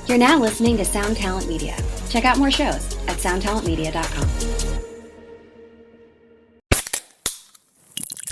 You're now listening to Sound Talent Media. Check out more shows at soundtalentmedia.com.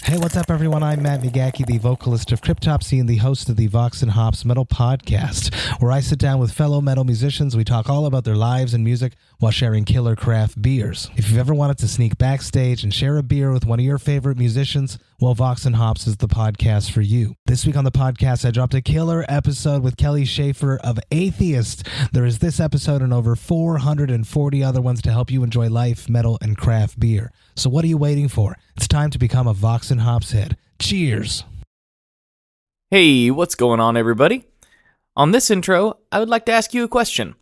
Hey, what's up, everyone? I'm Matt Migaki, the vocalist of Cryptopsy and the host of the Vox and Hops Metal Podcast, where I sit down with fellow metal musicians. We talk all about their lives and music while sharing killer craft beers. If you've ever wanted to sneak backstage and share a beer with one of your favorite musicians, well, Vox and Hops is the podcast for you. This week on the podcast, I dropped a killer episode with Kelly Schaefer of Atheist. There is this episode and over 440 other ones to help you enjoy life, metal, and craft beer. So what are you waiting for? It's time to become a Vox and Hops head. Cheers! Hey, what's going on, everybody? On this intro, I would like to ask you a question.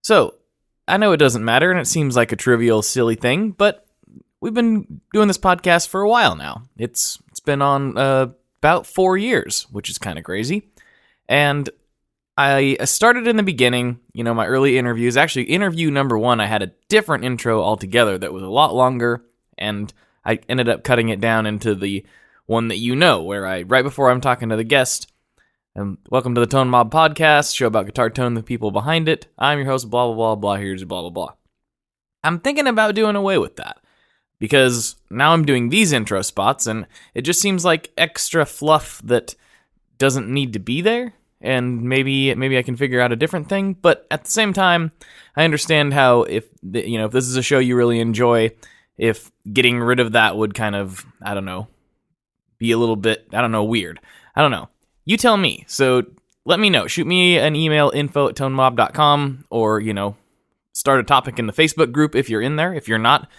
So, I know it doesn't matter, and it seems like a trivial, silly thing, but we've been doing this podcast for a while now. It's been on about 4 years, which is kind of crazy. And I started in the beginning, my early interviews. Actually, interview number 1, I had a different intro altogether that was a lot longer, and I ended up cutting it down into the one that where right before I'm talking to the guest, welcome to the Tone Mob Podcast, show about guitar tone, the people behind it. I'm your host, blah, blah, blah, blah, here's your blah, blah, blah. I'm thinking about doing away with that, because now I'm doing these intro spots, and it just seems like extra fluff that doesn't need to be there, and maybe I can figure out a different thing, but at the same time, I understand how if this is a show you really enjoy, if getting rid of that would kind of, be a little bit, weird. I don't know. You tell me. So let me know. Shoot me an email, info@tonemob.com, or, start a topic in the Facebook group if you're in there. If you're not,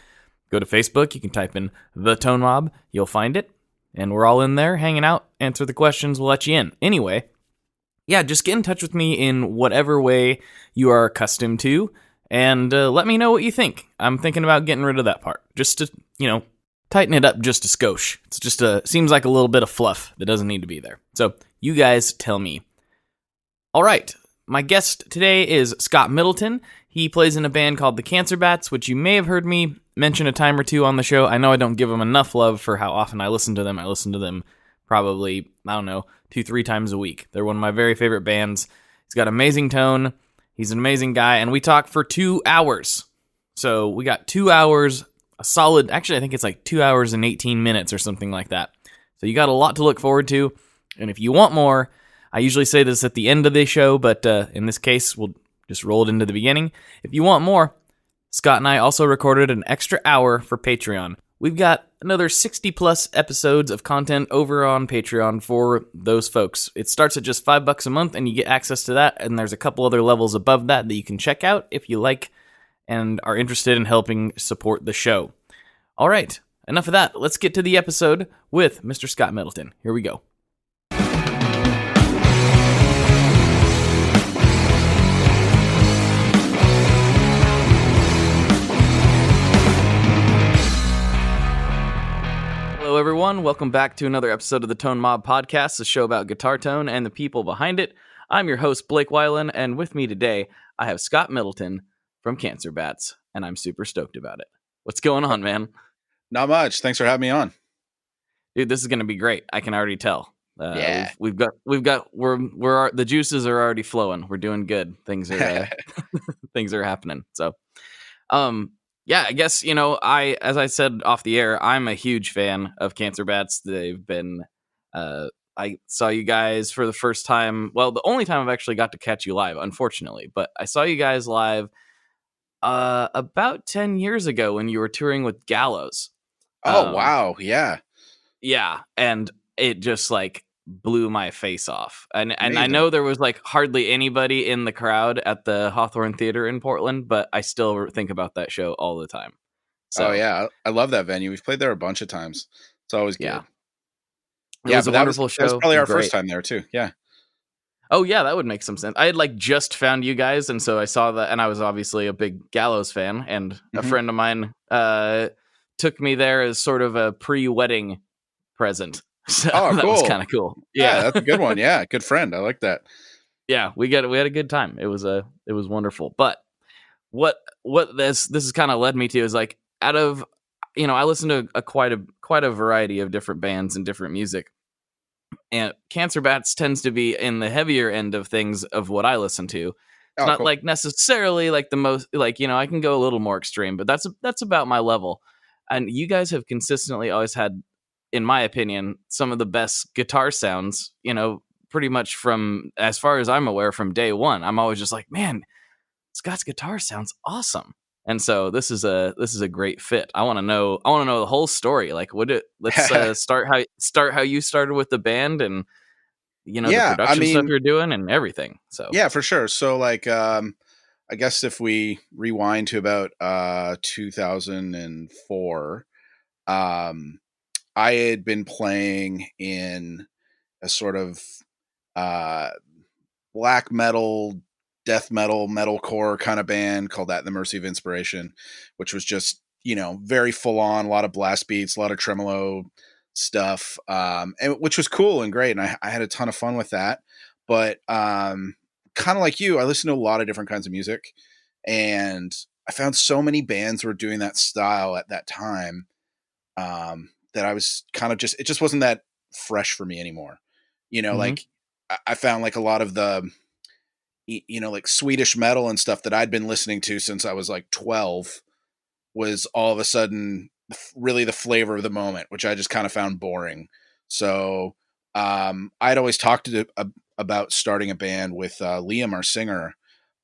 go to Facebook. You can type in The Tone Mob. You'll find it. And we're all in there hanging out. Answer the questions. We'll let you in. Anyway, yeah, just get in touch with me in whatever way you are accustomed to. And let me know what you think. I'm thinking about getting rid of that part. Just to, tighten it up just a skosh. It's just seems like a little bit of fluff that doesn't need to be there. So, you guys tell me. All right, my guest today is Scott Middleton. He plays in a band called the Cancer Bats, which you may have heard me mention a time or two on the show. I know I don't give them enough love for how often I listen to them. I listen to them probably, 2-3 times a week. They're one of my very favorite bands. He's got amazing tone. He's an amazing guy, and we talk for 2 hours. So we got 2 hours, a solid, actually I think it's like 2 hours and 18 minutes or something like that. So you got a lot to look forward to, and if you want more, I usually say this at the end of the show, but in this case, we'll just roll it into the beginning. If you want more, Scott and I also recorded an extra hour for Patreon. We've got another 60-plus episodes of content over on Patreon for those folks. It starts at just $5 a month, and you get access to that, and there's a couple other levels above that you can check out if you like and are interested in helping support the show. All right, enough of that. Let's get to the episode with Mr. Scott Middleton. Here we go. Hello, everyone. Welcome back to another episode of the Tone Mob Podcast, a show about guitar tone and the people behind it. I'm your host, Blake Weiland, and with me today, I have Scott Middleton from Cancer Bats, and I'm super stoked about it. What's going on, man? Not much. Thanks for having me on. Dude, this is going to be great. I can already tell. Yeah. The juices are already flowing. We're doing good. Things are things are happening. So, yeah, I guess, as I said off the air, I'm a huge fan of Cancer Bats. They've been, I saw you guys for the first time. Well, the only time I've actually got to catch you live, unfortunately, but I saw you guys live about 10 years ago when you were touring with Gallows. Oh, wow. Yeah. Yeah. And it just blew my face off. And I know there was hardly anybody in the crowd at the Hawthorne Theater in Portland, but I still think about that show all the time. So, oh yeah, I love that venue. We've played there a bunch of times. It's always good. Yeah. It was a wonderful show. That was probably our Great. first time there too. Yeah. Oh yeah, that would make some sense. I had just found you guys, and so I saw that, and I was obviously a big Gallows fan, and a friend of mine took me there as sort of a pre-wedding present. So Oh, that cool. was kind of cool. Yeah, that's a good one. Yeah, good friend. I like that. Yeah, we had a good time. It was wonderful. But what this has kind of led me to is out of I listen to quite a variety of different bands and different music. And Cancer Bats tends to be in the heavier end of things of what I listen to. It's Oh, not cool. like necessarily like the most like, I can go a little more extreme, but that's about my level. And you guys have consistently always had, in my opinion, some of the best guitar sounds, pretty much from, as far as I'm aware, from day one. I'm always just like, man, Scott's guitar sounds awesome. And so this is a great fit. I want to know the whole story. Like, let's start how you started with the band, and the Yeah, I production stuff mean, you're doing and everything. So yeah, for sure. So like, I guess if we rewind to about 2004, um, I had been playing in a sort of uh, black metal, death metal, metalcore kind of band called That the Mercy of Inspiration, which was just, very full on, a lot of blast beats, a lot of tremolo stuff, and which was cool and great. And I had a ton of fun with that. But kind of like you, I listened to a lot of different kinds of music, and I found so many bands were doing that style at that time, that I was kind of it just wasn't that fresh for me anymore. mhm. Like I found like a lot of the, like Swedish metal and stuff that I'd been listening to since I was like 12 was all of a sudden really the flavor of the moment, which I just kind of found boring. So I'd always talked about starting a band with Liam, our singer.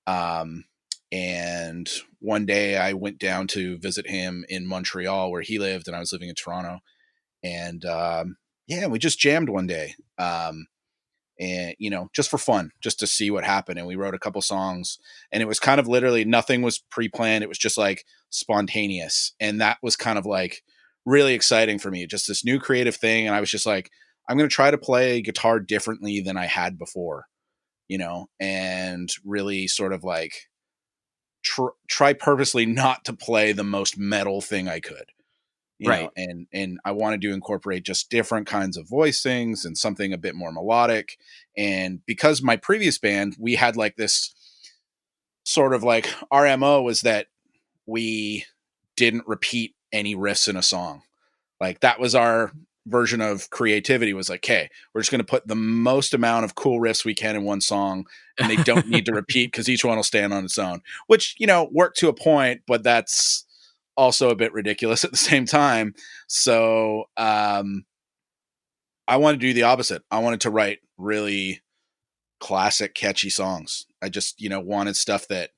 Um, and one day I went down to visit him in Montreal where he lived, and I was living in Toronto. And yeah, we just jammed one day. And just for fun, just to see what happened. And we wrote a couple songs, and it was kind of literally nothing was pre-planned. It was just like spontaneous. And that was kind of like really exciting for me, just this new creative thing. And I was just like, I'm going to try to play guitar differently than I had before, and really sort of like try purposely not to play the most metal thing I could. Right. And I wanted to incorporate just different kinds of voicings and something a bit more melodic. And because my previous band, we had like this sort of like our MO was that we didn't repeat any riffs in a song. Like that was our version of creativity, was like, okay, we're just going to put the most amount of cool riffs we can in one song, and they don't need to repeat because each one will stand on its own, which, worked to a point, but that's also a bit ridiculous at the same time. So I wanted to do the opposite. I wanted to write really classic, catchy songs. I just, wanted stuff that,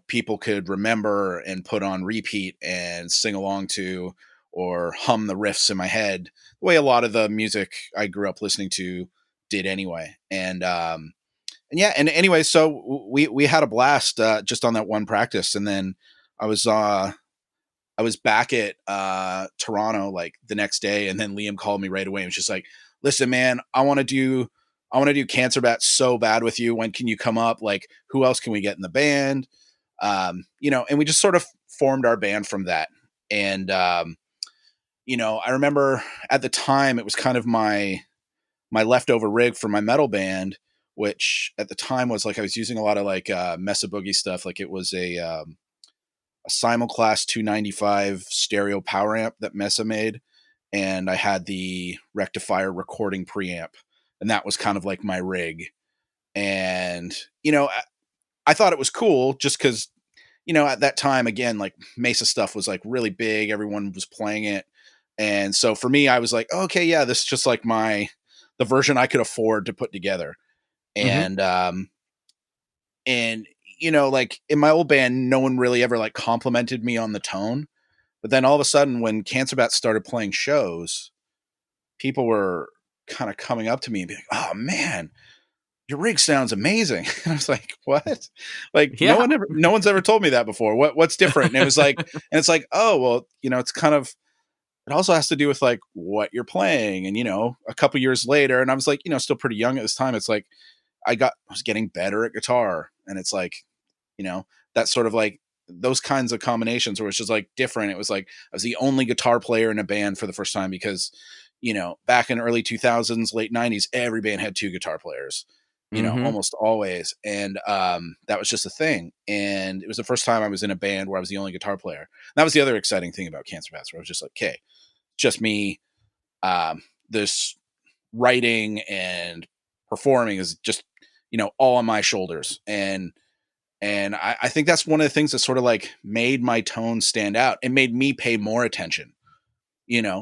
people could remember and put on repeat and sing along to, or hum the riffs in my head, the way a lot of the music I grew up listening to did anyway. And yeah, and anyway, so we had a blast just on that one practice, and then I was I was back at Toronto like the next day, and then Liam called me right away and was just like, "Listen, man, I want to do Cancer Bat so bad with you. When can you come up? Like, who else can we get in the band?" And we just sort of formed our band from that. And I remember at the time it was kind of my leftover rig for my metal band, which at the time was like I was using a lot of like Mesa Boogie stuff. Like it was a Simulclass 295 stereo power amp that Mesa made, and I had the rectifier recording preamp, and that was kind of like my rig. And I thought it was cool just because at that time, again, like Mesa stuff was like really big, everyone was playing it, and so for me, I was like, oh, okay, yeah, this is just like the version I could afford to put together. Mhm. And like in my old band, no one really ever like complimented me on the tone. But then all of a sudden, when Cancer Bat started playing shows, people were kind of coming up to me and being like, "Oh man, your rig sounds amazing." And I was like, "What?" Like Yeah. no one's ever told me that before. What's different? And it was like, and it's like, oh well, it's kind of, it also has to do with like what you're playing. And a couple years later, and I was like, still pretty young at this time. It's like I was getting better at guitar, and it's like, that sort of like those kinds of combinations where it's just like different. It was like I was the only guitar player in a band for the first time because, back in early 2000s, late 90s, every band had two guitar players, Mhm. almost always. And that was just a thing. And it was the first time I was in a band where I was the only guitar player. And that was the other exciting thing about Cancer Bats, where I was just like, okay, just me. This writing and performing is just, all on my shoulders. And And I think that's one of the things that sort of like made my tone stand out and made me pay more attention,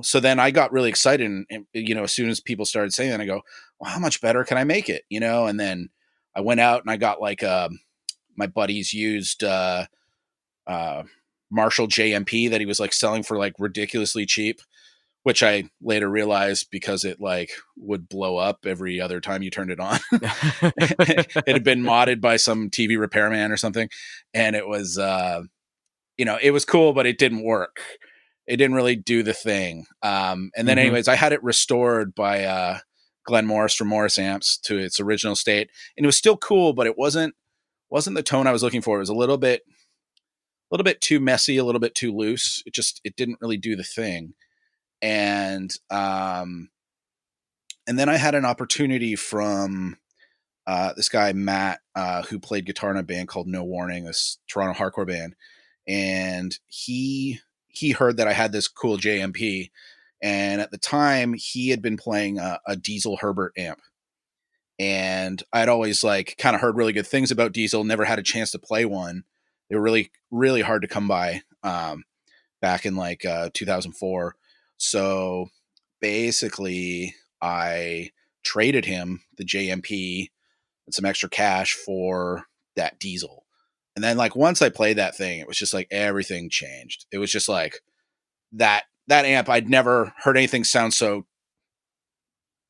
So then I got really excited and as soon as people started saying that, I go, well, how much better can I make it? And then I went out and I got like, my buddy's used, Marshall JMP that he was like selling for like ridiculously cheap, which I later realized because it like would blow up every other time you turned it on. It had been modded by some TV repairman or something. And it was, it was cool, but it didn't work. It didn't really do the thing. And then anyways, I had it restored by, Glenn Morris from Morris Amps to its original state. And it was still cool, but it wasn't the tone I was looking for. It was a little bit too messy, a little bit too loose. It didn't really do the thing. And then I had an opportunity from this guy, Matt, who played guitar in a band called No Warning, this Toronto hardcore band. And he heard that I had this cool JMP. And at the time he had been playing a Diesel Herbert amp. And I'd always like kind of heard really good things about Diesel, never had a chance to play one. They were really, really hard to come by back in like 2004. So basically I traded him the JMP and some extra cash for that Diesel. And then like once I played that thing, it was just like everything changed. It was just like that amp, I'd never heard anything sound so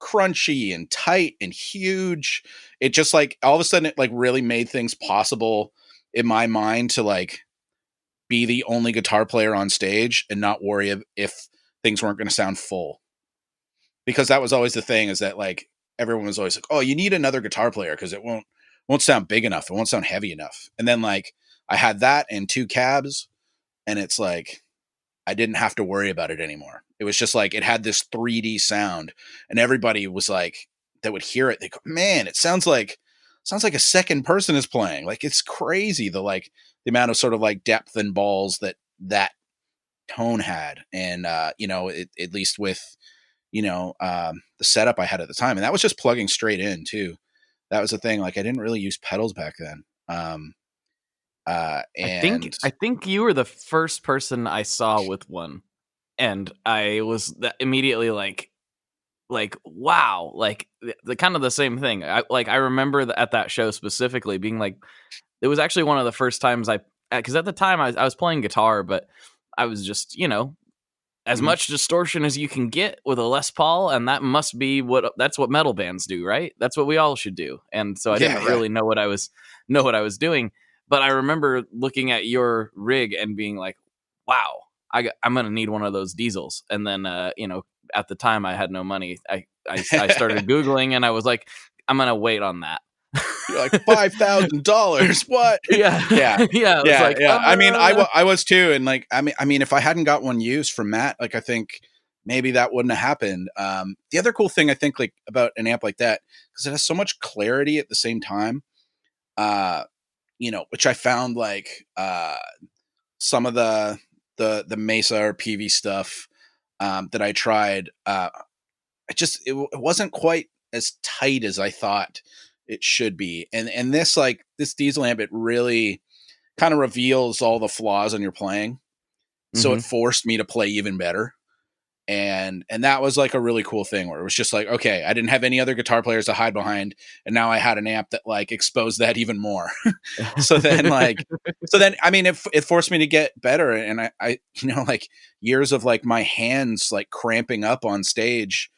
crunchy and tight and huge. It just like all of a sudden it like really made things possible in my mind to like be the only guitar player on stage and not worry if things weren't going to sound full. Because that was always the thing, is that like everyone was always like, oh, you need another guitar player because it won't sound big enough. It won't sound heavy enough. And then like I had that and 2 cabs and it's like I didn't have to worry about it anymore. It was just like it had this 3D sound and everybody was like, that would hear it, they go, man, it sounds like a second person is playing. Like it's crazy the amount of sort of like depth and balls that tone had. And at least with the setup I had at the time, and that was just plugging straight in too. That was the thing. Like I didn't really use pedals back then. And I think you were the first person I saw with one, and I was immediately like wow, like the kind of the same thing. I remember at that show specifically being like, it was actually one of the first times because at the time I was playing guitar, but I was just as much distortion as you can get with a Les Paul, and that must be that's what metal bands do, right? That's what we all should do. And so I didn't really know what I was doing, but I remember looking at your rig and being like, wow, I'm gonna need one of those Diesels. And then at the time I had no money. I started Googling and I was like, I'm gonna wait on that. You're like $5,000. What? Yeah. I mean, I was too. And like, I mean, if I hadn't got one used from Matt, like, I think maybe that wouldn't have happened. The other cool thing I think like about an amp like that, because it has so much clarity at the same time, which I found like, some of the Mesa or PV stuff, that I tried, it wasn't quite as tight as I thought it should be. And this Diesel amp, it really kind of reveals all the flaws in your playing. So it forced me to play even better. And that was like a really cool thing where it was just like, okay, I didn't have any other guitar players to hide behind. And now I had an amp that like exposed that even more. so then, I mean, it forced me to get better. And I like years of like my hands like cramping up on stage,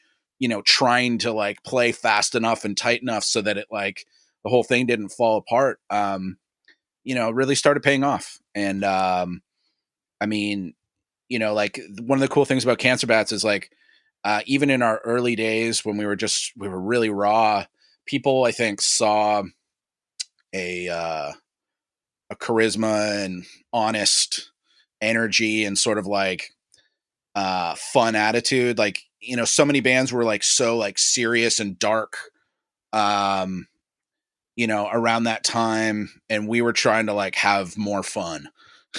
trying to like play fast enough and tight enough so that it like the whole thing didn't fall apart, really started paying off. And, I mean, like one of the cool things about Cancer Bats is like, even in our early days when we were really raw, people I think saw a charisma and honest energy and sort of like, fun attitude. Like, so many bands were like so like serious and dark, around that time, and we were trying to like have more fun.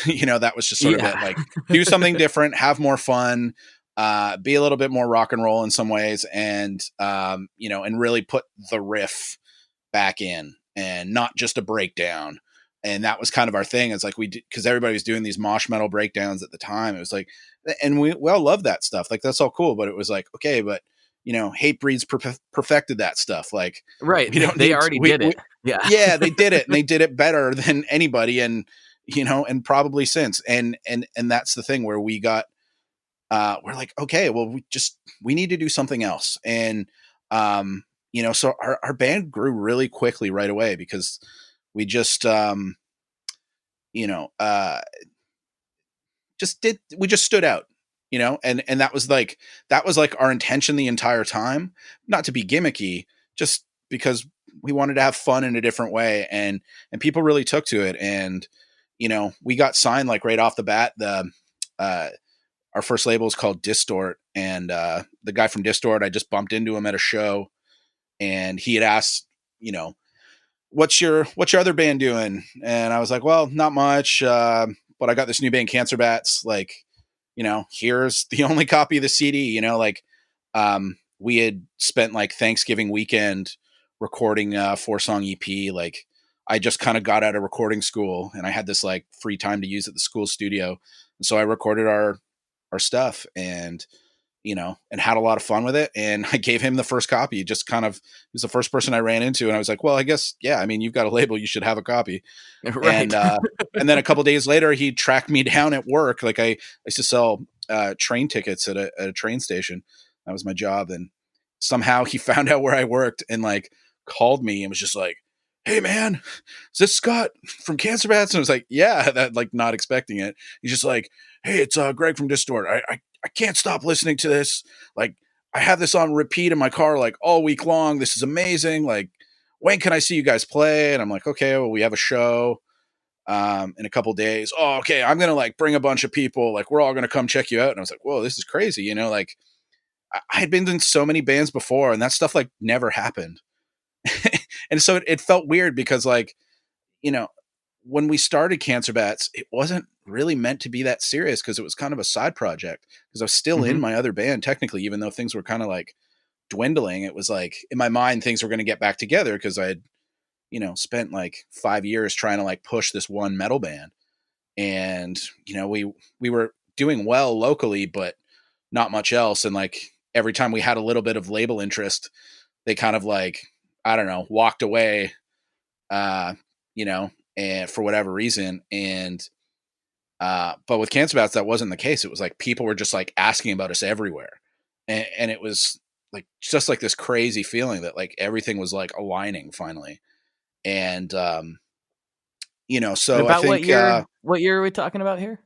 That was just sort of it, like do something different, have more fun, be a little bit more rock and roll in some ways, and and really put the riff back in and not just a breakdown. and that was kind of our thing. It's like because everybody was doing these mosh metal breakdowns at the time. It was like, and we all loved that stuff. Like, that's all cool, but it was like, okay, but Hatebreed's perfected that stuff. Like, Right. we don't They need already did it. Yeah. yeah, they did it, and they did it better than anybody, and and probably since. And that's the thing where we got, we're like, okay, well, we need to do something else. And so our band grew really quickly right away, because we just we just stood out, and that was like our intention the entire time, not to be gimmicky, just because we wanted to have fun in a different way, and people really took to it. And we got signed like right off the bat. Our first label is called Distort, and the guy from Distort, I just bumped into him at a show, and he had asked, what's your other band doing? And I was like, well, not much, but I got this new band, Cancer Bats. Like, here's the only copy of the CD. We had spent like Thanksgiving weekend recording a 4-song EP. Like, I just kind of got out of recording school, and I had this like free time to use at the school studio, and so I recorded our stuff, and and had a lot of fun with it. And I gave him the first copy. Just kind of, he was the first person I ran into, and I was like, well, I guess, yeah, I mean, you've got a label, you should have a copy. Right. And then a couple days later, he tracked me down at work. Like, I used to sell train tickets at a train station. That was my job. And somehow he found out where I worked, and like called me and was just like, hey man, is this Scott from Cancer Bats? And I was like, yeah, that, like, not expecting it. He's just like, hey, it's Greg from Distort. I can't stop listening to this. Like, I have this on repeat in my car like all week long. This is amazing. Like, when can I see you guys play? And I'm like, okay, well, we have a show in a couple days. Oh, okay, I'm gonna like bring a bunch of people. Like, we're all gonna come check you out. And I was like, whoa, this is crazy. Like, I had been in so many bands before, and that stuff like never happened. And so it felt weird, because like, when we started Cancer Bats, it wasn't really meant to be that serious, because it was kind of a side project, because I was still in my other band technically, even though things were kind of like dwindling. It was like, in my mind, things were going to get back together, because I had, spent like 5 years trying to like push this one metal band. And, we were doing well locally, but not much else. And like, every time we had a little bit of label interest, they kind of like, I don't know, walked away, and for whatever reason. And but with Cancer Bats, that wasn't the case. It was like people were just like asking about us everywhere, and it was like just like this crazy feeling that like everything was like aligning finally. And so About I think what year are we talking about here?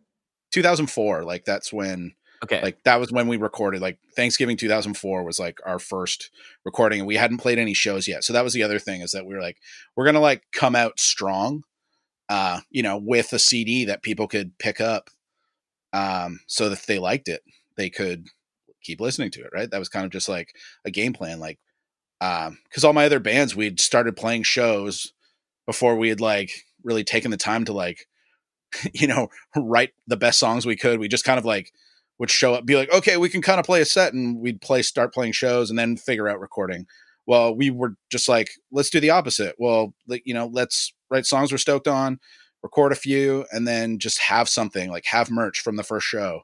2004, like that's when. Okay. Like, that was when we recorded. Like, Thanksgiving 2004 was like our first recording, and we hadn't played any shows yet. So that was the other thing, is that we were like, we're going to like come out strong, with a CD that people could pick up, so that if they liked it, they could keep listening to it. Right. That was kind of just like a game plan. Like, cause all my other bands, we'd started playing shows before we had like really taken the time to like, write the best songs we could. We just kind of like would show up, be like, okay, we can kind of play a set, and we'd start playing shows, and then figure out recording. Well, we were just like, let's do the opposite. Well, like, let's write songs we're stoked on, record a few, and then just have something, like have merch from the first show.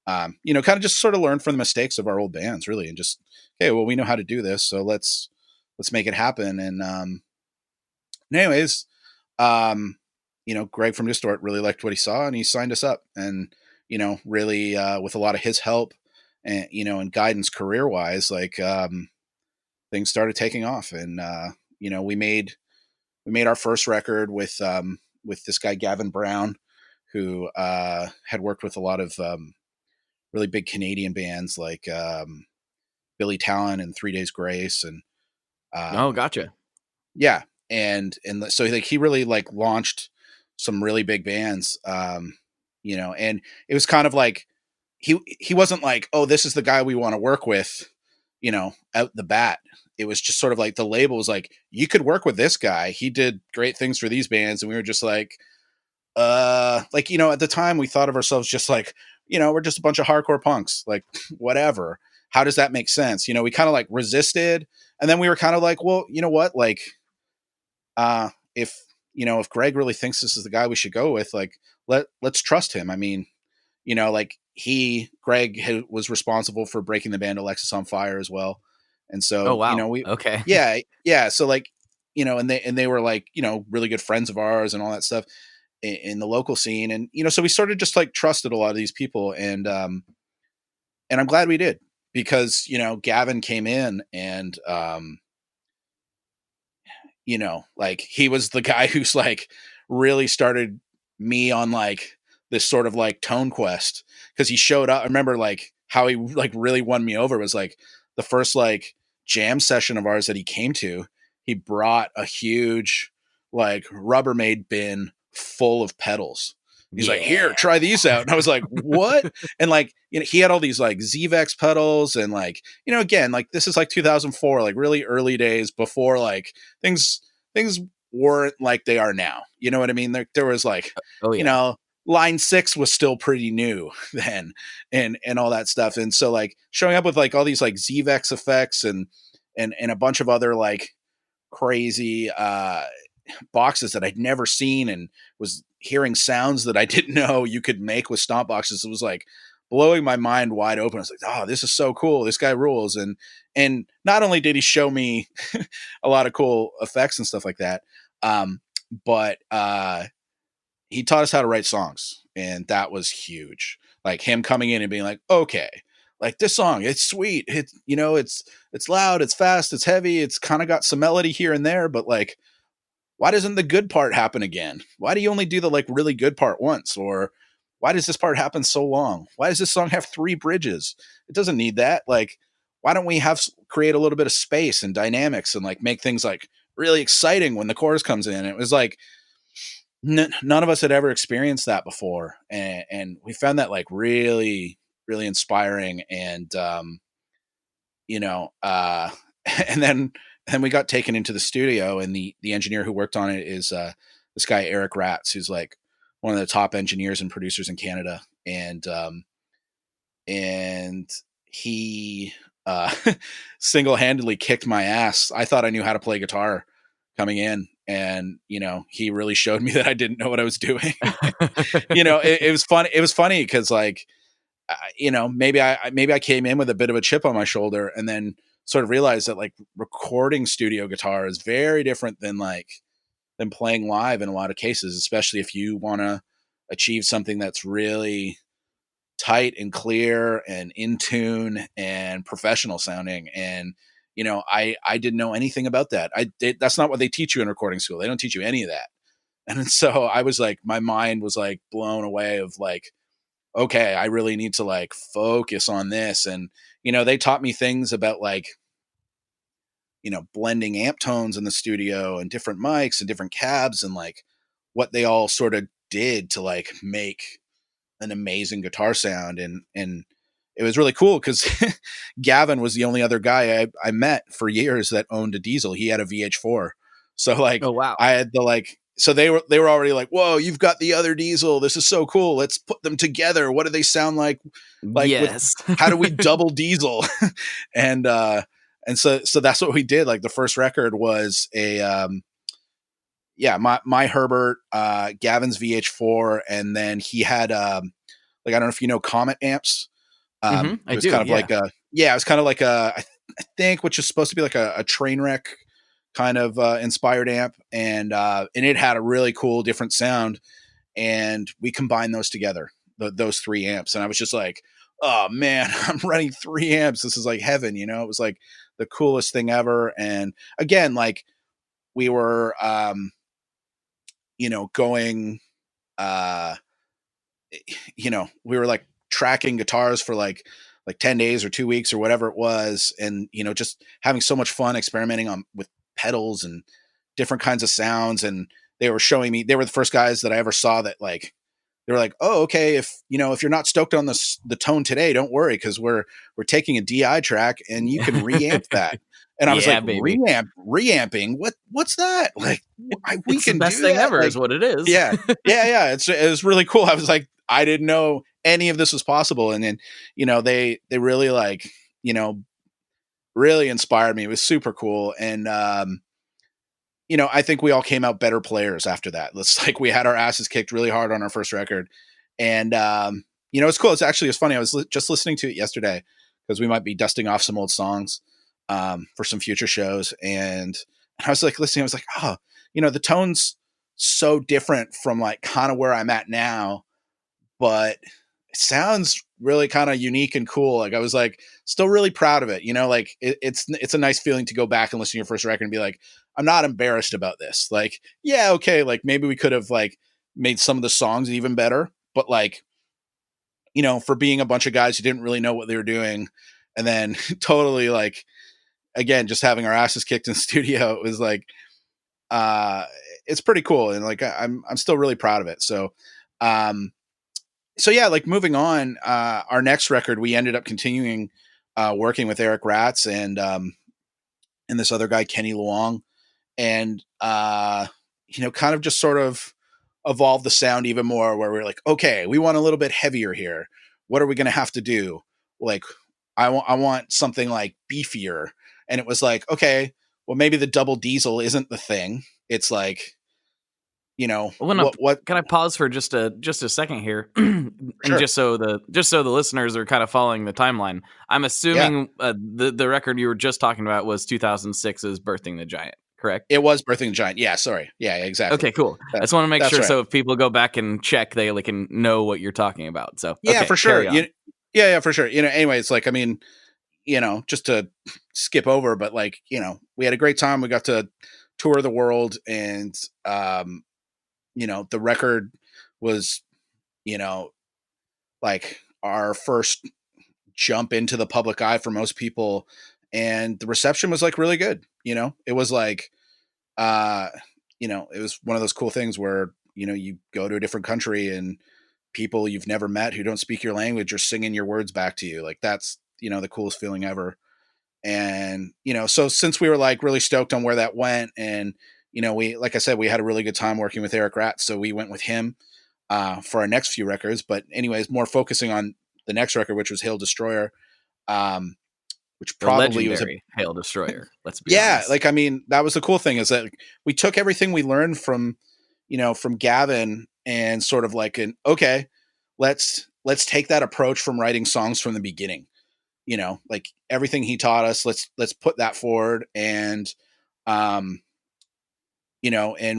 Kind of just sort of learn from the mistakes of our old bands, really, and just, okay, well, we know how to do this, so let's make it happen. And anyways, Greg from Distort really liked what he saw, and he signed us up. And really, with a lot of his help and, and guidance career wise, like, things started taking off. And, we made our first record with this guy, Gavin Brown, who, had worked with a lot of, really big Canadian bands like, Billy Talent and 3 Days Grace. And, Oh, gotcha. yeah. And so like, he really like launched some really big bands, and it was kind of like, he wasn't like, oh, this is the guy we want to work with, out the bat. It was just sort of like, the label was like, you could work with this guy. He did great things for these bands. And we were just like, at the time we thought of ourselves just like, we're just a bunch of hardcore punks, like, whatever. How does that make sense? We kind of like resisted. And then we were kind of like, well, you know what? Like, if, if Greg really thinks this is the guy we should go with, like, let's trust him. I mean, like Greg was responsible for breaking the band Alexis on Fire as well. And Oh so, wow. Okay. yeah, yeah. So like, and they were like, really good friends of ours and all that stuff in the local scene. And, so we sort of just like trusted a lot of these people. And I'm glad we did, because, Gavin came in and, like he was the guy who's like really started me on like this sort of like tone quest, because he showed up. I remember like how he like really won me over was like the first like jam session of ours that he came to. He brought a huge like Rubbermaid bin full of pedals. He's like, here, try these out. And I was like, what? And like, he had all these like Zvex pedals and like, again, like this is like 2004, like really early days before like things weren't like they are now. You know what I mean? There was like, Oh yeah. line 6 was still pretty new then and all that stuff. And so like showing up with like all these like Zvex effects and a bunch of other like crazy boxes that I'd never seen, and was hearing sounds that I didn't know you could make with stomp boxes. It was like blowing my mind wide open. I was like, oh, this is so cool. This guy rules. And not only did he show me a lot of cool effects and stuff like that, but he taught us how to write songs, and that was huge. Like him coming in and being like, okay, like this song, it's sweet. It's loud, it's fast, it's heavy. It's kind of got some melody here and there, but like, why doesn't the good part happen again? Why do you only do the like really good part once? Or why does this part happen so long? Why does this song have 3 bridges? It doesn't need that. Like, why don't we create a little bit of space and dynamics and like make things like really exciting when the chorus comes in? It was like, none of us had ever experienced that before. And we found that like really, really inspiring. And, and then we got taken into the studio, and the engineer who worked on it is this guy Eric Ratz, who's like one of the top engineers and producers in Canada. And he single-handedly kicked my ass. I thought I knew how to play guitar coming in, and he really showed me that I didn't know what I was doing. It was fun. It was funny because like maybe I came in with a bit of a chip on my shoulder, and then sort of realized that like recording studio guitar is very different than playing live in a lot of cases, especially if you want to achieve something that's really tight and clear and in tune and professional sounding. And I didn't know anything about that. That's not what they teach you in recording school. They don't teach you any of that. And so I was like, my mind was like blown away of like, okay, I really need to like focus on this. And, they taught me things about like, blending amp tones in the studio and different mics and different cabs and like what they all sort of did to like make an amazing guitar sound. And it was really cool because Gavin was the only other guy I met for years that owned a diesel. He had a VH4. So like, Oh wow. I had the like, so they were already like, whoa, you've got the other diesel. This is so cool. Let's put them together. What do they sound like? Like, Yes. how do we double diesel? And so that's what we did. Like the first record was my Herbert, Gavin's VH4. And then he had, like, I don't know if you know Comet amps. I It was do. kind of Yeah. like it was kind of like I think, which is supposed to be like a train wreck kind of inspired amp, and it had a really cool different sound, and we combined those together, those 3 amps, and I was just like, oh man, I'm running 3 amps. This is like heaven, It was like the coolest thing ever. And again, like we were, going, we were like tracking guitars for like 10 days or 2 weeks or whatever it was. And, just having so much fun experimenting with pedals and different kinds of sounds. And they were showing me, they were the first guys that I ever saw that like, they were like, oh, okay, if you're not stoked on the tone today, don't worry, because we're taking a DI track and you can reamp that. And I was Yeah, like, baby. reamping? What's that? Like, we It's can the best do thing that? ever, Like, is what it is. yeah. It was really cool. I was like, I didn't know any of this was possible. And then, they really like, really inspired me. It was super cool. And, I think we all came out better players after that. It's like we had our asses kicked really hard on our first record. And, it's cool. It's funny. I was just listening to it yesterday because we might be dusting off some old songs for some future shows. And I was like listening. I was like, oh, the tone's so different from like kind of where I'm at now, but it sounds really kind of unique and cool. Like I was like still really proud of it. Like it's a nice feeling to go back and listen to your first record and be like, I'm not embarrassed about this. Like, yeah, okay, like maybe we could have like made some of the songs even better, but like, for being a bunch of guys who didn't really know what they were doing, and then totally like again just having our asses kicked in the studio, it was like it's pretty cool, and like I'm still really proud of it. So yeah, like moving on, our next record, we ended up continuing working with Eric Ratz and this other guy, Kenny Luong, and kind of just sort of evolve the sound even more, where we're like, okay, we want a little bit heavier here. What are we going to have to do? Like, I want something like beefier. And it was like, okay, well, maybe the double diesel isn't the thing. It's like, what? Can I pause for just a second here, and Sure. just so the listeners are kind of following the timeline? I'm assuming the record you were just talking about was 2006's "Birthing the Giant," correct? It was Birthing the Giant. Yeah, sorry. Yeah, exactly. Okay, cool. I just want to make That's sure right. so if people go back and check, they can know what you're talking about. So Yeah, okay, for sure. carry on. Yeah, for sure. Anyway, it's like, I mean, just to skip over, but like, we had a great time. We got to tour the world, and the record was, like our first jump into the public eye for most people, and the reception was like really good. It was like it was one of those cool things where you go to a different country and people you've never met who don't speak your language are singing your words back to you. Like that's the coolest feeling ever. And so since we were like really stoked on where that went, and we, like I said, we had a really good time working with Eric Ratz, so we went with him for our next few records. But anyways, more focusing on the next record, which was Hail Destroyer, which The probably was a legendary Hail Destroyer. Let's be yeah, honest. like I mean, that was the cool thing, is that we took everything we learned from from Gavin, and sort of like okay, let's take that approach from writing songs from the beginning. Like everything he taught us, let's put that forward, and and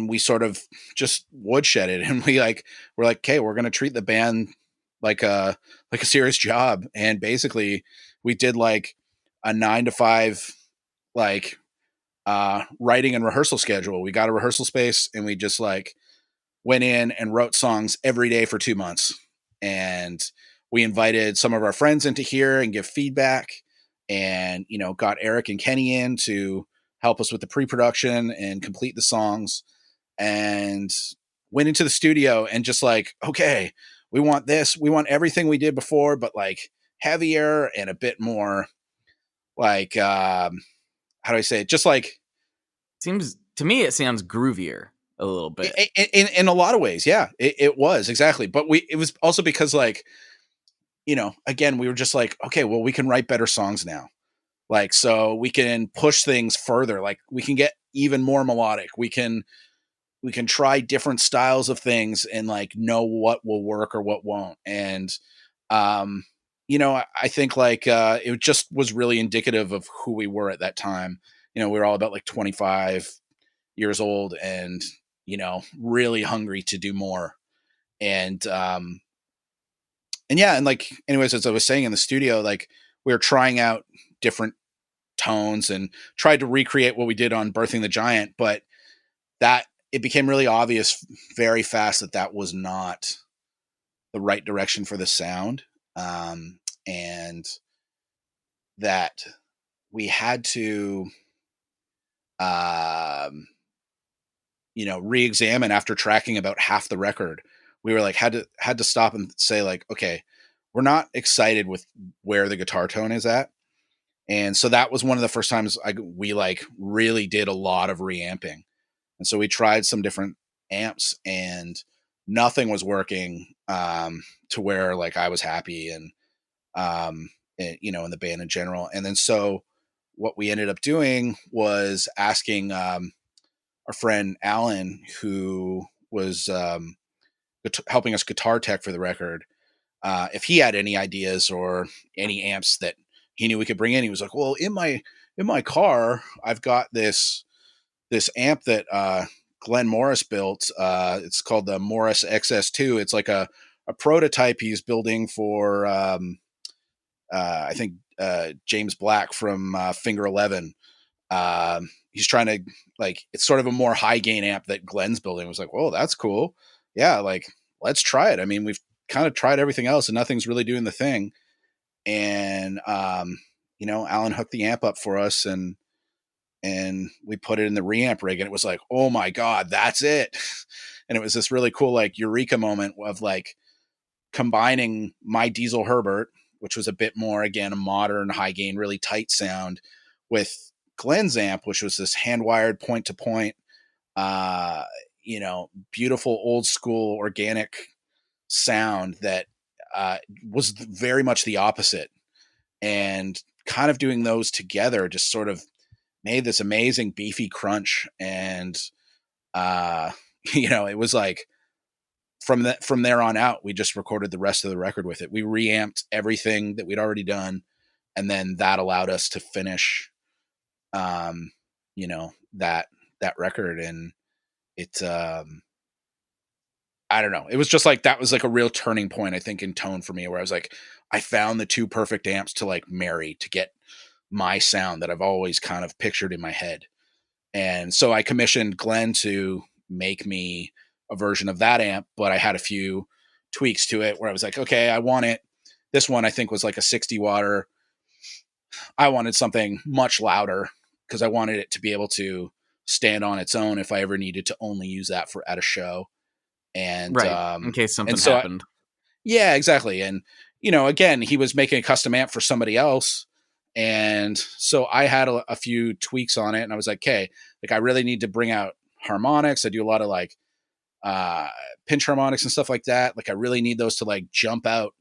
we sort of just woodshed it, and we're like, okay, we're gonna treat the band like a serious job, and basically we did like a 9 to 5 like writing and rehearsal schedule. We got a rehearsal space, and we just like went in and wrote songs every day for 2 months, and we invited some of our friends into here and give feedback, and got Eric and Kenny in to help us with the pre-production and complete the songs, and went into the studio and just like, okay, we want this, we want everything we did before, but like heavier and a bit more like how do I say it, just like Seems to me it sounds groovier a little bit. in a lot of ways. Yeah, it was exactly. But it was also because like, again, we were just like, okay, well, we can write better songs now. Like, so we can push things further. Like we can get even more melodic. We can try different styles of things and like know what will work or what won't. And, I think like, it just was really indicative of who we were at that time. We were all about like 25 years old, and, really hungry to do more. And yeah, and like, anyways, as I was saying in the studio, like we were trying out different tones and tried to recreate what we did on Birthing the Giant, but that it became really obvious very fast that that was not the right direction for the sound. And that we had to, re-examine after tracking about half the record. We were like, had to stop and say like, okay, we're not excited with where the guitar tone is at. And so that was one of the first times we like really did a lot of reamping. And so we tried some different amps, and nothing was working to where like I was happy, and in the band in general. And then so what we ended up doing was asking our our friend Alan, who was helping us guitar tech for the record, if he had any ideas or any amps that he knew we could bring in. He was like, well, in my car, I've got this amp that Glenn Morris built. It's called the Morris XS2. It's like a prototype he's building for I think James Black from Finger 11. He's trying to, like, it's sort of a more high gain amp that Glenn's building. I was like, whoa, that's cool. Yeah, like, let's try it. I mean, we've kind of tried everything else and nothing's really doing the thing. And Alan hooked the amp up for us, and we put it in the reamp rig, and it was like, oh my God, that's it. And it was this really cool, like, eureka moment of like combining my Diesel Herbert, which was a bit more, again, a modern high gain, really tight sound, with Glenn's amp, which was this hand wired point to point, beautiful old school organic sound that was very much the opposite. And kind of doing those together just sort of made this amazing beefy crunch. And it was like from there on out, we just recorded the rest of the record with it. We reamped everything that we'd already done, and then that allowed us to finish that record. And it's I don't know, it was just like, that was like a real turning point, I think, in tone for me, where I was like, I found the two perfect amps to like marry to get my sound that I've always kind of pictured in my head. And so I commissioned Glenn to make me a version of that amp, but I had a few tweaks to it where I was like, okay, I want it. This one I think was like a 60 watter. I wanted something much louder because I wanted it to be able to stand on its own if I ever needed to only use that for at a show. And right, in case something and so happened. Yeah, exactly. And again, he was making a custom amp for somebody else, and so I had a few tweaks on it, and I was like, okay, like, I really need to bring out harmonics. I do a lot of like pinch harmonics and stuff like that. Like, I really need those to like jump out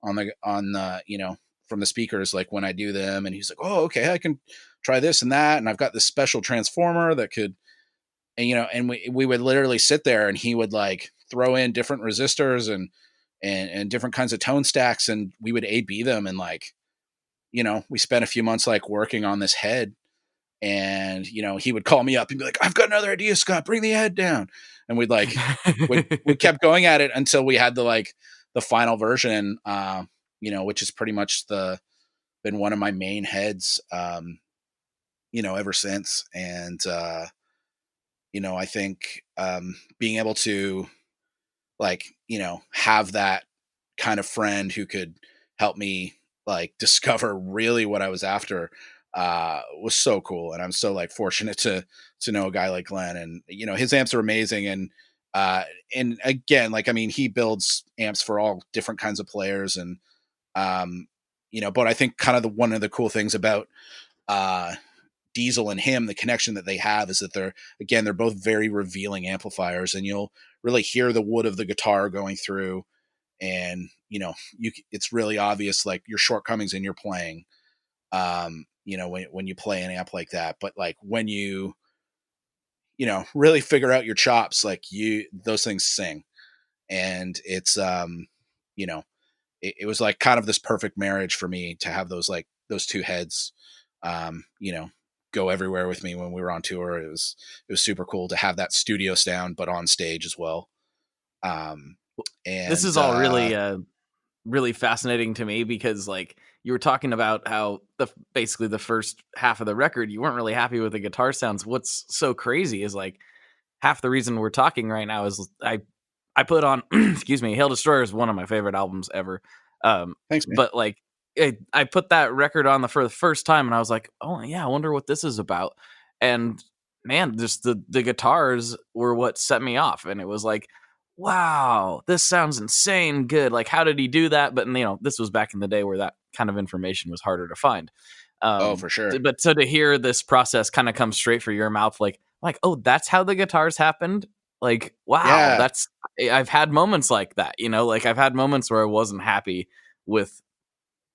on the from the speakers, like, when I do them. And he's like, oh, okay, I can try this and that, and I've got this special transformer that could, and we would literally sit there, and he would like throw in different resistors and different kinds of tone stacks, and we would A/B them. And like, we spent a few months like working on this head, and he would call me up and be like, I've got another idea, Scott, bring the head down. And we'd like we kept going at it until we had the final version, which is pretty much been one of my main heads ever since. And I think being able to have that kind of friend who could help me like discover really what I was after was so cool. And I'm so like fortunate to know a guy like Glenn. And his amps are amazing. And again, like, I mean, he builds amps for all different kinds of players. And but I think kind of one of the cool things about Diesel and him, the connection that they have, is that they're both very revealing amplifiers, and you'll really hear the wood of the guitar going through, and it's really obvious like your shortcomings in your playing when you play an amp like that. But like, when you really figure out your chops, like, those things sing. And it's it was like kind of this perfect marriage for me to have those two heads go everywhere with me when we were on tour. It was super cool to have that studio sound, but on stage as well. And this is all really fascinating to me, because like, you were talking about how basically the first half of the record, you weren't really happy with the guitar sounds. What's so crazy is like, half the reason we're talking right now is I put on, excuse me, Hail Destroyer is one of my favorite albums ever. Thanks, man. But like, I put that record on for the first time, and I was like, oh yeah, I wonder what this is about. And man, just the guitars were what set me off. And it was like, wow, this sounds insane good. Like, how did he do that? But this was back in the day where that kind of information was harder to find. Oh, for sure. But so to hear this process kind of come straight from your mouth, like, oh, that's how the guitars happened. Like, wow, yeah. I've had moments like that, like, I've had moments where I wasn't happy with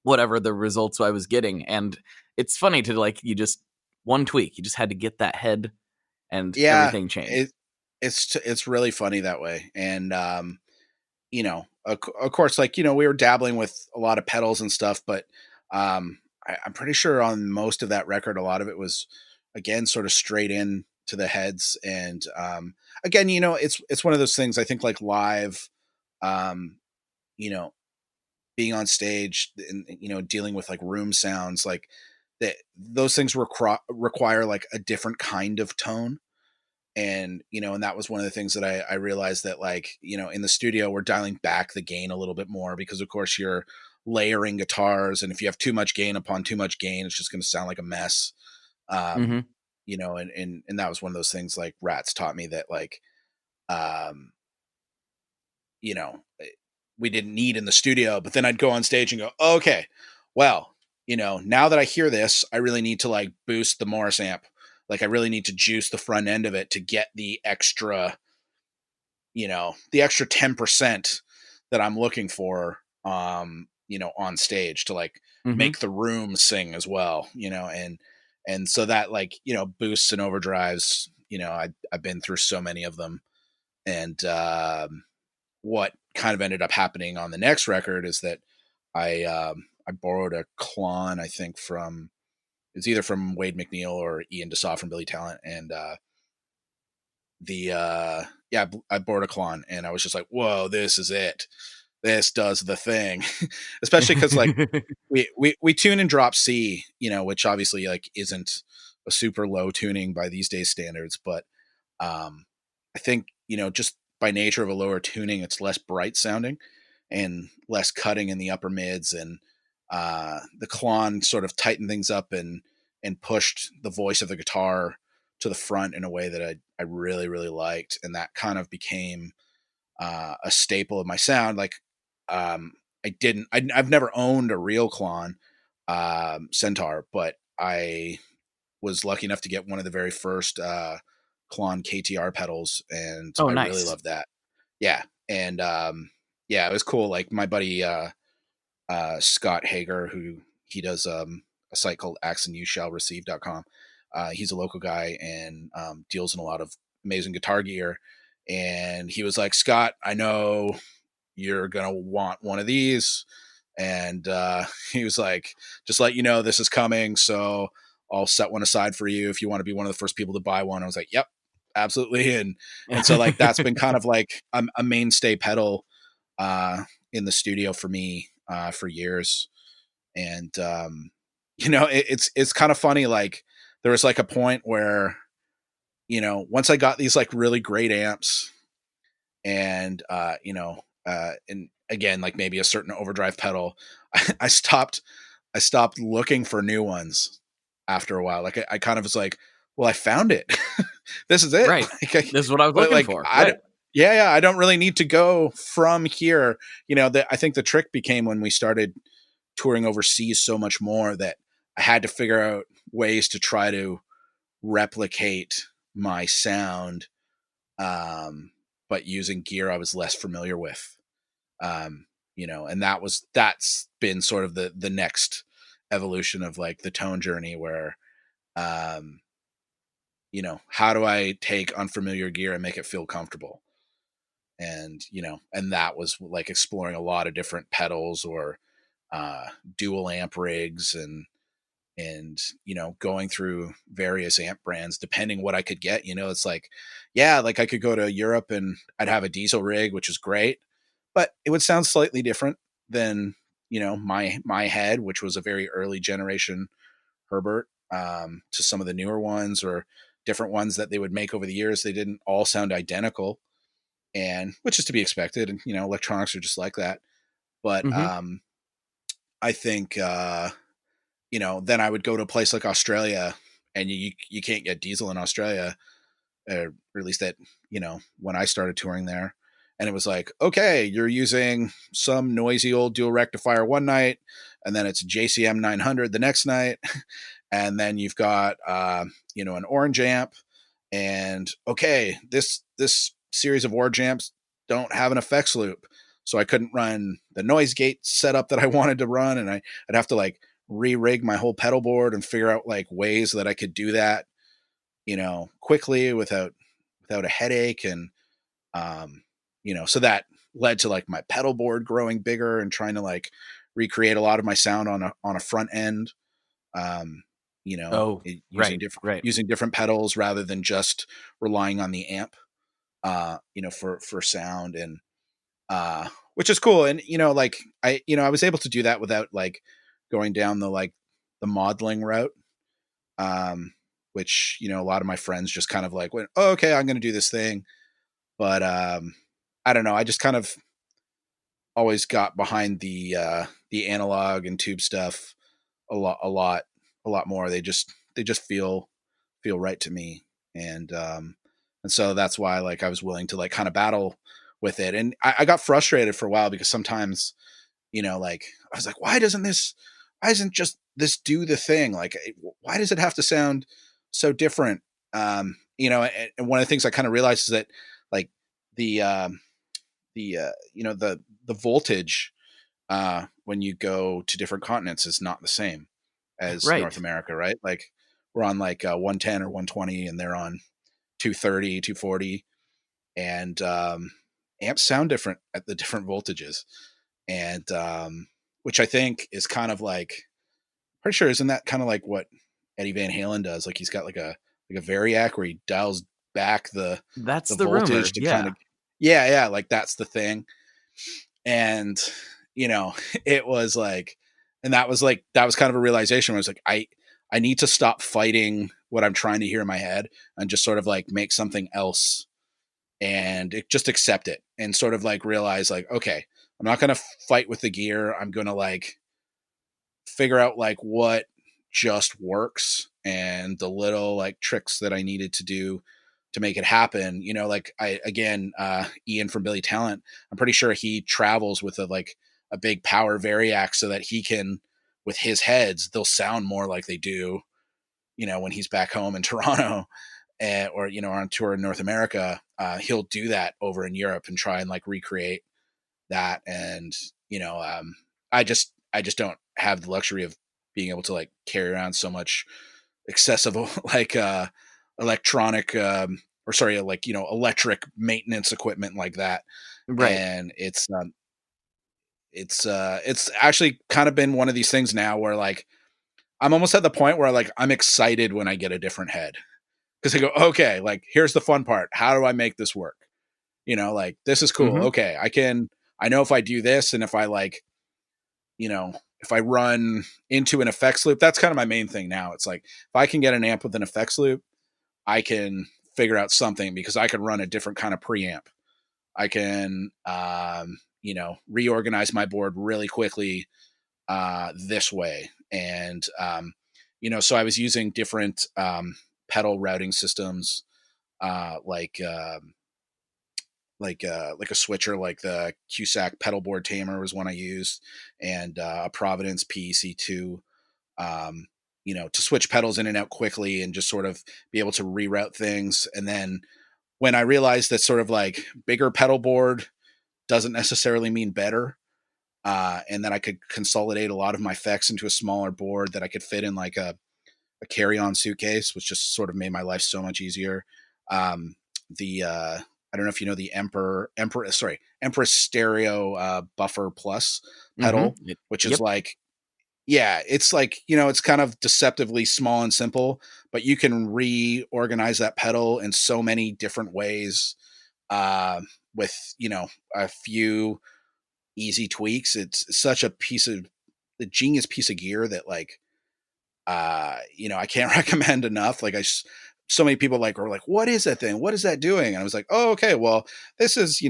whatever the results I was getting. And it's funny to like, one tweak, you just had to get that head and Yeah, everything changed. it's really funny that way. And of course, like, we were dabbling with a lot of pedals and stuff, but I'm pretty sure on most of that record, a lot of it was, again, sort of straight in to the heads. And again, it's one of those things. I think like live, um, you know, being on stage and dealing with like room sounds, like that, those things require like a different kind of tone. And and that was one of the things that I realized, that like in the studio we're dialing back the gain a little bit more, because of course you're layering guitars, and if you have too much gain upon too much gain, it's just going to sound like a mess. um Hmm. and that was one of those things, like Rats taught me, that like um you know eh, we didn't need in the studio. But then I'd go on stage and go, okay, well, now that I hear this, I really need to like boost the Morris amp. Like I really need to juice the front end of it to get the extra 10% that I'm looking for, on stage, to like Hmm. make the room sing as well, and so that, like, boosts and overdrives, I've been through so many of them. And what kind of ended up happening on the next record is that I borrowed a Klon, I think from, it's either from Wade McNeil or Ian DeSaw from Billy Talent. And the yeah, I borrowed a Klon, and I was just like, whoa, this is it. This does the thing. Especially because like we tune and drop C, which obviously like isn't a super low tuning by these days standards. But I think, just by nature of a lower tuning, it's less bright sounding and less cutting in the upper mids. And the Klon sort of tightened things up and pushed the voice of the guitar to the front in a way that I really, really liked. And that kind of became a staple of my sound. Like, I've never owned a real Klon Centaur, but I was lucky enough to get one of the very first Klon KTR pedals, and Oh, I really nice. loved that. Yeah. And yeah, it was cool. Like my buddy Scott Hager, who he does a site called actionyoushallreceive.com. He's a local guy, and deals in a lot of amazing guitar gear. And he was like, Scott, I know you're going to want one of these. And he was like, just let you know this is coming. So I'll set one aside for you if you want to be one of the first people to buy one. I was like, yep, absolutely. And so like, that's been kind of like a mainstay pedal uh, in the studio for me for years. And it's kind of funny. Like there was like a point where, once I got these like really great amps, and and again, like maybe a certain overdrive pedal, I stopped looking for new ones after a while. Like I kind of was like, well, I found it. This is it. Right. This is what I was But looking like for. Right. yeah, I don't really need to go from here. I think the trick became when we started touring overseas so much more, that I had to figure out ways to try to replicate my sound, um, but using gear I was less familiar with. And that's been sort of the next evolution of like the tone journey, where um, how do I take unfamiliar gear and make it feel comfortable? And and that was like exploring a lot of different pedals, or uh dual amp rigs, and going through various amp brands depending what I could get. It's like, yeah, like I could go to Europe and I'd have a diesel rig, which is great, but it would sound slightly different than my head, which was a very early generation Herbert, to some of the newer ones, or different ones that they would make over the years. They didn't all sound identical, and which is to be expected. And electronics are just like that. But Hmm. I think then I would go to a place like Australia, and you can't get diesel in Australia, or at least that when I started touring there. And it was like, okay, you're using some noisy old dual rectifier one night, and then it's JCM 900 the next night, and then you've got an orange amp, and okay, this series of orange amps don't have an effects loop, so I couldn't run the noise gate setup that I wanted to run, and I'd have to like re-rig my whole pedal board and figure out like ways that I could do that quickly without a headache. And, so that led to like my pedal board growing bigger and trying to like recreate a lot of my sound on a front end. Um, Oh, using right. different pedals rather than just relying on the amp, for sound. And, which is cool. And, like I was able to do that without like going down the modeling route. Which, a lot of my friends just kind of like went, oh, okay, I'm going to do this thing. But, I don't know. I just kind of always got behind the analog and tube stuff a lot more. They just feel right to me. And so that's why like I was willing to like kind of battle with it. And I got frustrated for a while because sometimes, like I was like, why isn't just this do the thing? Like, why does it have to sound so different? And one of the things I kind of realized is that like the, the voltage, when you go to different continents is not the same as Right. North America, right? Like we're on like 110 or 120 and they're on 230, 240. And amps sound different at the different voltages. And which I think is kind of like, pretty sure, isn't that kind of like what Eddie Van Halen does? Like he's got like a variac where he dials back That's the the rumor. voltage to Yeah. kind of, yeah, like that's the thing. And it was like, and that was kind of a realization where I was like, I need to stop fighting what I'm trying to hear in my head and just sort of like make something else and just accept it and sort of like realize like, okay, I'm not going to fight with the gear. I'm going to like figure out like what just works and the little like tricks that I needed to do to make it happen. Like Ian from Billy Talent, I'm pretty sure he travels with a big power variac so that he can, with his heads, they'll sound more like they do, when he's back home in Toronto. Or on tour in North America. He'll do that over in Europe and try and like recreate that. And I just don't have the luxury of being able to like carry around so much excessive like electronic or sorry, like electric maintenance equipment like that. Right. And it's actually kind of been one of these things now where like I'm almost at the point where like I'm excited when I get a different head. Because I go, okay, like here's the fun part. How do I make this work? Like this is cool. Mm-hmm. Okay, I know if I do this and if I like, if I run into an effects loop, that's kind of my main thing now. It's like if I can get an amp with an effects loop, I can figure out something because I can run a different kind of preamp. I can, reorganize my board really quickly this way. And, so I was using different pedal routing systems, like a switcher, like the Cusack pedal board tamer was one I used, and a Providence PEC2, to switch pedals in and out quickly and just sort of be able to reroute things. And then when I realized that sort of like bigger pedal board doesn't necessarily mean better, and that I could consolidate a lot of my effects into a smaller board that I could fit in like a carry-on suitcase, which just sort of made my life so much easier. The I don't know if you know the Empress Stereo Buffer Plus pedal, Mm-hmm. which is like, yeah, it's like, it's kind of deceptively small and simple, but you can reorganize that pedal in so many different ways with, a few easy tweaks. It's such a genius piece of gear that like, I can't recommend enough. Like so many people like are like, what is that thing? What is that doing? And I was like, oh, okay, well, this is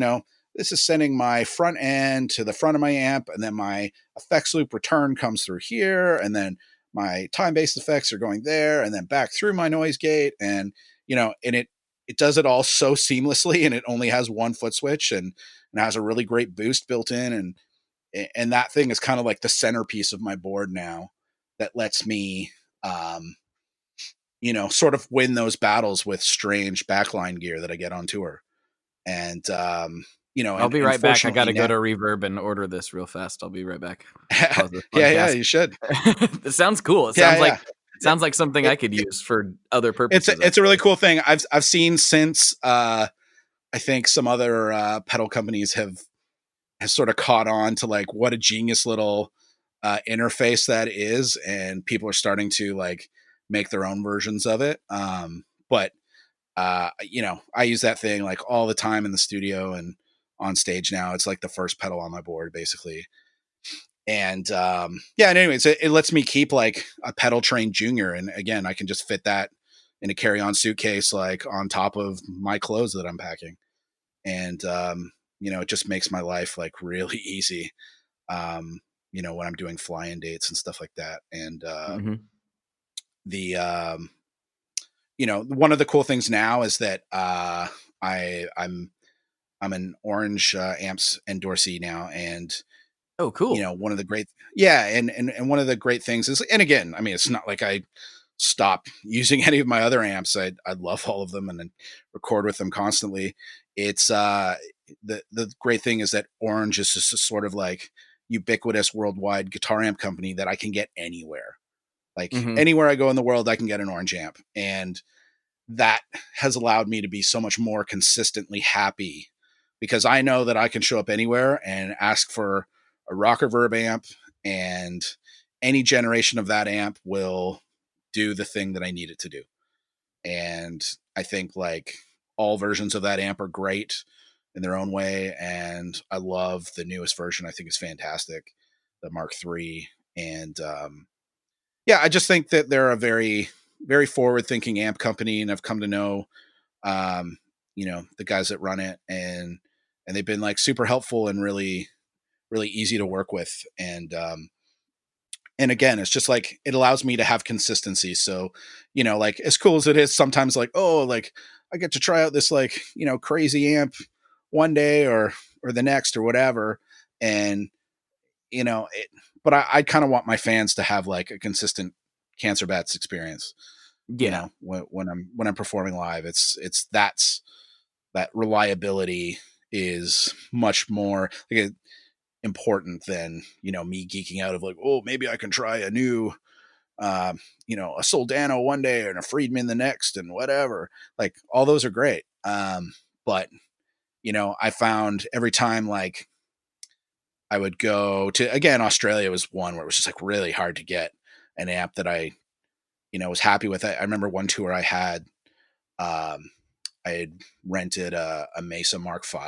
sending my front end to the front of my amp, and then my effects loop return comes through here, and then my time-based effects are going there, and then back through my noise gate, and and it does it all so seamlessly, and it only has one foot switch, and has a really great boost built in, and that thing is kind of like the centerpiece of my board now that lets me sort of win those battles with strange backline gear that I get on tour. And I'll be and right back. I got fortunately to go now, to Reverb and order this real fast. I'll be right back. Pause this yeah, podcast. you should. It sounds cool. It Yeah, sounds like yeah. Sounds like something I could use for other It's purposes. a really cool thing. I've seen since I think some other pedal companies have sort of caught on to like what a genius little interface that is, and people are starting to like make their own versions of it. But you know, I use that thing like all the time in the studio and on stage now. It's like the first pedal on my board, basically. And yeah, and anyways, it lets me keep like a pedal train junior, and again, I can just fit that in a carry-on suitcase, like on top of my clothes that I'm packing, and you know, it just makes my life like really easy. You know, when I'm doing fly-in dates and stuff like that, and the you know, one of the cool things now is that I'm an Orange amps endorsee now, and Oh, cool. you know, one of the great, yeah, and one of the great things is, and again, I mean, it's not like I stop using any of my other amps. I love all of them and then record with them constantly. It's the great thing is that Orange is just a sort of like ubiquitous worldwide guitar amp company that I can get anywhere. Like anywhere I go in the world, I can get an Orange amp, and that has allowed me to be so much more consistently happy because I know that I can show up anywhere and ask for a rocker verb amp, and any generation of that amp will do the thing that I need it to do. And I think like all versions of that amp are great in their own way. And I love the newest version. I think it's fantastic. The Mark III. And yeah, I just think that they're a very, very forward thinking amp company. And I've come to know, you know, the guys that run it, and they've been like super helpful and really, really easy to work with. And again, it's just like it allows me to have consistency. So, you know, like as cool as it is, sometimes like, oh, like I get to try out this like, you know, crazy amp one day or the next or whatever. And, you know, but I kind of want my fans to have like a consistent Cancer Bats experience. You Yeah. know, when I'm performing live, it's that reliability is much more like important than, you know, me geeking out of like, oh, maybe I can try a new, you know, a Soldano one day and a Friedman the next and whatever. Like all those are great. But you know, I found every time like I would go to, again, Australia was one where it was just like really hard to get an amp that I, you know, was happy with. I remember one tour um, I had rented a Mesa Mark V,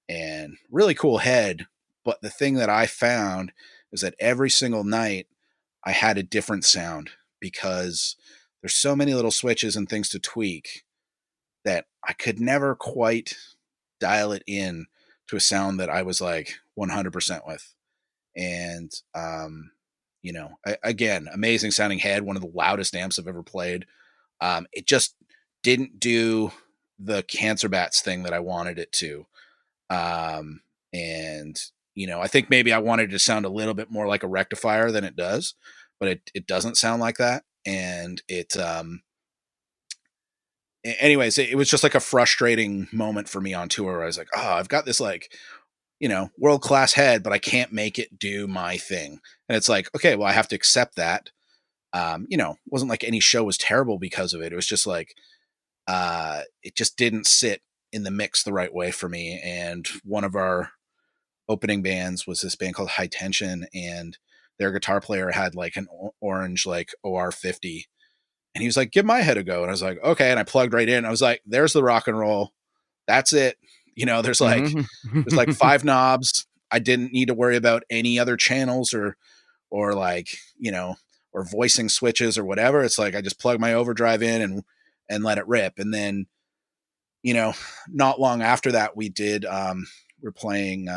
and really cool head. But the thing that I found is that every single night I had a different sound because there's so many little switches and things to tweak that I could never quite dial it in to a sound that I was like 100% with. And, you know, again, amazing sounding head, one of the loudest amps I've ever played. It just didn't do the Cancer Bats thing that I wanted it to. And you know, I think maybe I wanted it to sound a little bit more like a rectifier than it does, but it doesn't sound like that. And anyways, it was just like a frustrating moment for me on tour where I was like, oh, I've got this like, you know, world-class head, but I can't make it do my thing. And it's like, okay, well, I have to accept that. You know, it wasn't like any show was terrible because of it. It was just like, it just didn't sit in the mix the right way for me. And one of our opening bands was this band called High Tension, and their guitar player had like an orange like OR50, and he was like, give my head a go. And I was like, okay. And I plugged right in. I was like, there's the rock and roll. That's it. You know, there's like 5 knobs. I didn't need to worry about any other channels or like, you know, or voicing switches or whatever. It's like I just plug my overdrive in and let it rip. And then, you know, not long after that, we're playing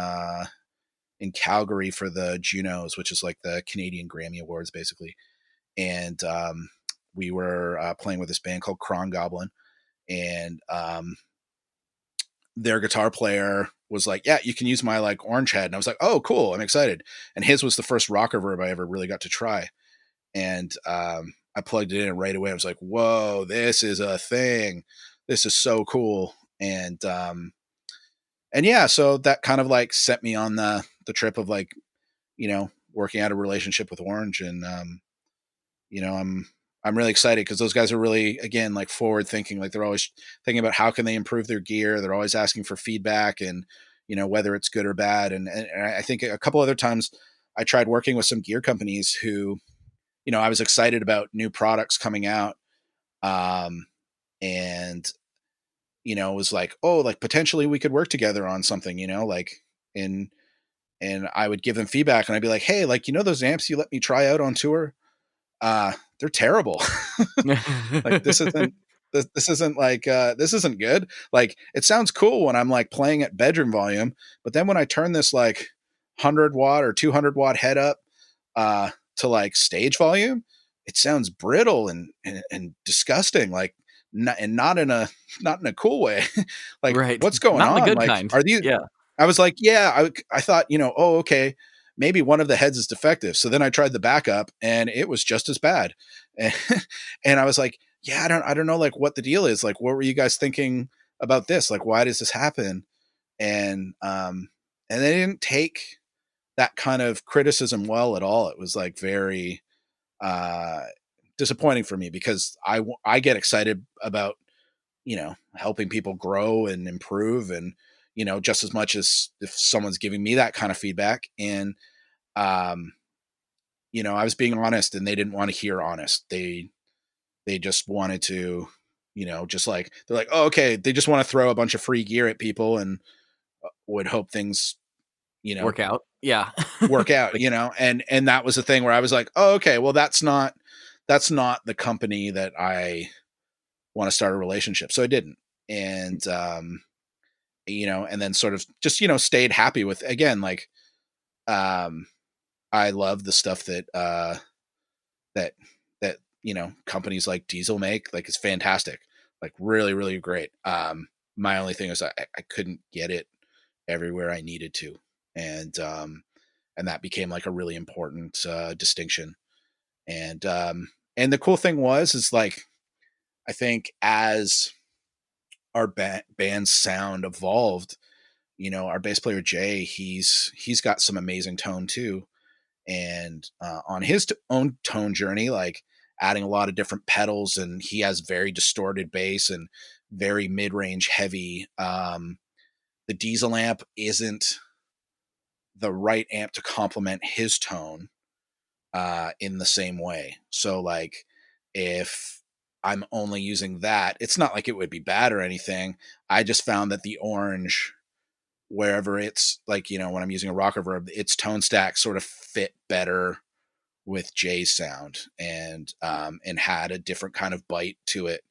in Calgary for the Junos, which is like the Canadian Grammy Awards, basically. And we were playing with this band called Kron Goblin, and their guitar player was like, yeah, you can use my like orange head. And I was like, oh, cool. I'm excited. And his was the first rocker verb I ever really got to try. And I plugged it in, and right away I was like, whoa, this is a thing. This is so cool. And yeah, so that kind of like set me on the trip of like, you know, working out a relationship with Orange. And you know, I'm really excited because those guys are really, again, like forward thinking. Like they're always thinking about how can they improve their gear. They're always asking for feedback and, whether it's good or bad. And I think a couple other times I tried working with some gear companies who, I was excited about new products coming out. And, it was like, oh, like potentially we could work together on something, and, and I would give them feedback and I'd be like, hey, like, those amps you let me try out on tour, they're terrible. Like this isn't like this isn't good. Like it sounds cool when I'm like playing at bedroom volume, but then when I turn this like 100-watt or 200-watt head up to like stage volume, it sounds brittle and disgusting. Like not in a cool way. Like Right. what's going Not in the on? good Like kind. are these? Yeah. I was like, yeah. I thought, oh, okay, maybe one of the heads is defective. So then I tried the backup and it was just as bad. And, and I was like, yeah, I don't know like what the deal is. Like, what were you guys thinking about this? Like, why does this happen? And they didn't take that kind of criticism well at all. It was like very uh disappointing for me because I get excited about, helping people grow and improve and, just as much as if someone's giving me that kind of feedback. And um I was being honest and they didn't want to hear honest. They just wanted to, just like they're like, oh, okay, they just want to throw a bunch of free gear at people and would hope things, Work out. Yeah. work out, Like, and that was the thing where I was like, oh, okay, well that's not the company that I want to start a relationship. So I didn't. And and then sort of just, stayed happy with, again, like I love the stuff that that companies like Diesel make. Like it's fantastic, like really really great. My only thing is I couldn't get it everywhere I needed to, and that became like a really important distinction. And the cool thing is like I think as our band's sound evolved, our bass player Jay, he's got some amazing tone too. And on his own tone journey, like adding a lot of different pedals, and he has very distorted bass and very mid-range heavy. The Diesel amp isn't the right amp to complement his tone in the same way. So like if I'm only using that, it's not like it would be bad or anything. I just found that the orange, wherever it's like, when I'm using a rock reverb, its tone stack sort of fit better with Jay's sound and had a different kind of bite to it,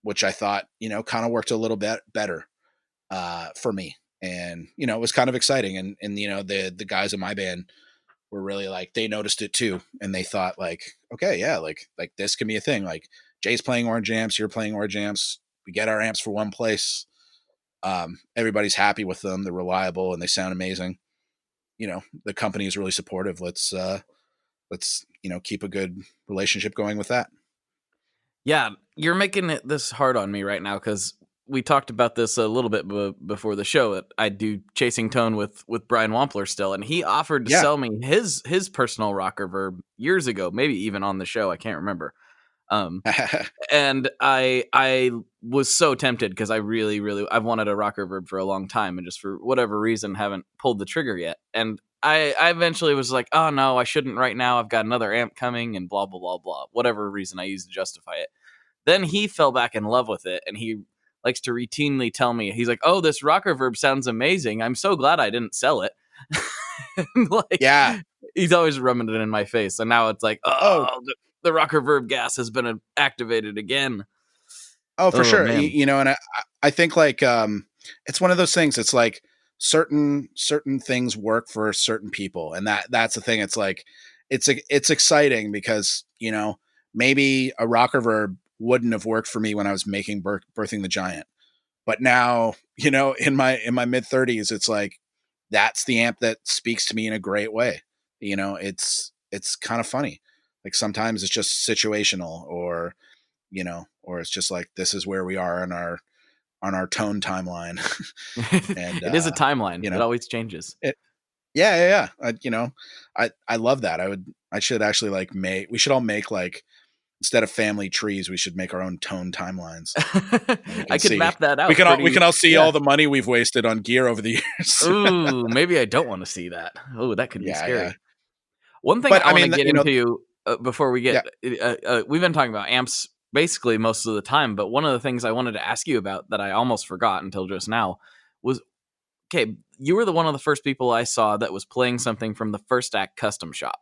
which I thought, kind of worked a little bit better for me. And, it was kind of exciting. And the guys in my band were really like, they noticed it too. And they thought like, okay, yeah, like this can be a thing. Like Jay's playing orange amps, you're playing orange amps. We get our amps for one place. Everybody's happy with them. They're reliable and they sound amazing. The company is really supportive. Let's keep a good relationship going with that. yeah, you're making this hard on me right now because we talked about this a little bit before the show. I do Chasing Tone with Brian Wampler still, and he offered to sell me his personal rock reverb years ago, maybe even on the show. I can't remember. And I was so tempted because I really I've wanted a rock reverb for a long time, and just for whatever reason haven't pulled the trigger yet. And I eventually was like, oh no, I shouldn't right now. I've got another amp coming, and blah blah blah blah. Whatever reason I used to justify it. Then he fell back in love with it, and he likes to routinely tell me, he's like, oh, this rock reverb sounds amazing. I'm so glad I didn't sell it. Like, Yeah. He's always rubbing it in my face, and now it's like, oh. The rock reverb gas has been activated again. Oh, for sure. Man. And I think like it's one of those things. It's like certain things work for certain people, and that's the thing. It's like it's exciting because maybe a rock reverb wouldn't have worked for me when I was making Birthing the Giant, but now in my mid-30s, it's like that's the amp that speaks to me in a great way. It's kind of funny. Like sometimes it's just situational, or it's just like this is where we are on our tone timeline. And it is a timeline. It always changes. Yeah. I love that. I should actually we should all make like, instead of family trees, we should make our own tone timelines. And we I can could see, map that we out can all, we pretty. can all see Yeah. all the money we've wasted on gear over the years. Ooh, maybe I don't want to see that. Oh, that could be Yeah. scary. One thing But I I want to mean, get into before we yeah. get, we've been talking about amps basically most of the time, but one of the things I wanted to ask you about that I almost forgot until just now was, okay, you were one of the first people I saw that was playing something from the First Act Custom Shop.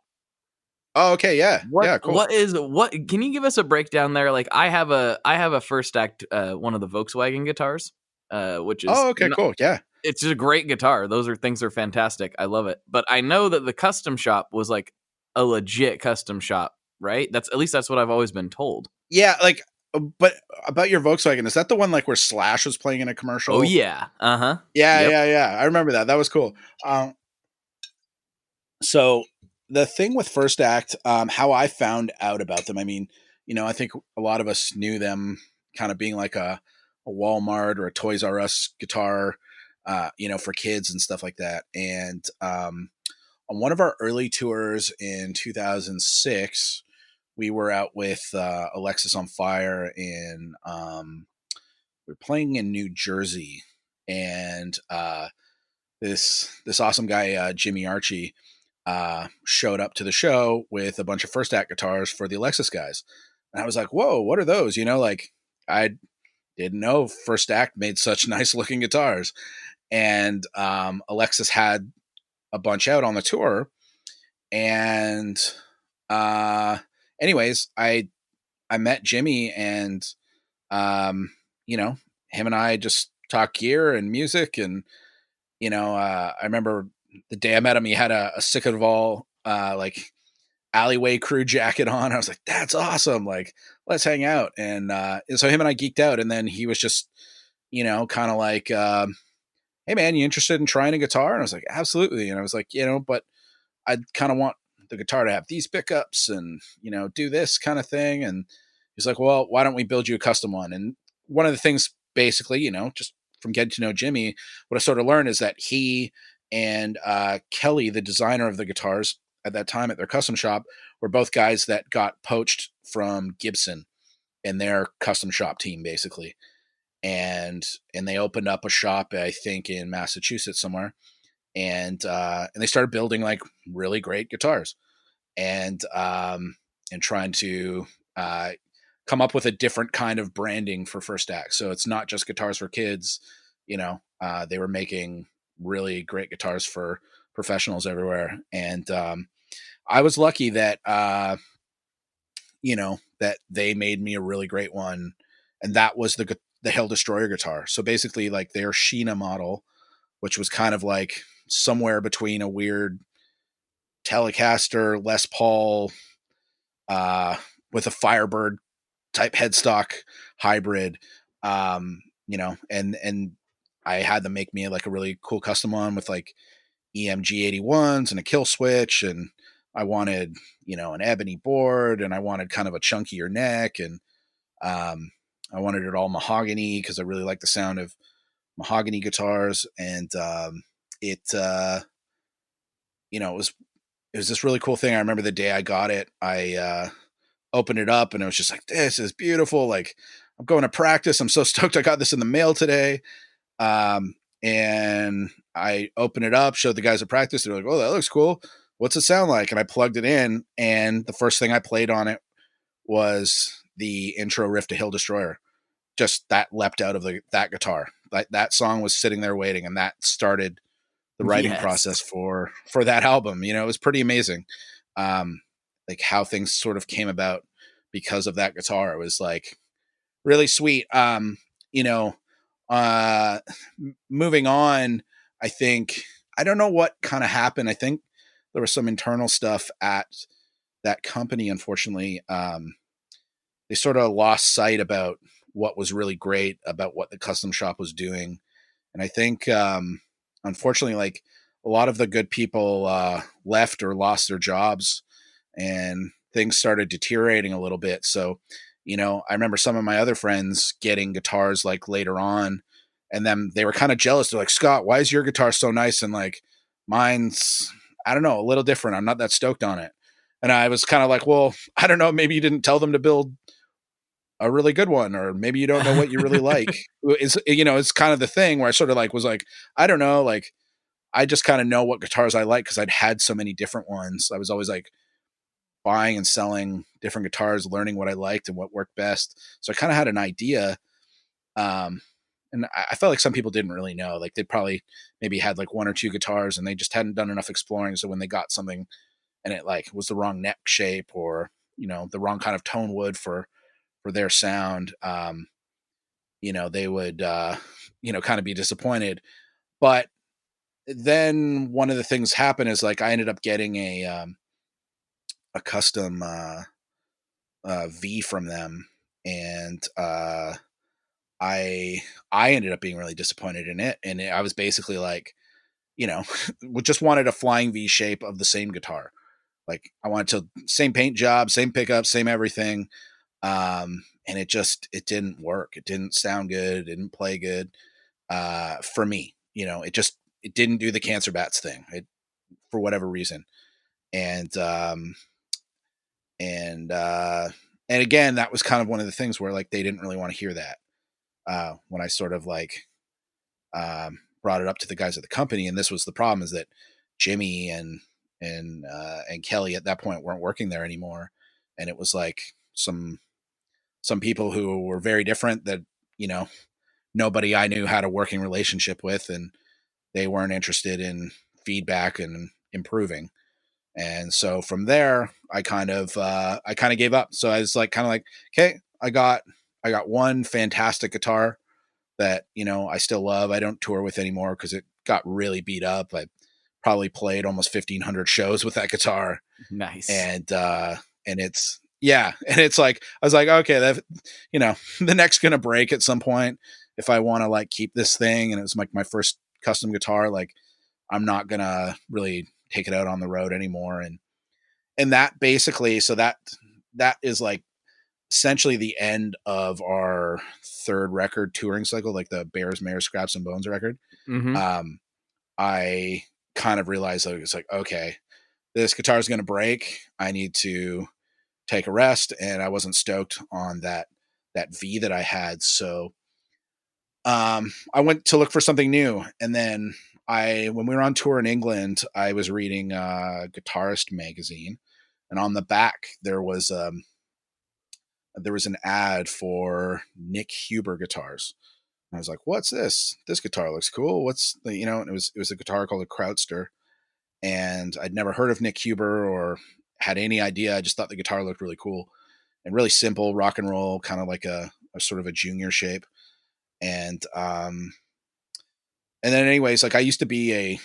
Oh, okay. Yeah. Yeah. Cool. What can you give us a breakdown there? Like I have a First Act, one of the Volkswagen guitars, which is Oh, okay. Cool. Yeah. it's just a great guitar. Those are things are fantastic. I love it. But I know that the custom shop was like a legit custom shop, right? That's at least that's what I've always been told. Yeah. Like, but about your Volkswagen, is that the one like where Slash was playing in a Oh commercial? yeah. Uh-huh. Yeah. Yep. Yeah. I remember that. That was cool. So the thing with First Act, how I found out about them, I mean, I think a lot of us knew them kind of being like a Walmart or a Toys R Us guitar, for kids and stuff like that. And on one of our early tours in 2006, we were out with Alexis on Fire we were playing in New Jersey, and this awesome guy, Jimmy Archie, showed up to the show with a bunch of First Act guitars for the Alexis guys. And I was like, whoa, what are those? Like I didn't know First Act made such nice looking guitars. And Alexis had a bunch out on the tour. And anyways, I met Jimmy, and him and I just talked gear and music. And I remember the day I met him, he had a Sick of All like Alleyway Crew jacket on. I was like, that's awesome. Like, let's hang out. And so him and I geeked out. And then he was just, kind of like, hey man, you interested in trying a guitar? And I was like, absolutely. And I was like, but I kind of want the guitar to have these pickups and, do this kind of thing. And he's like, well, why don't we build you a custom one? And one of the things basically, just from getting to know Jimmy, what I sort of learned is that he and Kelly, the designer of the guitars at that time at their custom shop, were both guys that got poached from Gibson and their custom shop team basically. And they opened up a shop, I think in Massachusetts somewhere. And they started building like really great guitars and trying to come up with a different kind of branding for First Act. So it's not just guitars for kids, they were making really great guitars for professionals everywhere. And I was lucky that, that they made me a really great one. And that was the Hell Destroyer guitar. So basically like their Sheena model, which was kind of like somewhere between a weird Telecaster Les Paul with a Firebird type headstock hybrid, and I had them make me like a really cool custom one with like EMG 81s and a kill switch, and I wanted an ebony board, and I wanted kind of a chunkier neck, and I wanted it all mahogany because I really like the sound of mahogany guitars. And it it was this really cool thing. I remember the day I got it, I opened it up and it was just like, this is beautiful. Like, I'm going to practice. I'm so stoked I got this in the mail today. And I opened it up, showed the guys at practice. They're like, oh, that looks cool. What's it sound like? And I plugged it in, and the first thing I played on it was the intro riff to Hill Destroyer. Just that leapt out of that guitar. That song was sitting there waiting, and that started the writing process for that album. It was pretty amazing. Like how things sort of came about because of that guitar. It was like really sweet. Moving on, I think, I don't know what kind of happened. I think there was some internal stuff at that company. Unfortunately, they sort of lost sight about what was really great about what the custom shop was doing. And I think, unfortunately, like a lot of the good people left or lost their jobs, and things started deteriorating a little bit. So, I remember some of my other friends getting guitars like later on, and then they were kind of jealous. They're like, Scott, why is your guitar so nice? And like mine's, I don't know, a little different. I'm not that stoked on it. And I was kind of like, well, I don't know, maybe you didn't tell them to build a really good one, or maybe you don't know what you really like. It's kind of the thing where I sort of like was like, I don't know, like I just kind of know what guitars I like because I'd had so many different ones. I was always like buying and selling different guitars, learning what I liked and what worked best. So I kind of had an idea. Um, and I felt like some people didn't really know. Like they probably maybe had like one or two guitars and they just hadn't done enough exploring. So when they got something and it like was the wrong neck shape or, the wrong kind of tone wood for their sound, they would, kind of be disappointed. But then one of the things happened is like I ended up getting a custom V from them, and I ended up being really disappointed in it, and I was basically like, just wanted a flying V shape of the same guitar. Like I wanted to same paint job, same pickup, same everything. And it didn't work. It didn't sound good. It didn't play good. For me, it didn't do the Cancer Bats thing for whatever reason. And, and, uh, and again, that was kind of one of the things where like, they didn't really want to hear that, when I sort of like, brought it up to the guys at the company. And this was the problem, is that Jimmy and Kelly at that point weren't working there anymore. And it was like some people who were very different that, nobody I knew had a working relationship with, and they weren't interested in feedback and improving. And so from there, I kind of gave up. So I was like, kind of like, okay, I got one fantastic guitar that, I still love. I don't tour with anymore because it got really beat up. I probably played almost 1,500 shows with that guitar. Nice. And it's, yeah. And it's like, I was like, okay, that, the neck's going to break at some point if I want to like keep this thing. And it was like my first custom guitar. Like I'm not going to really take it out on the road anymore. And that basically, so that is like essentially the end of our third record touring cycle, like the Bears, Mares, Scraps and Bones record. Mm-hmm. I kind of realized that it was like, okay, this guitar is going to break. I need to take a rest. And I wasn't stoked on that V that I had. So, I went to look for something new. And then when we were on tour in England, I was reading Guitarist magazine, and on the back there was an ad for Nick Huber guitars. And I was like, what's this? This guitar looks cool. What's the, and it was a guitar called a Krautster. And I'd never heard of Nick Huber or had any idea. I just thought the guitar looked really cool and really simple, rock and roll, kind of like a sort of a junior shape. And then anyways, like I used to be a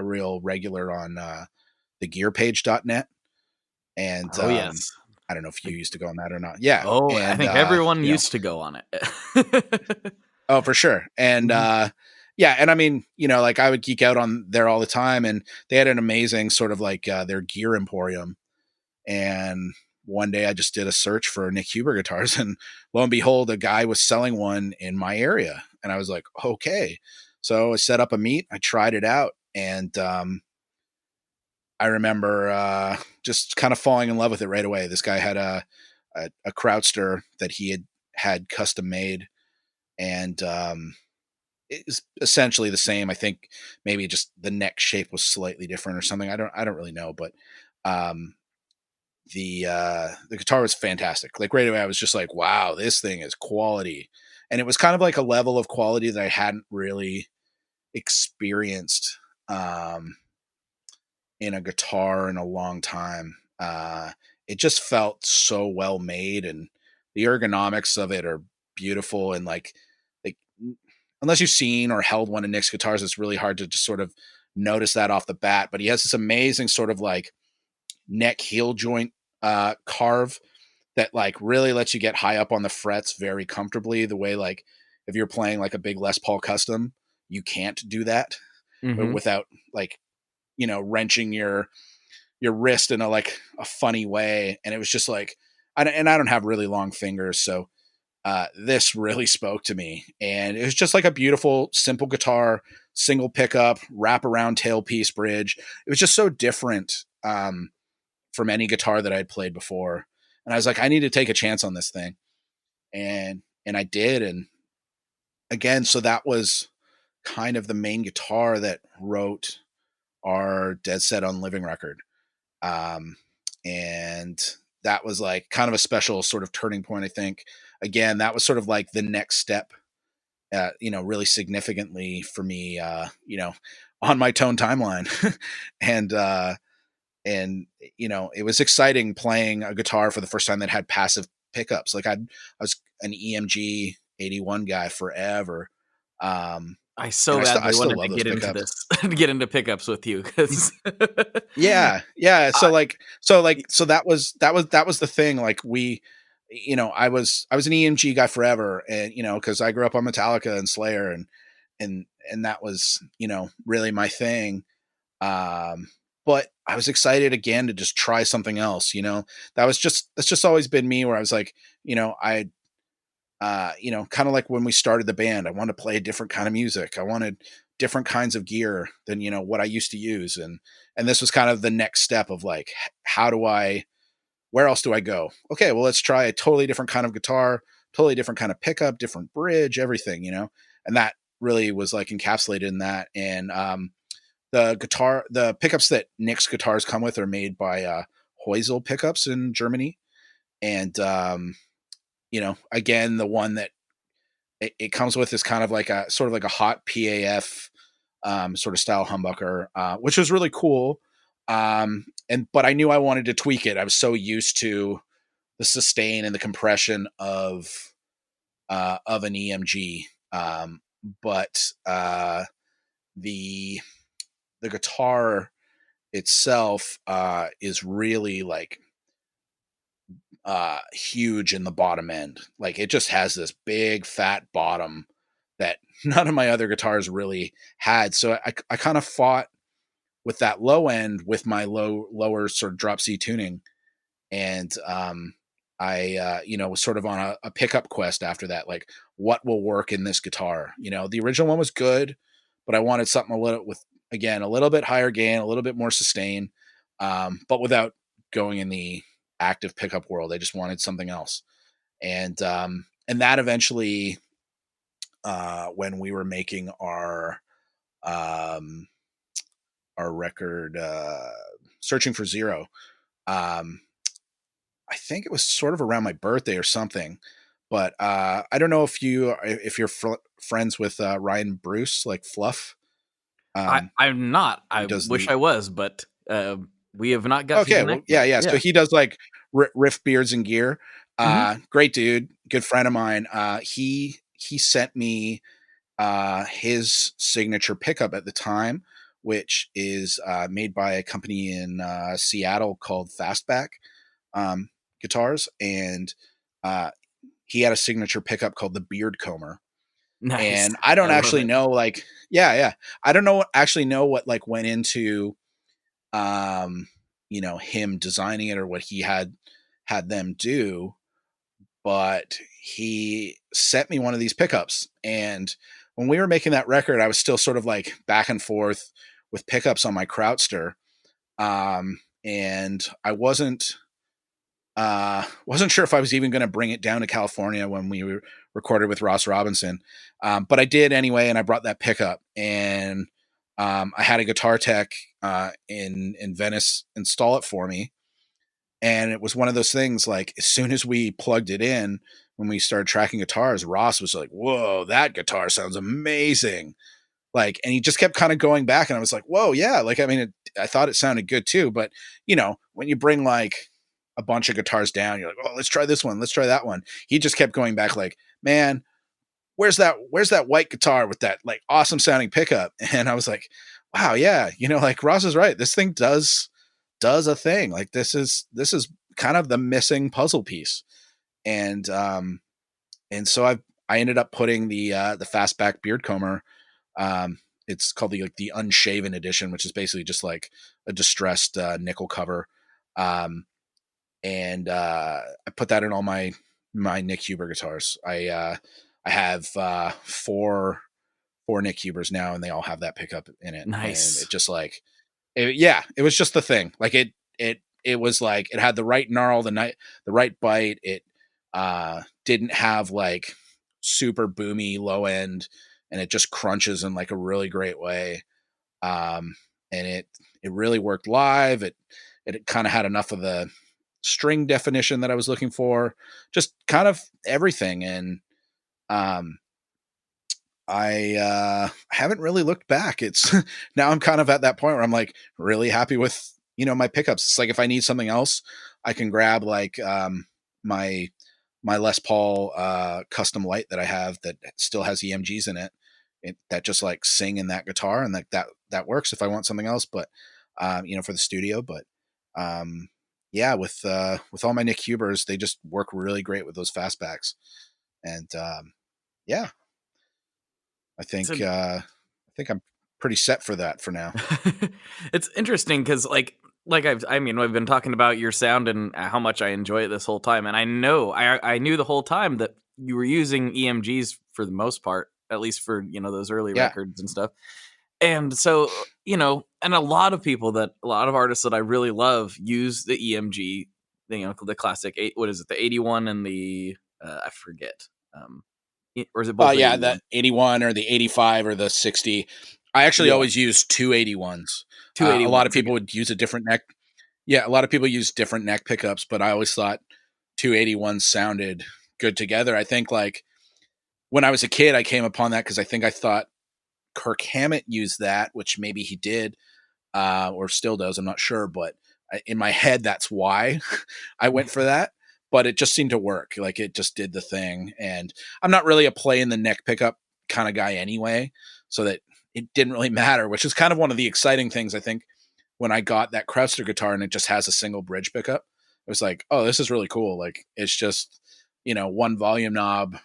real regular on the gearpage.net. And Oh yes. I don't know if you used to go on that or not. Yeah. Oh, and, I think everyone used to go on it. Oh, for sure. And yeah, and I mean, like I would geek out on there all the time, and they had an amazing sort of like their gear emporium. And one day I just did a search for Nick Huber guitars, and lo and behold, a guy was selling one in my area. And I was like, okay. So I set up a meet, I tried it out, and I remember just kind of falling in love with it right away. This guy had a Krautster that he had custom made, and it's essentially the same. I think maybe just the neck shape was slightly different or something. I don't really know, but the guitar was fantastic. Like right away, I was just like, wow, this thing is quality. And it was kind of like a level of quality that I hadn't really experienced in a guitar in a long time. It just felt so well made, and the ergonomics of it are beautiful. And like unless you've seen or held one of Nick's guitars, it's really hard to just sort of notice that off the bat. But he has this amazing sort of like neck heel joint carve that like really lets you get high up on the frets very comfortably. The way like if you're playing like a big Les Paul custom, you can't do that without like wrenching your wrist in a funny way. And it was just like I don't have really long fingers, so this really spoke to me. And it was just like a beautiful, simple guitar, single pickup, wraparound tailpiece bridge. It was just so different from any guitar that I had played before. And I was like, I need to take a chance on this thing. And I did. And again, so that was kind of the main guitar that wrote our Dead Set on Living record. And that was like kind of a special sort of turning point, I think. Again, that was sort of like the next step, really significantly for me, on my Tone timeline. and, it was exciting playing a guitar for the first time that had passive pickups. Like I was an EMG 81 guy forever. I so And I badly still wanted to love those get into pickups. this, to get into pickups with you, because Yeah. So that was the thing. Like I was an EMG guy forever, and because I grew up on Metallica and Slayer, and that was really my thing. But I was excited again to just try something else. That's just always been me, where I was like, I kind of like when we started the band, I wanted to play a different kind of music. I wanted different kinds of gear than, what I used to use. And this was kind of the next step of like, where else do I go? Okay, well, let's try a totally different kind of guitar, totally different kind of pickup, different bridge, everything, and that really was like encapsulated in that. And, the pickups that Nick's guitars come with are made by, Heusel pickups in Germany. And, again, the one that it comes with is kind of like a sort of like a hot PAF sort of style humbucker, which was really cool. But I knew I wanted to tweak it. I was so used to the sustain and the compression of an EMG. But the guitar itself is really like huge in the bottom end. Like it just has this big fat bottom that none of my other guitars really had. So I kind of fought with that low end with my lower sort of drop C tuning. And I was sort of on a pickup quest after that. Like, what will work in this guitar? The original one was good, but I wanted something a little bit higher gain, a little bit more sustain, but without going in the active pickup world. I just wanted something else. And that eventually, when we were making our record, Searching for Zero, I think it was sort of around my birthday or something, but I don't know if you're friends with Ryan Bruce, like Fluff. I'm not. I wish I was, but we have not got to Okay, connect well, yeah, yet. yeah. So he does like riff beards and gear. Mhm. Great dude, good friend of mine. He sent me his signature pickup at the time, which is made by a company in Seattle called Fastback Guitars, and he had a signature pickup called the Beard Comber. Nice. And I don't I love actually it. know, like, yeah. I don't know what like went into, um, him designing it or what he had them do, but he sent me one of these pickups. And when we were making that record, I was still sort of like back and forth with pickups on my Krautster. And I wasn't sure if I was even going to bring it down to California when we recorded with Ross Robinson. But I did anyway. And I brought that pickup, and I had a guitar tech in Venice install it for me. And it was one of those things, like, as soon as we plugged it in, when we started tracking guitars, Ross was like, whoa, that guitar sounds amazing. Like, and he just kept kind of going back, and I was like, whoa, yeah. Like, I mean, I thought it sounded good too, but when you bring like a bunch of guitars down, you're like, oh, let's try this one. Let's try that one. He just kept going back like, man, where's that white guitar with that like awesome sounding pickup? And I was like, wow, yeah. Like Ross is right. This thing does a thing. Like this is kind of the missing puzzle piece. And so I ended up putting the Fastback Beard Comber. It's called the Unshaven edition, which is basically just like a distressed nickel cover. And I put that in all my Nick Huber guitars. I have four 4 Nick Hubers now, and they all have that pickup in it. And Nice. it just like, it was just the thing. Like it was like, it had the right gnarl, the right bite. It didn't have like super boomy low end, and it just crunches in like a really great way. And it really worked live. It kind of had enough of the string definition that I was looking for, just kind of everything. And I haven't really looked back. It's now I'm kind of at that point where I'm like really happy with, my pickups. It's like if I need something else, I can grab like my Les Paul custom light that I have that still has EMGs in it. That just like sing in that guitar, and like that works if I want something else, but for the studio. But yeah, with all my Nick Hubers, they just work really great with those fastbacks. And yeah, I think I'm pretty set for that for now. It's interesting because I've been talking about your sound and how much I enjoy it this whole time, and I know I knew the whole time that you were using EMGs for the most part, at least for those early records and stuff. And so and a lot of artists that I really love use the EMG, the classic what is it, the 81 and the I forget, or is it both? Yeah, the 81 or the 85 or the 60. I actually always use 281s. A lot of people would use a different neck. Yeah, a lot of people use different neck pickups, but I always thought 281s sounded good together. I think like when I was a kid, I came upon that because I thought Kirk Hammett used that, which maybe he did or still does. I'm not sure, but in my head, that's why I went for that. But it just seemed to work. Like it just did the thing. And I'm not really a play in the neck pickup kind of guy anyway, so that it didn't really matter, which is kind of one of the exciting things, I think, when I got that Crowster guitar and it just has a single bridge pickup. It was like, oh, this is really cool. Like it's just, one volume knob,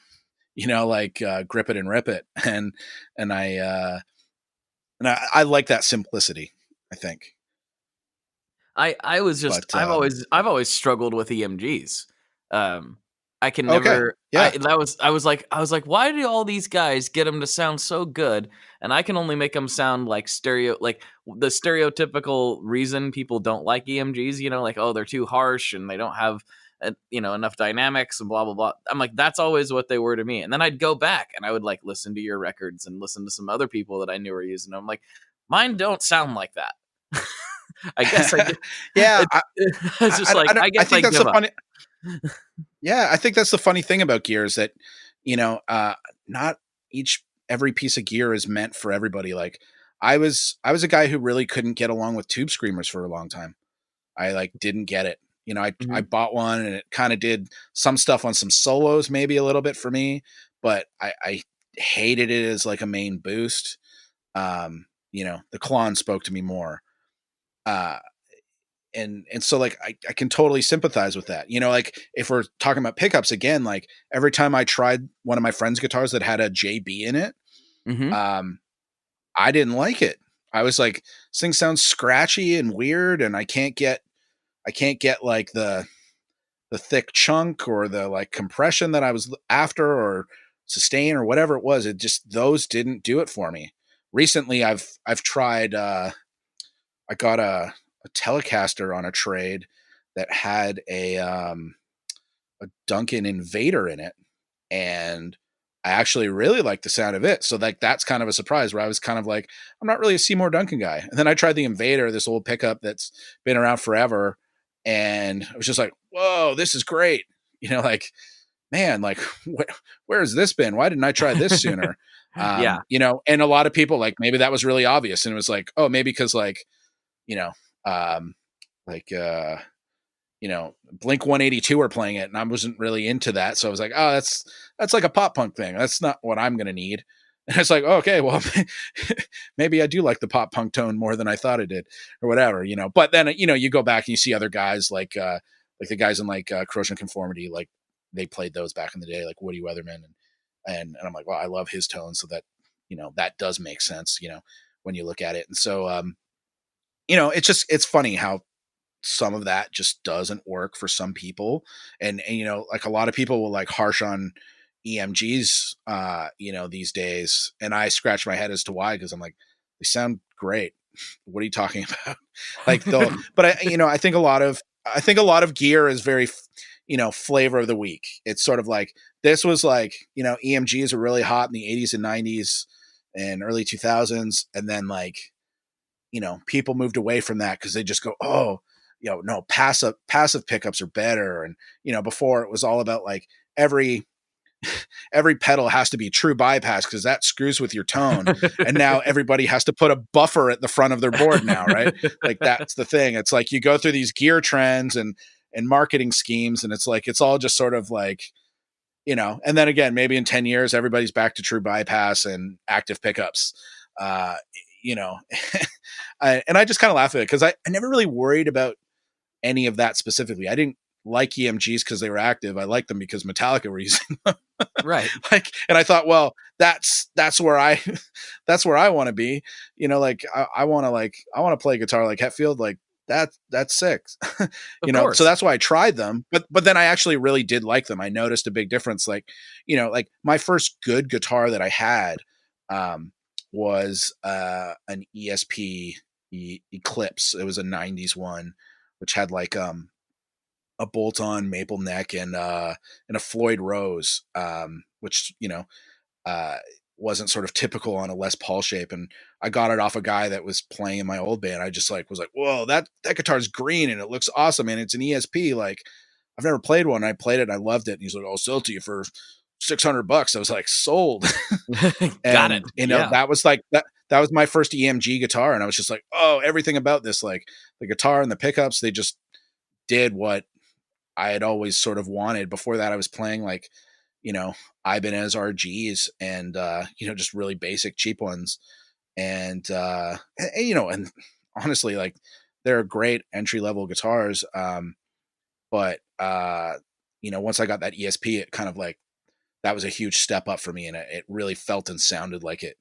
like grip it and rip it. And I like that simplicity, I think. I was just But, I've always struggled with EMGs. I can okay. never. Yeah. I was like, why do all these guys get them to sound so good, and I can only make them sound like stereo, like the stereotypical reason people don't like EMGs. Like, oh, they're too harsh and they don't have enough dynamics and blah blah blah. I'm like, that's always what they were to me. And then I'd go back and I would like listen to your records and listen to some other people that I knew were using them. I'm like, mine don't sound like that. I guess I did. Yeah, it's just like I guess I think that's the funny. Yeah, I think that's the funny thing about gear is that not every piece of gear is meant for everybody. Like I was a guy who really couldn't get along with tube screamers for a long time. I like didn't get it. I bought one and it kind of did some stuff on some solos, maybe a little bit for me, but I hated it as like a main boost. The Klon spoke to me more. And so like I can totally sympathize with that. Like if we're talking about pickups again, like every time I tried one of my friend's guitars that had a JB in it, I didn't like it. I was like, this thing sounds scratchy and weird, and I can't get like the thick chunk or the like compression that I was after, or sustain or whatever it was. It just, those didn't do it for me. Recently I've tried I got a Telecaster on a trade that had a Duncan Invader in it, and I actually really liked the sound of it. So like that's kind of a surprise where I was kind of like, I'm not really a Seymour Duncan guy. And then I tried the Invader, this old pickup that's been around forever, and I was just like, whoa, this is great. Like, man, like where has this been? Why didn't I try this sooner? Yeah. And a lot of people like, maybe that was really obvious, and it was like, oh, maybe because like, Blink 182 were playing it and I wasn't really into that. So I was like, oh, that's like a pop punk thing. That's not what I'm going to need. And it's like, oh, okay, well, maybe I do like the pop punk tone more than I thought I did or whatever, but then, you go back and you see other guys like the guys in like Corrosion Conformity, like they played those back in the day, like Woody Weatherman. And I'm like, well, I love his tone. So that, that does make sense, when you look at it. And so, it's funny how some of that just doesn't work for some people. And like a lot of people will like harsh on, EMGs, these days. And I scratch my head as to why, because I'm like, they sound great. What are you talking about? But I think a lot of gear is very, flavor of the week. It's sort of like, this was like, EMGs were really hot in the 80s and 90s and early 2000s. And then like, people moved away from that because they just go, oh, no, passive pickups are better. And, before it was all about like every pedal has to be true bypass because that screws with your tone. And now everybody has to put a buffer at the front of their board now, right? Like that's the thing. It's like you go through these gear trends and marketing schemes, and it's like it's all just sort of like, and then again, maybe in 10 years, everybody's back to true bypass and active pickups. And I just kind of laugh at it because I never really worried about any of that specifically. I didn't like EMGs because they were active. I liked them because Metallica were using them. Right. And I thought, well, that's where I want to be. I want to play guitar like Hetfield. Like that's sick. So that's why I tried them. But then I actually really did like them. I noticed a big difference. Like my first good guitar that I had was an ESP Eclipse. It was a 90s one, which had like a bolt-on maple neck and a Floyd Rose, which wasn't sort of typical on a Les Paul shape. And I got it off a guy that was playing in my old band. I just was like, whoa, that guitar's green and it looks awesome, and it's an ESP. Like, I've never played one. I played it and I loved it. And he's like, I'll sell it to you for $600. I was like, sold. Got it. That was like that was my first EMG guitar, and I was just like, oh, everything about this, like the guitar and the pickups, they just did what I had always sort of wanted. Before that, I was playing like, Ibanez RGs and just really basic cheap ones. And honestly, like, they're great entry-level guitars. But once I got that ESP, it kind of like, that was a huge step up for me, and it really felt and sounded like it.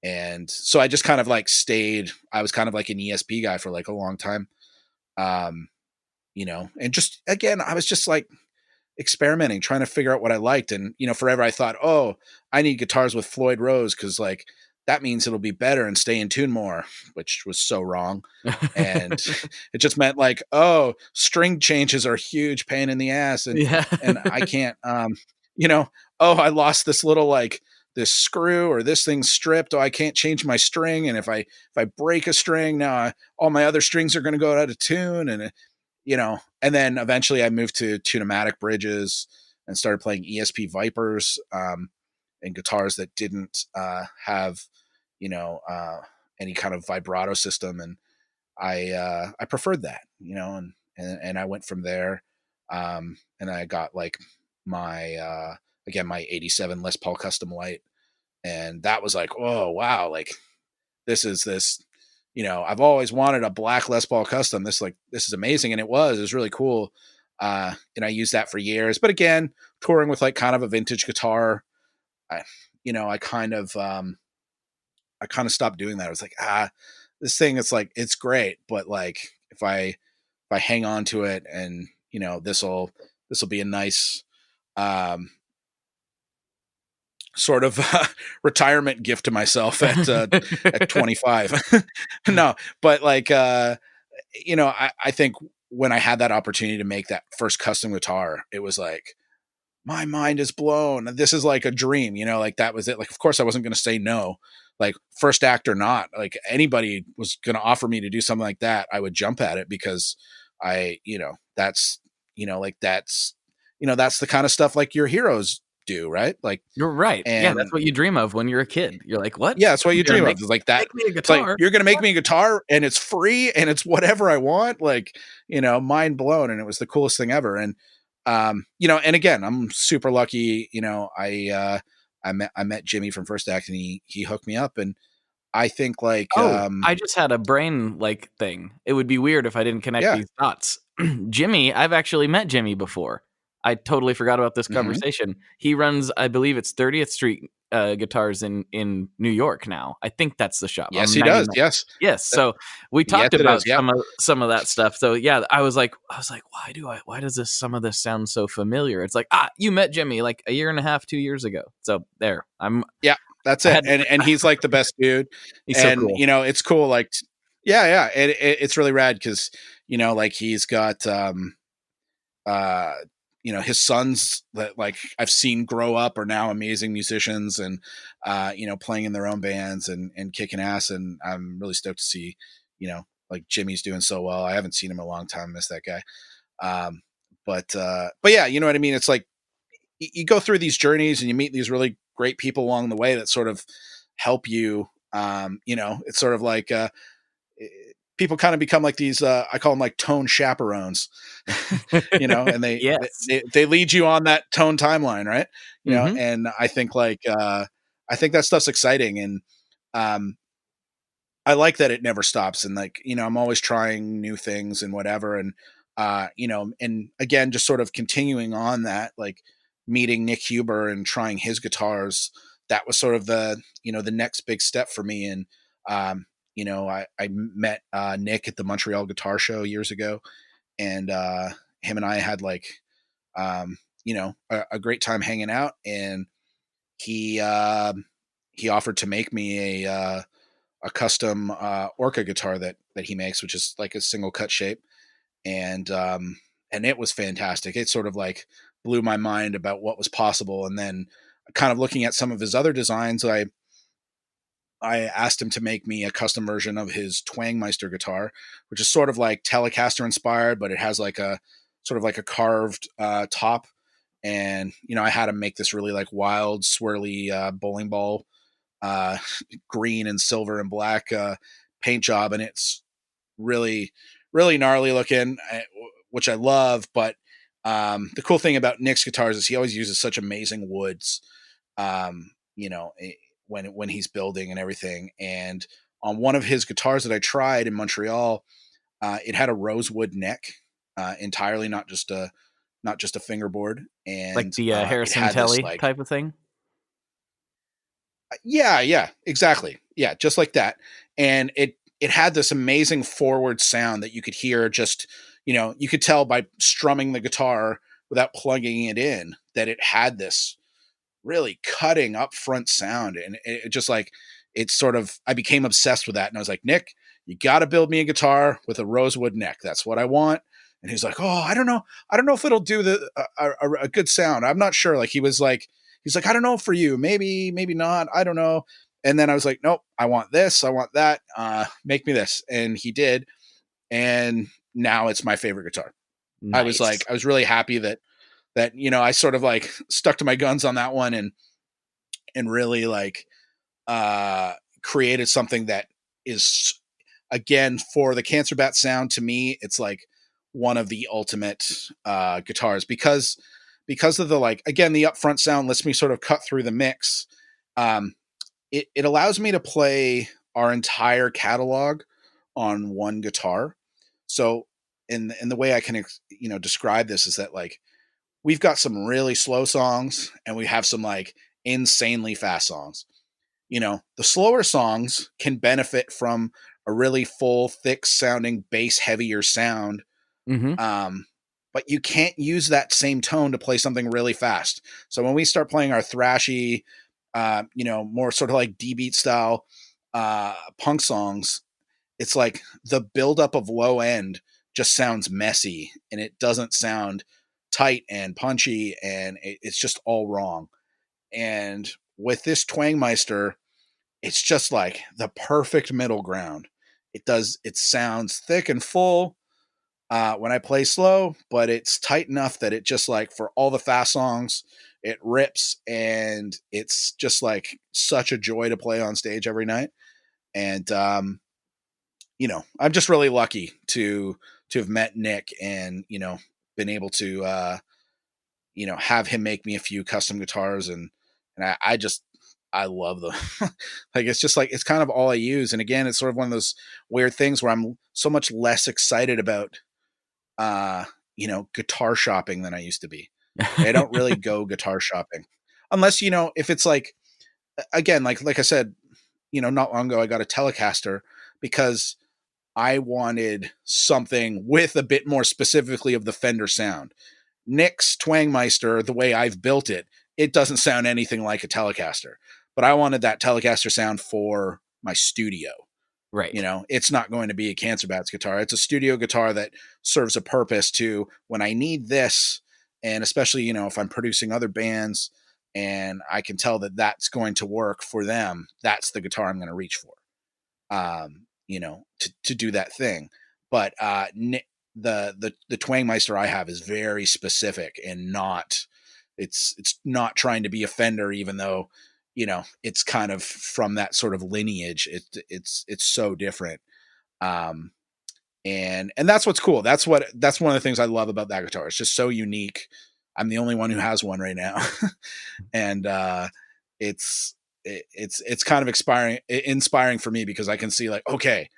And so I just kind of like I was kind of like an ESP guy for like a long time. And just, again, I was just like experimenting, trying to figure out what I liked. And, forever I thought, oh, I need guitars with Floyd Rose, because like that means it'll be better and stay in tune more, which was so wrong. And it just meant like, oh, string changes are a huge pain in the ass. And, and I can't, oh, I lost this little, like, this screw, or this thing's stripped. Oh, I can't change my string. And if I break a string now, all my other strings are going to go out of tune. And, and then eventually I moved to tunematic bridges and started playing ESP Vipers, and guitars that didn't have, any kind of vibrato system. And I preferred that, and I went from there. And I got like my, again, my 87 Les Paul Custom Light. And that was like, oh, wow. Like, this is I've always wanted a black Les Paul Custom. This is amazing. And it was really cool. And I used that for years, but again, touring with like kind of a vintage guitar, I kind of stopped doing that. I was like, this thing, it's like, it's great, but like, if I hang on to it, and, this will be a nice, sort of retirement gift to myself at 25. No, but like, I think when I had that opportunity to make that first custom guitar, it was like, my mind is blown. This is like a dream, like that was it. Like, of course I wasn't going to say no, like first act or not, like anybody was going to offer me to do something like that, I would jump at it, because that's the kind of stuff like your heroes do, right? Like, you're right. And that's what you dream of when you're a kid. You're like, what? Yeah, that's what you dream of. It's like that. Make me a It's like, guitar. you're going to make me a guitar, and it's free, and it's whatever I want. Like, mind blown. And it was the coolest thing ever. And, and again, I'm super lucky. I met Jimmy from First Act, and he hooked me up. And I think like, I just had a brain like thing. It would be weird if I didn't connect these dots. Jimmy, I've actually met Jimmy before. I totally forgot about this Mhm. conversation. He runs, I believe it's 30th Street guitars in New York now. I think that's the shop. Yes, I'm he does. 99. Yes. Yes. That So we yes, talked it is. about Yep. some of that stuff. So yeah, I was like, why does some of this sound so familiar? It's like, you met Jimmy like a year and a half, 2 years ago. So there, Yeah, that's I it. had And he's like the best dude. he's so And cool. it's cool. Like, yeah, yeah. It's really rad because like he's got uh his sons that like I've seen grow up are now amazing musicians and playing in their own bands and kicking ass, and I'm really stoked to see like Jimmy's doing so well. I haven't seen him in a long time. Miss that guy. um but yeah, you know what I mean. It's like you go through these journeys and you meet these really great people along the way that sort of help you. It's sort of like eh, people kind of become like these I call them like tone chaperones. And Yes. they lead you on that tone timeline, right? Hmm. And I think like I think that stuff's exciting. And um I like that it never stops, and like I'm always trying new things and whatever. And and again, just sort of continuing on that, like meeting Nick Huber and trying his guitars, that was sort of the next big step for me. And I met Nick at the Montreal Guitar Show years ago, and him and I had like a great time hanging out. And he he offered to make me a custom Orca guitar that he makes, which is like a single cut shape. And it was fantastic. It sort of like blew my mind about what was possible. And then kind of looking at some of his other designs, I asked him to make me a custom version of his Twangmeister guitar, which is sort of like Telecaster inspired, but it has like a sort of like a carved top. And I had him make this really like wild, swirly bowling ball, uh, green and silver and black paint job, and it's really, really gnarly looking, which I love. But the cool thing about Nick's guitars is he always uses such amazing woods. Um, you know, when he's building and everything. And on one of his guitars that I tried in Montreal, it had a rosewood neck entirely, not just a fingerboard. Like And the it Harrison had this Telly like type of thing. yeah, exactly. Yeah, just like that. And it had this amazing forward sound that you could hear just, you could tell by strumming the guitar without plugging it in that it had this really cutting up front sound. And it just like it's sort of I became obsessed with that. And I was like, Nick, you got to build me a guitar with a rosewood neck. That's what I want. And he's like, oh, I don't know if it'll do a good sound. I'm not sure. Like he's like, I don't know for you, maybe not, I don't know. And then I was like, nope, I want this, I want that, make me this. And he did. And now it's my favorite guitar. Nice. I was really happy that I sort of like stuck to my guns on that one, and really like uh created something that is, again, for the Cancer Bat sound. To me, it's like one of the ultimate guitars because of the, like, again, the upfront sound lets me sort of cut through the mix. Um it allows me to play our entire catalog on one guitar. So in the way I can describe this is that, like, we've got some really slow songs and we have some like insanely fast songs. The slower songs can benefit from a really full, thick sounding bass, heavier sound. Hmm. um but you can't use that same tone to play something really fast. So when we start playing our thrashy, more sort of like D beat style punk songs, it's like the buildup of low end just sounds messy and it doesn't sound tight and punchy, and it's just all wrong. And with this Twangmeister, it's just like the perfect middle ground. It sounds thick and full when I play slow, but it's tight enough that it just, like, for all the fast songs, it rips, and it's just like such a joy to play on stage every night. And I'm just really lucky to have met Nick and been able to have him make me a few custom guitars. And I just I love them. Like, it's just like it's kind of all I use. And again, it's sort of one of those weird things where I'm so much less excited about guitar shopping than I used to be. I don't really go guitar shopping unless, if it's like, again, like I said, not long ago, I got a Telecaster because I wanted something with a bit more specifically of the Fender sound. Nick's Twangmeister, the way I've built it, it doesn't sound anything like a Telecaster, but I wanted that Telecaster sound for my studio. Right. It's not going to be a Cancer Bats guitar. It's a studio guitar that serves a purpose to when I need this. And especially, if I'm producing other bands and I can tell that that's going to work for them, that's the guitar I'm going to reach for, to do that thing. But the Twangmeister I have is very specific and it's not trying to be a Fender, even though, it's kind of from that sort of lineage. It's so different. And that's what's cool. That's one of the things I love about that guitar. It's just so unique. I'm the only one who has one right now. And it's kind of inspiring for me because I can see like, okay,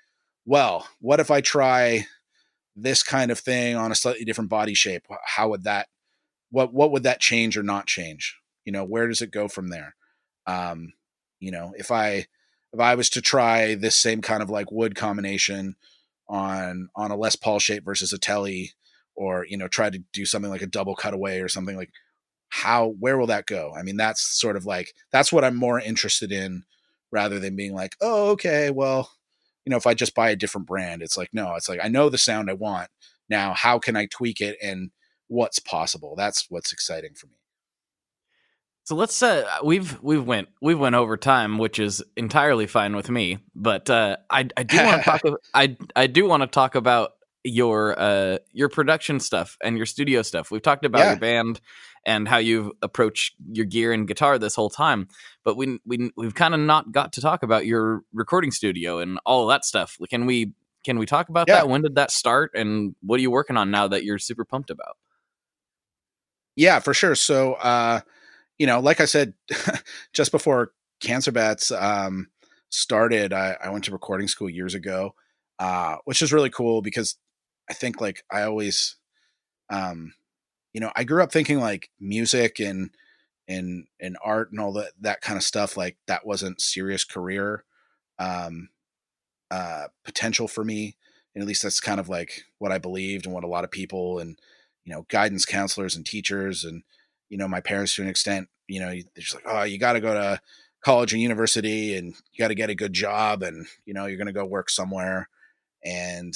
well, what if I try this kind of thing on a slightly different body shape? How would that, what would that change or not change? Where does it go from there? If I was to try this same kind of like wood combination on a Les Paul shape versus a Tele, or, try to do something like a double cutaway or something, like where will that go? I mean, that's sort of like, that's what I'm more interested in rather than being like, oh, okay, well, if I just buy a different brand, it's like, no, it's like, I know the sound I want. Now, how can I tweak it and what's possible? That's what's exciting for me. So let's we've went over time, which is entirely fine with me. But I do want to talk. I do want to talk about your production stuff and your studio stuff. We've talked about your band and how you've approached your gear and guitar this whole time, but we've kind of not got to talk about your recording studio and all of that stuff. Can we talk about that? When did that start, and what are you working on now that you're super pumped about? Yeah, for sure. So, like I said, just before Cancer Bats started, I went to recording school years ago, which is really cool because I think like I always, I grew up thinking like music and art and all that kind of stuff, like that wasn't serious career um, potential for me. And at least that's kind of like what I believed and what a lot of people and, guidance counselors and teachers and, my parents to an extent, they're just like, oh, you got to go to college and university and you got to get a good job and, you're going to go work somewhere. And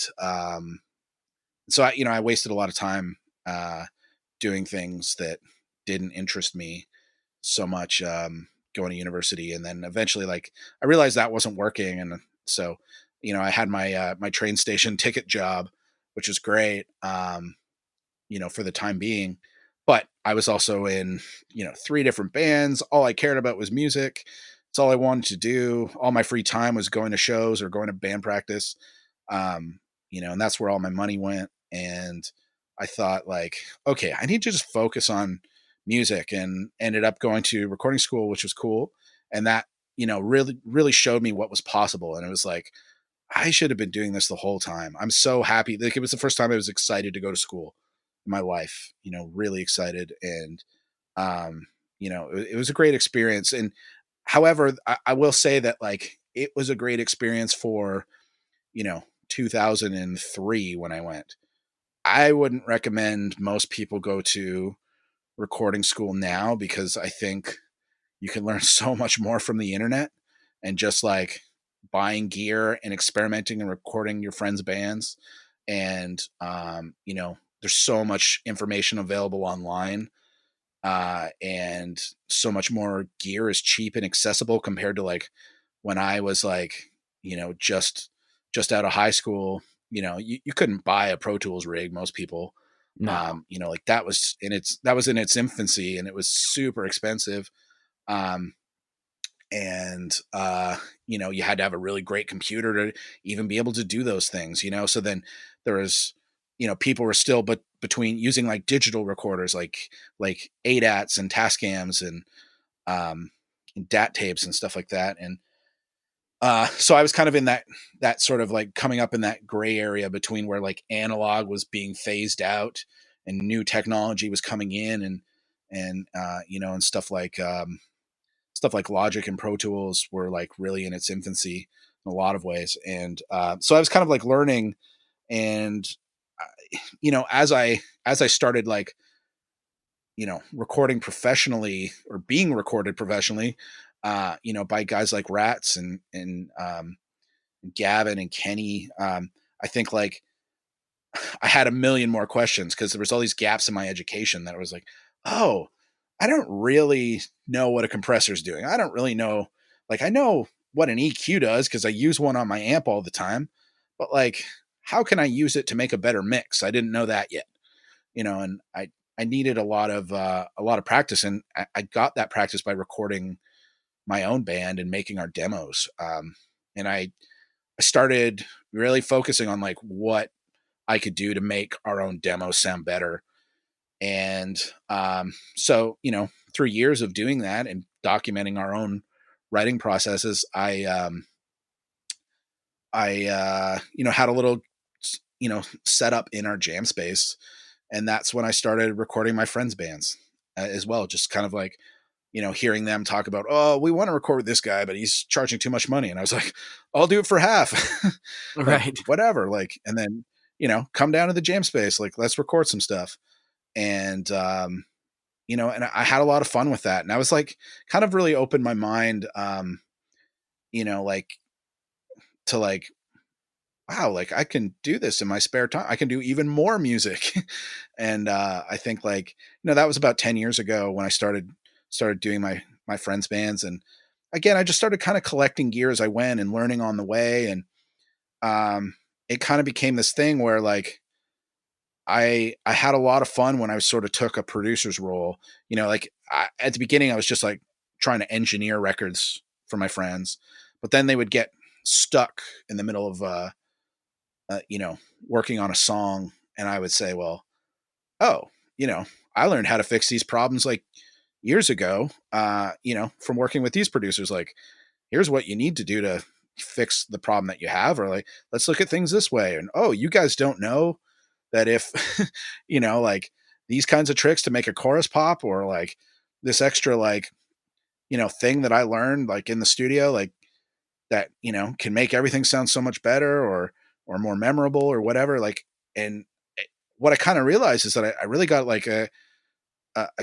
so I wasted a lot of time doing things that didn't interest me so much, going to university. And then eventually, like, I realized that wasn't working. And so, I had my, my train station ticket job, which was great, for the time being. But I was also in, 3 different bands. All I cared about was music. It's all I wanted to do. All my free time was going to shows or going to band practice. And that's where all my money went. And I thought like, okay, I need to just focus on music, and ended up going to recording school, which was cool. And that, really, really showed me what was possible. And it was like, I should have been doing this the whole time. I'm so happy. Like, it was the first time I was excited to go to school in my life, really excited. And, it was a great experience. And however, I will say that like, it was a great experience for, 2003 when I went. I wouldn't recommend most people go to recording school now because I think you can learn so much more from the internet and just like buying gear and experimenting and recording your friends' bands. And, there's so much information available online, and so much more gear is cheap and accessible compared to like when I was like, just out of high school. You couldn't buy a Pro Tools rig. Most people, No. like that was in its infancy and it was super expensive. Um, and you had to have a really great computer to even be able to do those things. So then there was, people were still but between using like digital recorders like ADATs and Tascams and DAT tapes and stuff like that. And so I was kind of in that sort of like coming up in that gray area between where like analog was being phased out and new technology was coming in. And and and stuff like Logic and Pro Tools were like really in its infancy in a lot of ways. And so I was kind of like learning, and as I started like recording professionally or being recorded professionally, by guys like Rats and Gavin and Kenny, I think like I had a million more questions because there was all these gaps in my education that I was like, oh, I don't really know what a compressor is doing. I don't really know, like I know what an EQ does because I use one on my amp all the time, but like, how can I use it to make a better mix? I didn't know that yet, and I needed a lot of practice, and I got that practice by recording my own band and making our demos. And I started really focusing on like what I could do to make our own demos sound better. And so, through years of doing that and documenting our own writing processes, I had a little, setup in our jam space. And that's when I started recording my friends' bands as well. Just kind of like, hearing them talk about, oh, we want to record with this guy, but he's charging too much money. And I was like, I'll do it for half. Like, Right. whatever. Like, and then, come down to the jam space. Like, let's record some stuff. And, and I had a lot of fun with that. And I was like, kind of really opened my mind, like to like, wow, like I can do this in my spare time. I can do even more music. And I think like, that was about 10 years ago when I started doing my friends' bands. And again, I just started kind of collecting gear as I went and learning on the way. And it kind of became this thing where like I had a lot of fun when I sort of took a producer's role. Like at the beginning, I was just like trying to engineer records for my friends, but then they would get stuck in the middle of working on a song, and I would say, well, oh, I learned how to fix these problems like years ago, from working with these producers. Like, here's what you need to do to fix the problem that you have, or like, let's look at things this way. And oh, you guys don't know that if, like these kinds of tricks to make a chorus pop, or like this extra, like, thing that I learned like in the studio, like that, can make everything sound so much better or more memorable or whatever. Like, and what I kind of realized is that I really got like a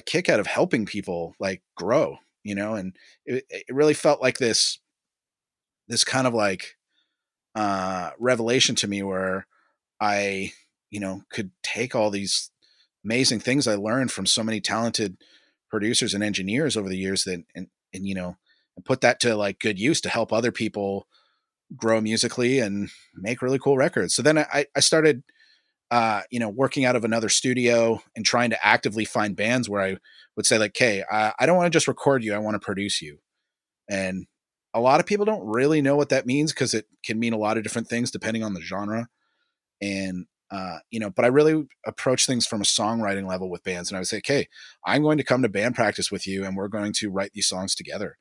kick out of helping people like grow, and it really felt like this kind of like revelation to me where I, could take all these amazing things I learned from so many talented producers and engineers over the years and put that to like good use to help other people grow musically and make really cool records. So then I started, working out of another studio and trying to actively find bands where I would say like, hey, I don't want to just record you. I want to produce you. And a lot of people don't really know what that means because it can mean a lot of different things depending on the genre. And, but I really approach things from a songwriting level with bands. And I would say, okay, I'm going to come to band practice with you and we're going to write these songs together.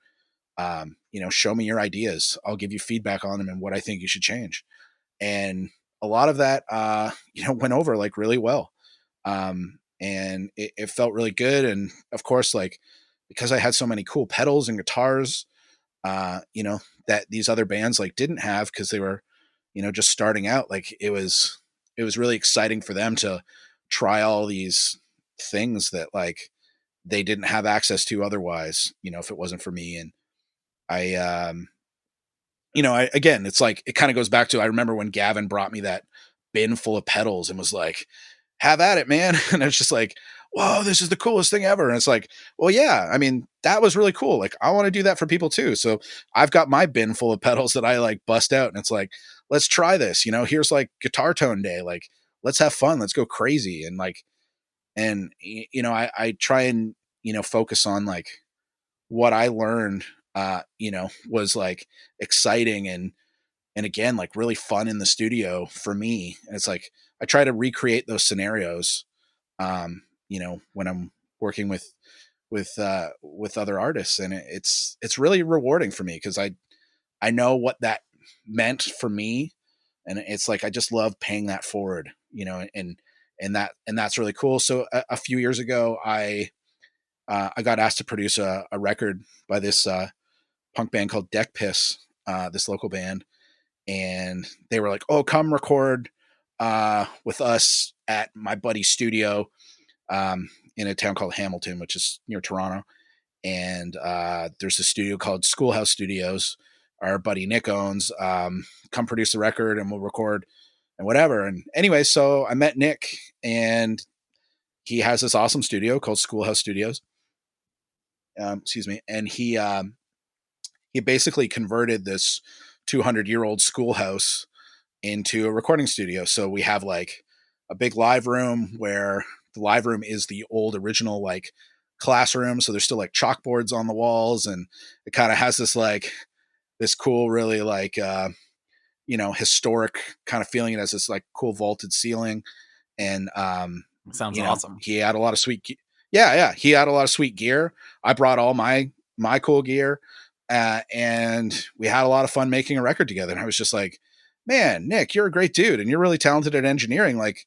Show me your ideas. I'll give you feedback on them and what I think you should change. And a lot of that, went over like really well. And it felt really good. And of course, like, because I had so many cool pedals and guitars, that these other bands like didn't have, cause they were, just starting out, like it was really exciting for them to try all these things that like they didn't have access to otherwise, if it wasn't for me. And I, again, it's like, it kind of goes back to, I remember when Gavin brought me that bin full of pedals and was like, have at it, man. And it's just like, whoa, this is the coolest thing ever. And it's like, well, yeah, I mean, that was really cool. Like, I want to do that for people too. So I've got my bin full of pedals that I like bust out. And it's like, let's try this, here's like guitar tone day. Like, let's have fun. Let's go crazy. And like, and, I try and, focus on like what I learned, was like exciting and again, like really fun in the studio for me. And it's like, I try to recreate those scenarios, when I'm working with other artists. And it's really rewarding for me because I know what that meant for me. And it's like, I just love paying that forward, and that's really cool. So a few years ago, I I got asked to produce a record by this punk band called Deck Piss, this local band, and they were like, "Oh, come record with us at my buddy's studio in a town called Hamilton, which is near Toronto." And there's a studio called Schoolhouse Studios. Our buddy Nick owns. Come produce the record, and we'll record and whatever. And anyway, so I met Nick, and he has this awesome studio called Schoolhouse Studios. Excuse me, and he basically converted this 200-year-old schoolhouse into a recording studio. So we have like a big live room where the live room is the old original like classroom. So there's still like chalkboards on the walls, and it kind of has this like this cool, really like historic kind of feeling. It has this like cool vaulted ceiling, and Sounds awesome. he had a lot of sweet. Yeah, he had a lot of sweet gear. I brought all my cool gear, and we had a lot of fun making a record together. And I was just like, man, Nick, you're a great dude, and you're really talented at engineering. Like,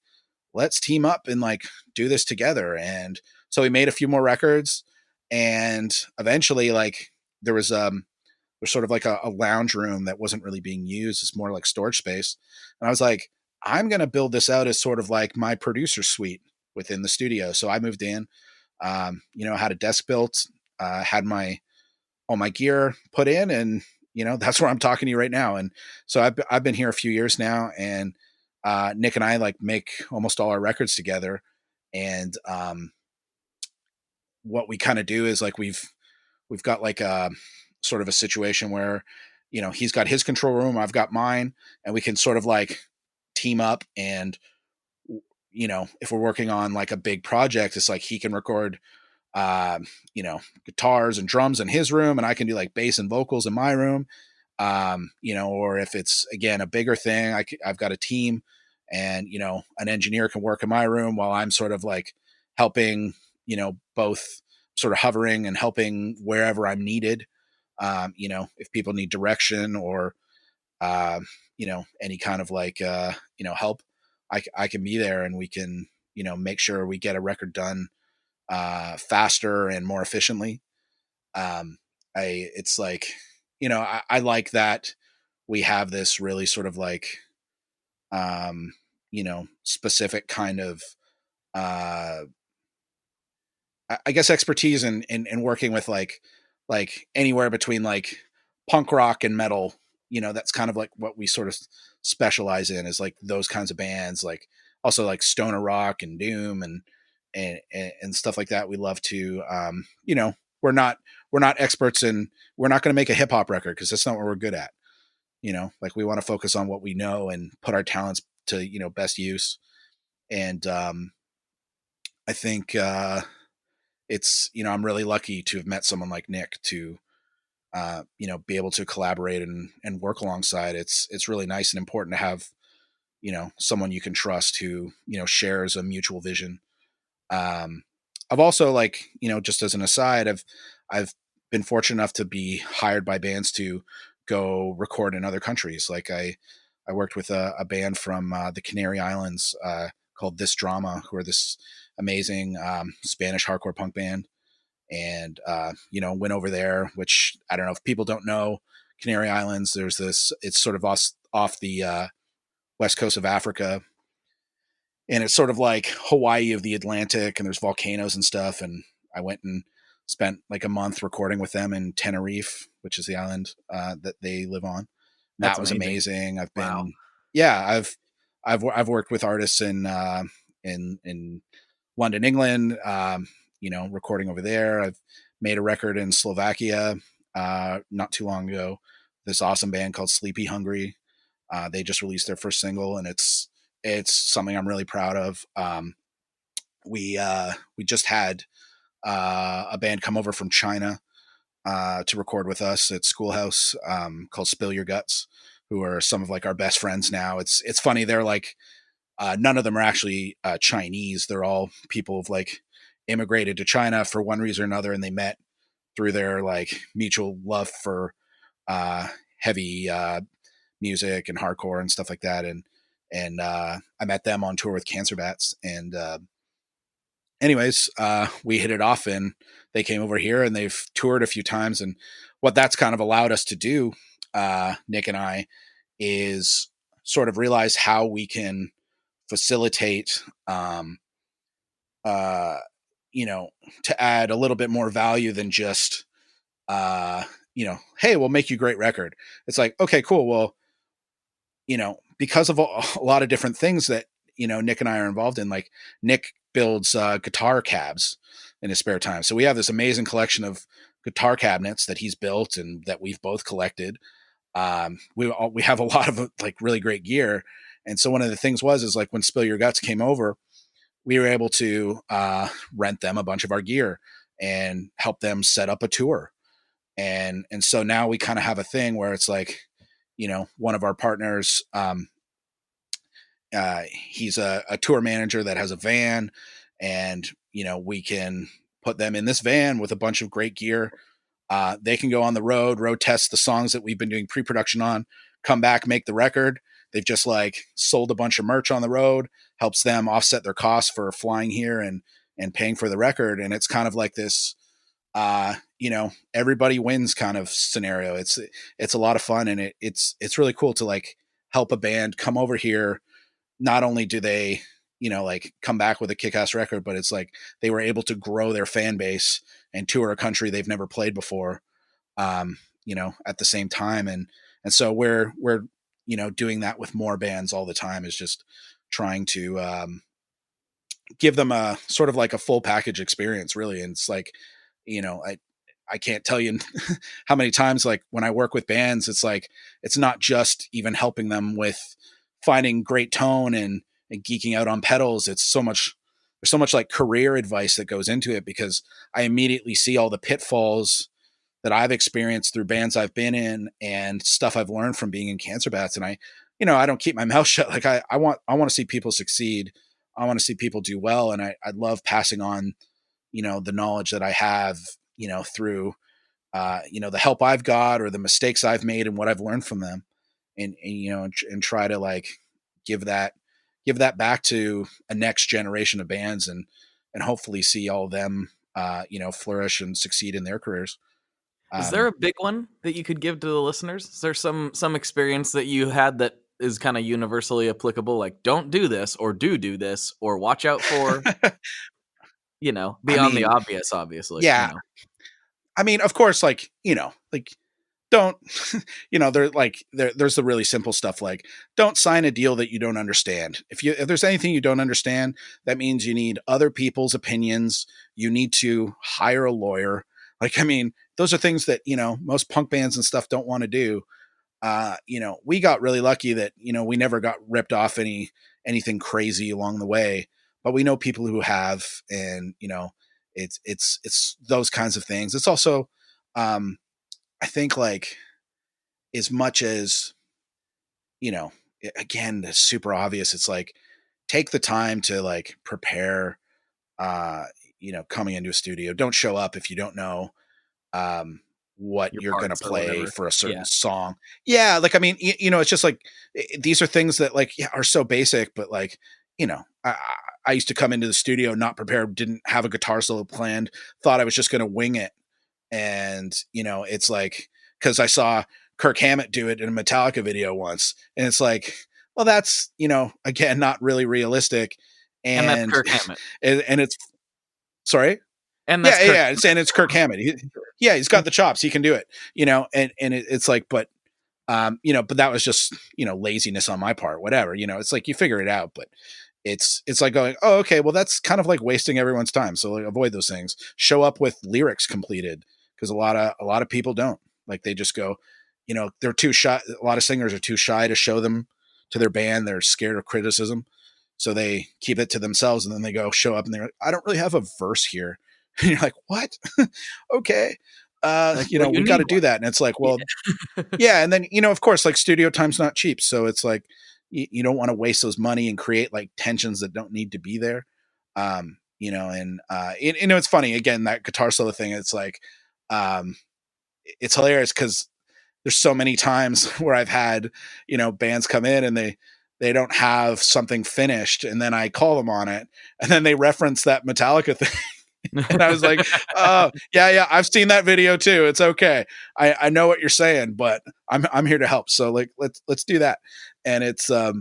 let's team up and like do this together. And so we made a few more records, and eventually, like, there's sort of like a lounge room that wasn't really being used. It's more like storage space. And I was like, I'm going to build this out as sort of like my producer suite within the studio. So I moved in, had a desk built, had all my gear put in, and that's where I'm talking to you right now. And so I've been here a few years now, and Nick and I like make almost all our records together. And what we kind of do is like we've got like a sort of a situation where he's got his control room, I've got mine, and we can sort of like team up. And if we're working on like a big project, it's like he can record guitars and drums in his room, and I can do like bass and vocals in my room. Or if it's again a bigger thing, I've got a team, and an engineer can work in my room while I'm sort of like helping, both sort of hovering and helping wherever I'm needed. If people need direction or any kind of like help, I can be there, and we can make sure we get a record done faster and more efficiently. It's like, I like that we have this really sort of like, specific kind of, I guess expertise in working with like anywhere between like punk rock and metal. That's kind of like what we sort of specialize in, is like those kinds of bands, like also like stoner rock and doom and stuff like that. We love to, we're not experts in, we're not going to make a hip hop record, because that's not what we're good at. Like we want to focus on what we know and put our talents to, best use. And I think it's, I'm really lucky to have met someone like Nick to, be able to collaborate and work alongside. It's really nice and important to have, someone you can trust who, shares a mutual vision. I've also like, just as an aside, I've been fortunate enough to be hired by bands to go record in other countries. Like I worked with a band from the Canary Islands called This Drama, who are this amazing Spanish hardcore punk band. And, went over there, which I don't know if people don't know Canary Islands. There's this, it's sort of off the west coast of Africa. And it's sort of like Hawaii of the Atlantic, and there's volcanoes and stuff. And I went and spent like a month recording with them in Tenerife, which is the island that they live on. That was amazing. I've been, Wow. yeah, I've worked with artists in London, England, recording over there. I've made a record in Slovakia not too long ago. This awesome band called Sleepy Hungry. They just released their first single, and it's something I'm really proud of. We just had a band come over from China to record with us at Schoolhouse called Spill Your Guts, who are some of like our best friends now. It's funny. They're like, none of them are actually Chinese. They're all people who've like immigrated to China for one reason or another, and they met through their like mutual love for heavy music and hardcore and stuff like that. And I met them on tour with Cancer Bats, and anyways, we hit it off, and they came over here and they've toured a few times. And what that's kind of allowed us to do, Nick and I, is sort of realize how we can facilitate, you know, to add a little bit more value than just, you know, hey, we'll make you a great record. It's like, okay, cool. Well, you know, because of a lot of different things that, you know, Nick and I are involved in, like Nick builds guitar cabs in his spare time. So we have this amazing collection of guitar cabinets that he's built and that we've both collected. We have a lot of like really great gear. And so one of the things is like when Spill Your Guts came over, we were able to rent them a bunch of our gear and help them set up a tour. And so now we kind of have a thing where it's like, you know, one of our partners, he's a tour manager that has a van, and, you know, we can put them in this van with a bunch of great gear. They can go on the road test the songs that we've been doing pre-production on, come back, make the record. They've just like sold a bunch of merch on the road, helps them offset their costs for flying here and paying for the record. And it's kind of like this, you know, everybody wins kind of scenario. It's a lot of fun, and it's really cool to like help a band come over here. Not only do they, you know, like come back with a kick-ass record, but it's like they were able to grow their fan base and tour a country they've never played before, you know, at the same time. And so we're, you know, doing that with more bands all the time, is just trying to give them a sort of like a full package experience, really. And it's like, you know, I can't tell you how many times, like when I work with bands, it's like, it's not just even helping them with finding great tone and geeking out on pedals. It's so much, there's so much like career advice that goes into it, because I immediately see all the pitfalls that I've experienced through bands I've been in and stuff I've learned from being in Cancer Bats. And I, you know, I don't keep my mouth shut. Like I want to see people succeed. I want to see people do well. And I love passing on, you know, the knowledge that I have, you know, through, you know, the help I've got or the mistakes I've made and what I've learned from them, and you know, and try to like give that back to a next generation of bands, and hopefully see all of them, you know, flourish and succeed in their careers. Is there a big one that you could give to the listeners? Is there some experience that you had that is kind of universally applicable? Like, don't do this, or do this, or watch out for, you know, beyond the obvious, obviously. Yeah. You know? I mean, of course, like, you know, like don't, you know, there's the really simple stuff. Like, don't sign a deal that you don't understand. If there's anything you don't understand, that means you need other people's opinions. You need to hire a lawyer. Like, I mean, those are things that, you know, most punk bands and stuff don't want to do. You know, we got really lucky that, you know, we never got ripped off anything crazy along the way, but we know people who have, and, you know, it's those kinds of things. It's also, I think, like, as much as, you know, again, it's super obvious. It's like, take the time to like prepare, you know, coming into a studio. Don't show up if you don't know, what you're going to play for a certain song. Yeah. Like, I mean, you know, it's just like, these are things that like are so basic, but like, you know, I used to come into the studio not prepared, didn't have a guitar solo planned, thought I was just going to wing it. And, you know, it's like, cause I saw Kirk Hammett do it in a Metallica video once, and it's like, well, that's, you know, again, not really realistic. And that's Kirk Hammett. And it's, sorry. And that's it's Kirk Hammett. He's got the chops. He can do it, you know, and it's like, but, you know, but that was just, you know, laziness on my part, whatever, you know, it's like, you figure it out, but it's like going, oh, okay, well, that's kind of like wasting everyone's time. So like, avoid those things. Show up with lyrics completed, because a lot of people don't. Like, they just go, you know, they're too shy. A lot of singers are too shy to show them to their band. They're scared of criticism, so they keep it to themselves. And then they go show up and they're like, I don't really have a verse here. And you're like, what? Okay. Like, you know, we got to do that. And it's like, well, yeah. And then, you know, of course, like, studio time's not cheap. So it's like, you don't want to waste those money and create like tensions that don't need to be there. You know, and, you know, it's funny, again, that guitar solo thing. It's like, it's hilarious, because there's so many times where I've had, you know, bands come in and they don't have something finished, and then I call them on it, and then they reference that Metallica thing. And I was like, oh yeah, I've seen that video too. It's okay. I know what you're saying, but I'm here to help. So like, let's do that. And it's all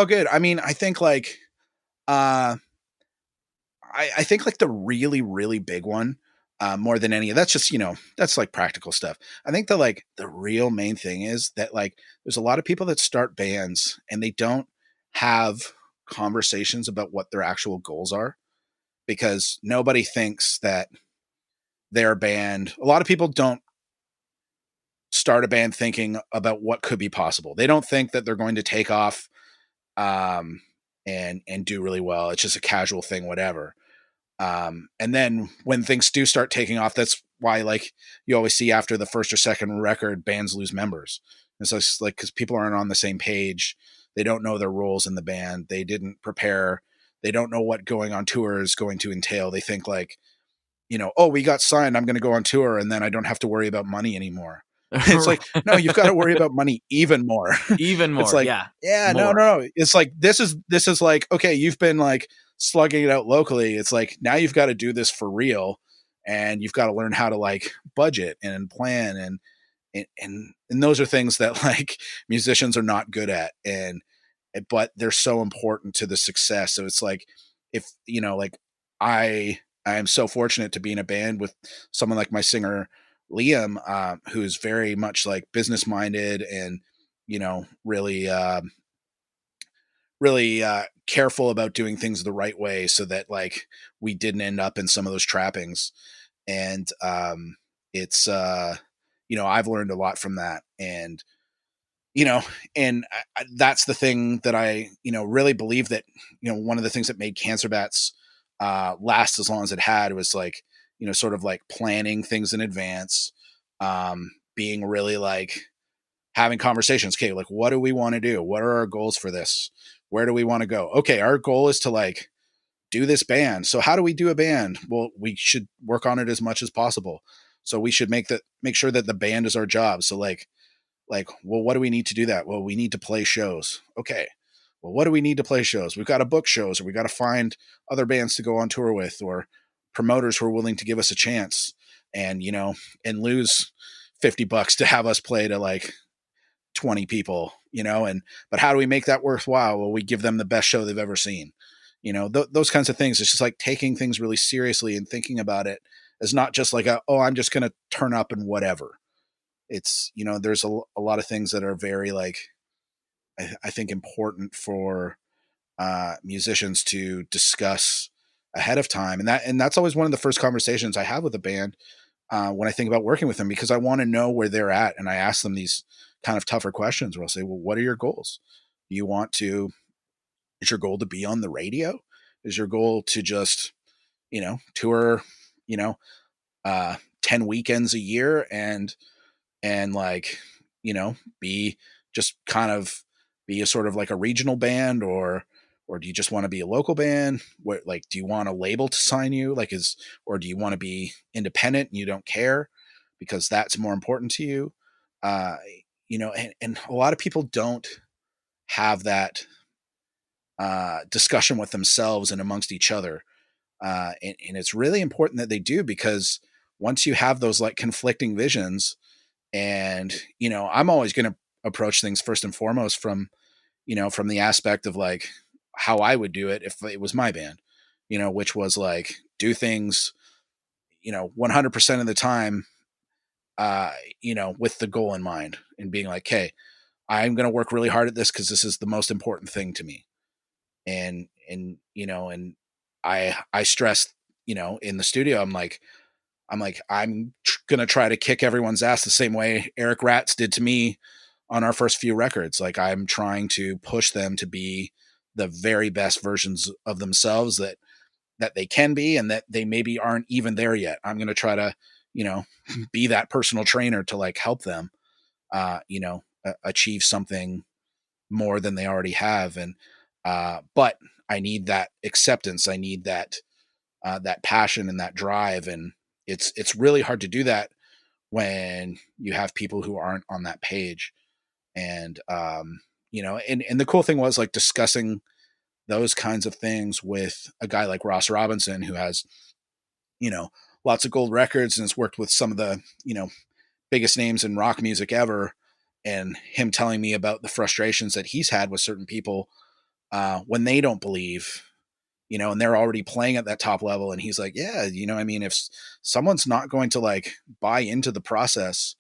good. I mean, I think like, uh, I think like the really, really big one, more than any, that's just, that's like practical stuff. I think the real main thing is that like, there's a lot of people that start bands and they don't have conversations about what their actual goals are, because nobody thinks that their band, a lot of people don't start a band thinking about what could be possible. They don't think that they're going to take off, and do really well. It's just a casual thing, whatever. And then when things do start taking off, that's why like you always see after the first or second record, bands lose members. And so it's like, because people aren't on the same page. They don't know their roles in the band. They didn't prepare. They don't know what going on tour is going to entail. They think like, oh, we got signed, I'm going to go on tour and then I don't have to worry about money anymore. It's like, no, you've got to worry about money even more. Even more. It's like, yeah. No. It's like, this is like, okay, you've been like slugging it out locally. It's like, now you've got to do this for real, and you've got to learn how to like budget and plan. And those are things that like musicians are not good at. But they're so important to the success. So it's like, if, like I am so fortunate to be in a band with someone like my singer Liam, who's very much like business minded and really careful about doing things the right way, so that like we didn't end up in some of those trappings. And it's I've learned a lot from that. And that's the thing that I really believe, that one of the things that made Cancer Bats last as long as it had was like sort of like planning things in advance, being really like having conversations. Okay, like, what do we want to do? What are our goals for this? Where do we want to go? Okay, our goal is to like do this band. So how do we do a band? Well, we should work on it as much as possible. So we should make sure that the band is our job. So well, what do we need to do that? Well, we need to play shows. Okay. Well, what do we need to play shows? We've got to book shows, or we got to find other bands to go on tour with, or promoters who are willing to give us a chance and, and lose $50 to have us play to like 20 people, but how do we make that worthwhile? Well, we give them the best show they've ever seen. Those kinds of things. It's just like taking things really seriously and thinking about it as not just like I'm just going to turn up and whatever. It's, there's a lot of things that are very like, I think important for musicians to discuss ahead of time. And that's always one of the first conversations I have with a band when I think about working with them, because I want to know where they're at. And I ask them these kind of tougher questions where I'll say, well, what are your goals? Is your goal to be on the radio? Is your goal to just, tour, 10 weekends a year and like, be just kind of be a sort of like a regional band, or do you just want to be a local band? What, like, do you want a label to sign you? Like, or do you want to be independent and you don't care because that's more important to you? And a lot of people don't have that discussion with themselves and amongst each other. And it's really important that they do, because once you have those like conflicting visions, and, I'm always going to approach things first and foremost from the aspect of like how I would do it if it was my band, which was like do things, 100% of the time, with the goal in mind, and being like, hey, I'm going to work really hard at this because this is the most important thing to me. And I stress, in the studio, I'm going to try to kick everyone's ass the same way Eric Ratz did to me on our first few records. Like, I'm trying to push them to be the very best versions of themselves that they can be, and that they maybe aren't even there yet. I'm going to try to, be that personal trainer to like help them, achieve something more than they already have. And, but I need that acceptance. I need that passion and that drive. And it's really hard to do that when you have people who aren't on that page. And, and the cool thing was like discussing those kinds of things with a guy like Ross Robinson, who has, lots of gold records and has worked with some of the, biggest names in rock music ever. And him telling me about the frustrations that he's had with certain people when they don't believe, and they're already playing at that top level. And he's like, yeah, if someone's not going to like buy into the process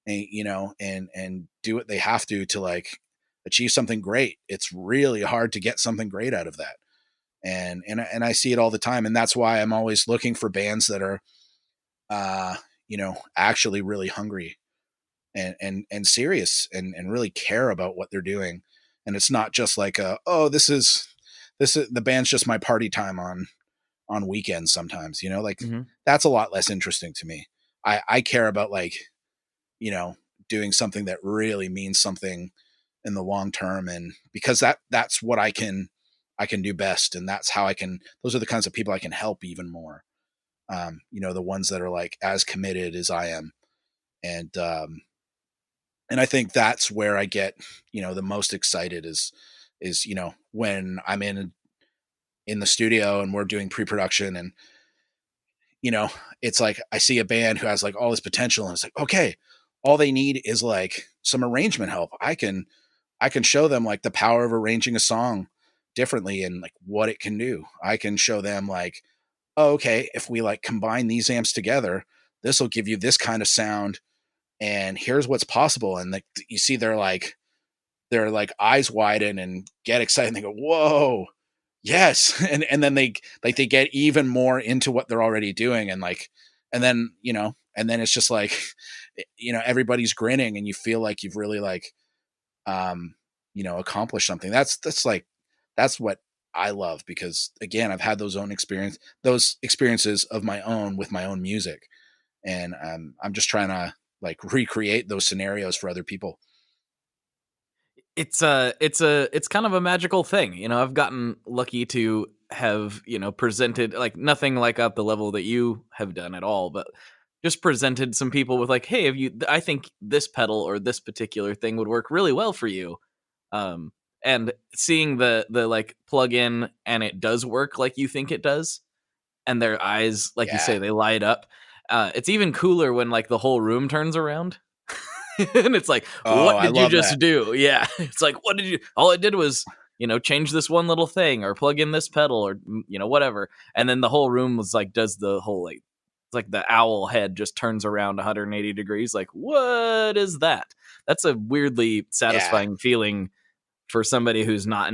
and, and do what they have to like achieve something great, it's really hard to get something great out of that. And I see it all the time. And that's why I'm always looking for bands that are, actually really hungry and serious and really care about what they're doing. And it's not just like, this is the band's just my party time on weekends sometimes, like that's a lot less interesting to me. I care about like, doing something that really means something in the long term. And because that's what I can do best. And that's how those are the kinds of people I can help even more. The ones that are like as committed as I am. And I think that's where I get, the most excited is, when I'm in the studio and we're doing pre-production and, it's like, I see a band who has like all this potential and it's like, okay, all they need is like some arrangement help. I can show them like the power of arranging a song differently and like what it can do. I can show them like, oh, okay, if we like combine these amps together, this will give you this kind of sound. And here's what's possible. And like, you see their eyes widen and get excited and they go, whoa, yes. And then they get even more into what they're already doing. And like, and then it's just like, everybody's grinning and you feel like you've really like, accomplished something. That's what I love, because again, I've had those experiences of my own with my own music. And I'm just trying to like recreate those scenarios for other people. It's kind of a magical thing. I've gotten lucky to have, presented like nothing like at the level that you have done at all, but just presented some people with like, hey, I think this pedal or this particular thing would work really well for you. And seeing the like plug in and it does work like you think it does, and their eyes, like you say, they light up. It's even cooler when like the whole room turns around. And it's like, what did you just do? Yeah. It's like, all I did was, change this one little thing or plug in this pedal or, whatever. And then the whole room was like, does the whole, like, it's like the owl head just turns around 180 degrees. Like, what is that? That's a weirdly satisfying feeling for somebody who's not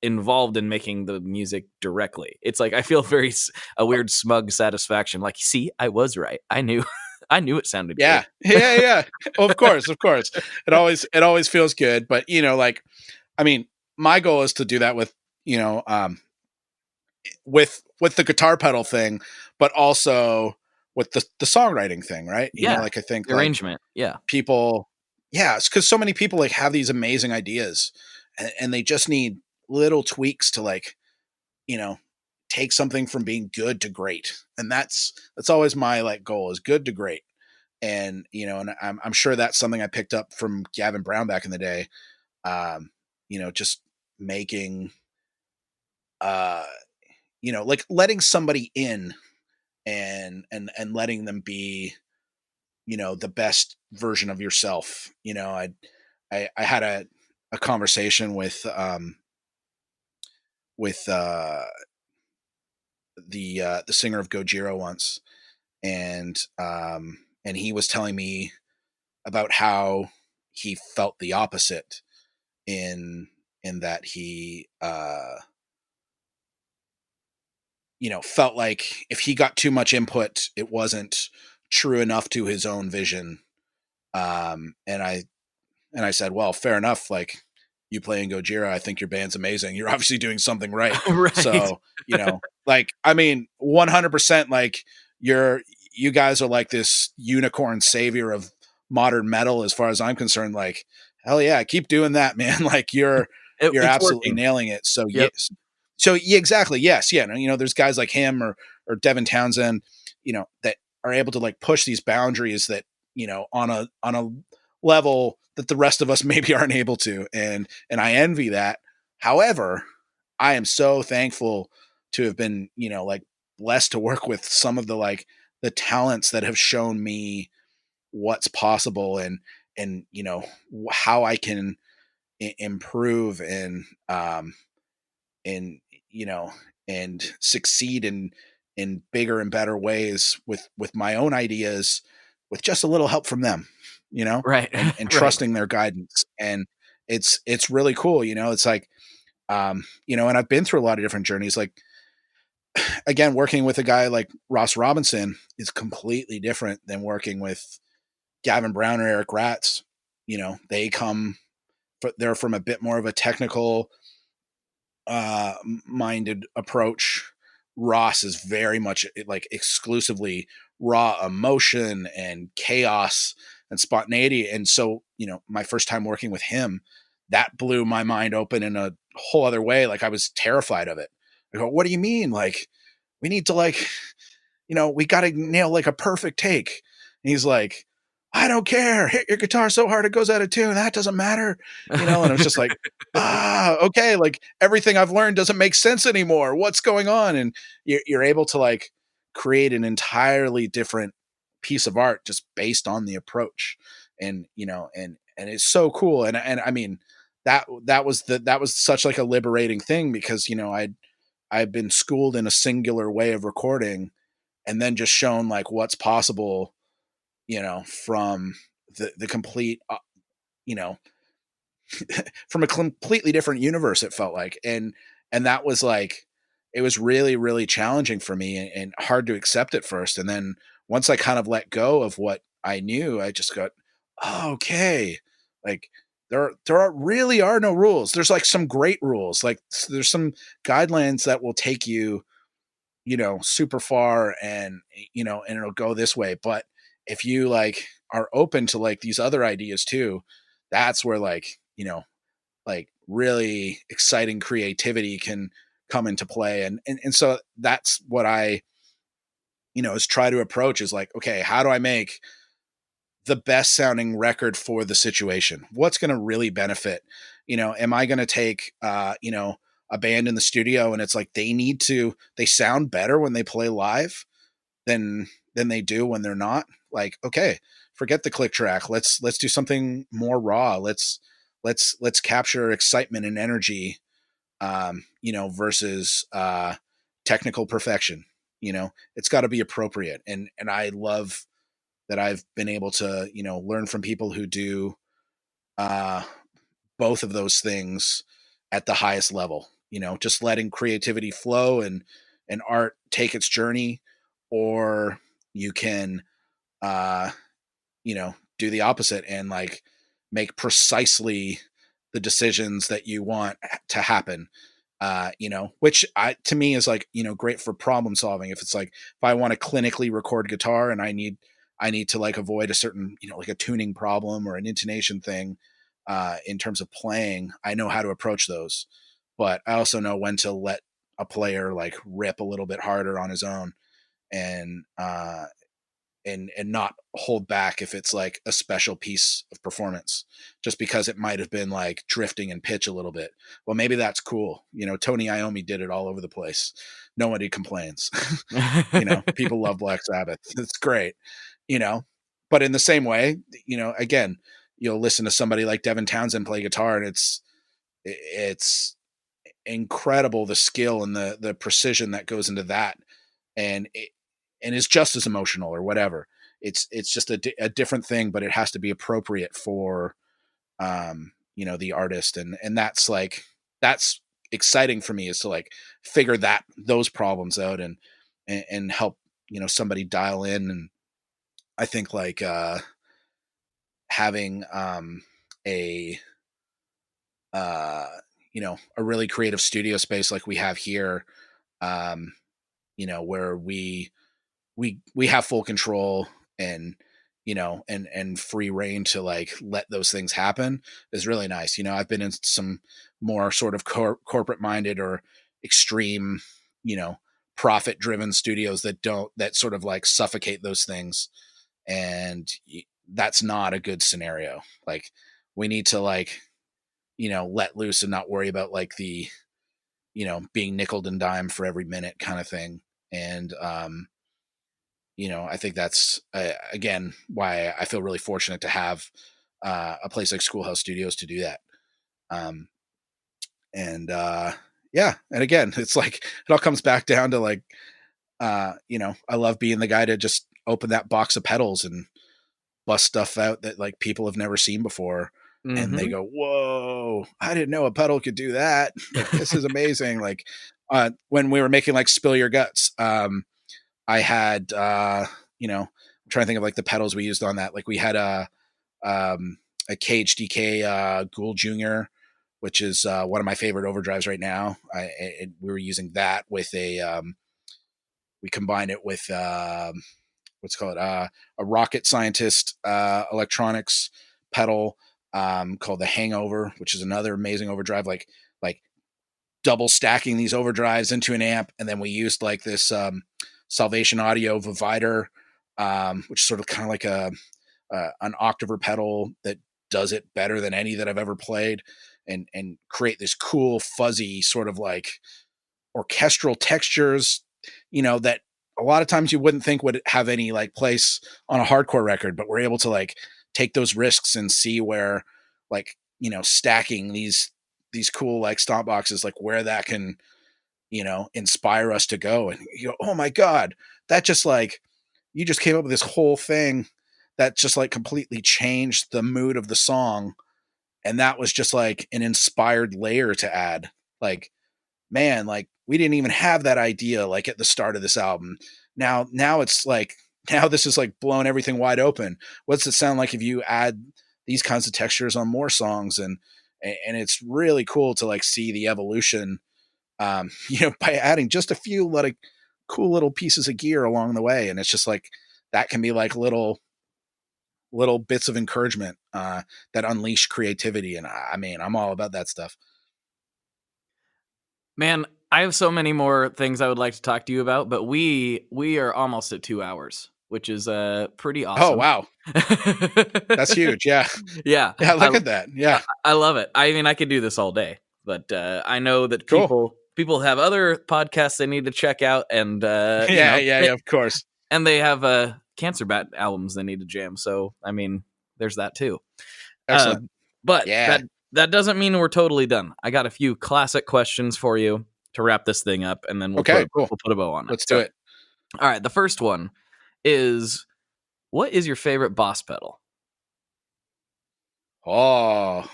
involved in making the music directly. It's like, I feel a weird smug satisfaction. Like, see, I was right. I knew. I knew it sounded good. Yeah. Of course. It always feels good. But, my goal is to do that with, with the guitar pedal thing, but also with the songwriting thing, right? I think the arrangement. People, it's because so many people like have these amazing ideas and they just need little tweaks to like, take something from being good to great. And that's always my like goal, is good to great. And, and I'm sure that's something I picked up from Gavin Brown back in the day. Just making, like letting somebody in and letting them be, the best version of yourself. I had a conversation with the singer of Gojira once, and he was telling me about how he felt the opposite in that he felt like if he got too much input, it wasn't true enough to his own vision. And I said, well, fair enough. Like, you playing Gojira, I think your band's amazing. You're obviously doing something right. Right. So, like, I mean, 100%, like you guys are like this unicorn savior of modern metal. As far as I'm concerned, like, hell yeah, keep doing that, man. Like you're absolutely working. Nailing it. So Yep. yes. So yeah, exactly. Yes. Yeah. There's guys like him or Devin Townsend, that are able to like push these boundaries that, on a level that the rest of us maybe aren't able to. And I envy that. However, I am so thankful to have been, like blessed to work with some of the like the talents that have shown me what's possible and how I can improve and you know and succeed in bigger and better ways with my own ideas with just a little help from them, Right. and Right. trusting their guidance. And it's really cool. It's like, and I've been through a lot of different journeys. Like, again, working with a guy like Ross Robinson is completely different than working with Gavin Brown or Eric Ratz. They come, they're from a bit more of a technical minded approach. Ross is very much like exclusively raw emotion and chaos and spontaneity. And so, my first time working with him, that blew my mind open in a whole other way. Like, I was terrified of it. I go, what do you mean? Like, we need to like, we got to nail like a perfect take. And he's like, I don't care. Hit your guitar so hard it goes out of tune. That doesn't matter. And I was just like, okay. Like, everything I've learned doesn't make sense anymore. What's going on? And you're able to like create an entirely different piece of art just based on the approach. And, and it's so cool. And I mean, that was such like a liberating thing because, I've been schooled in a singular way of recording and then just shown like what's possible, from the complete, you know, from a completely different universe. It felt like, and that was like, it was really, really challenging for me and hard to accept at first. And then once I kind of let go of what I knew, I just got, oh, okay. Like, really are no rules. There's like some great rules. Like, there's some guidelines that will take you, super far and, and it'll go this way. But if you like are open to like these other ideas too, that's where like, like really exciting creativity can come into play. And so that's what I, is try to approach is like, okay, how do I make the best sounding record for the situation? What's going to really benefit? Am I going to take, a band in the studio and it's like they sound better when they play live than they do when they're not? Like, okay, forget the click track. Let's do something more raw. Let's capture excitement and energy, versus technical perfection. It's got to be appropriate. And I love that I've been able to, learn from people who do uh, both of those things at the highest level, just letting creativity flow and art take its journey, or you can, uh, do the opposite and like make precisely the decisions that you want to happen. Which to me is like, great for problem solving. If it's like, if I want to clinically record guitar and I need to like avoid a certain, like a tuning problem or an intonation thing, in terms of playing, I know how to approach those, but I also know when to let a player like rip a little bit harder on his own and, and not hold back if it's like a special piece of performance just because it might have been like drifting in pitch a little bit. Well, maybe that's cool. Tony Iommi did it all over the place. Nobody complains. People love Black Sabbath. It's great, you know, but in the same way, again, you'll listen to somebody like Devin Townsend play guitar and it's incredible, the skill and the precision that goes into that. And and is just as emotional or whatever. It's just a different thing, but it has to be appropriate for, the artist. And that's like, that's exciting for me, is to like figure those problems out and help, somebody dial in. And I think like, having, a, uh, a really creative studio space like we have here, um, where we have full control and, and free reign to like let those things happen, is really nice. I've been in some more sort of corporate minded or extreme, profit driven studios that sort of like suffocate those things. And that's not a good scenario. Like, we need to like, let loose and not worry about like the, being nickeled and dimed for every minute kind of thing. And, I think that's, again, why I feel really fortunate to have a place like Schoolhouse Studios to do that. Yeah. And again, it's like, it all comes back down to like, I love being the guy to just open that box of pedals and bust stuff out that like people have never seen before. And they go, whoa, I didn't know a pedal could do that. Like, this is amazing. Like, when we were making like Spill Your Guts, I had, I'm trying to think of like the pedals we used on that. Like we had a KHDK Gould Jr., which is one of my favorite overdrives right now. We were using that with we combined it with what's called a Rocket Scientist electronics pedal called the Hangover, which is another amazing overdrive. Like double stacking these overdrives into an amp, and then we used like this Salvation Audio Vivider, which is sort of kind of like an octaver pedal that does it better than any that I've ever played, and create this cool fuzzy sort of like orchestral textures, that a lot of times you wouldn't think would have any like place on a hardcore record, but we're able to like take those risks and see where like, stacking these cool like stomp boxes, like where that can, inspire us to go. And you go, oh my God, that just like, you just came up with this whole thing that just like completely changed the mood of the song. And that was just like an inspired layer to add. Like, man, like we didn't even have that idea like at the start of this album. Now it's like, now this is like blowing everything wide open. What's it sound like if you add these kinds of textures on more songs? And it's really cool to like see the evolution, by adding just a few like cool little pieces of gear along the way. And it's just like, that can be like little bits of encouragement that unleash creativity. And I mean, I'm all about that stuff. Man, I have so many more things I would like to talk to you about, but we are almost at 2 hours, which is pretty awesome. Oh, wow. That's huge. Yeah. Yeah. Yeah. Look at that. Yeah. I love it. I mean, I could do this all day, but I know that Cool. people have other podcasts they need to check out, and yeah, of course. And they have Cancer Bat albums they need to jam. So I mean, there's that too. Excellent. But yeah, that doesn't mean we're totally done. I got a few classic questions for you to wrap this thing up, and then we'll put a bow on it. Let's do it. All right. The first one is, what is your favorite Boss pedal? Oh,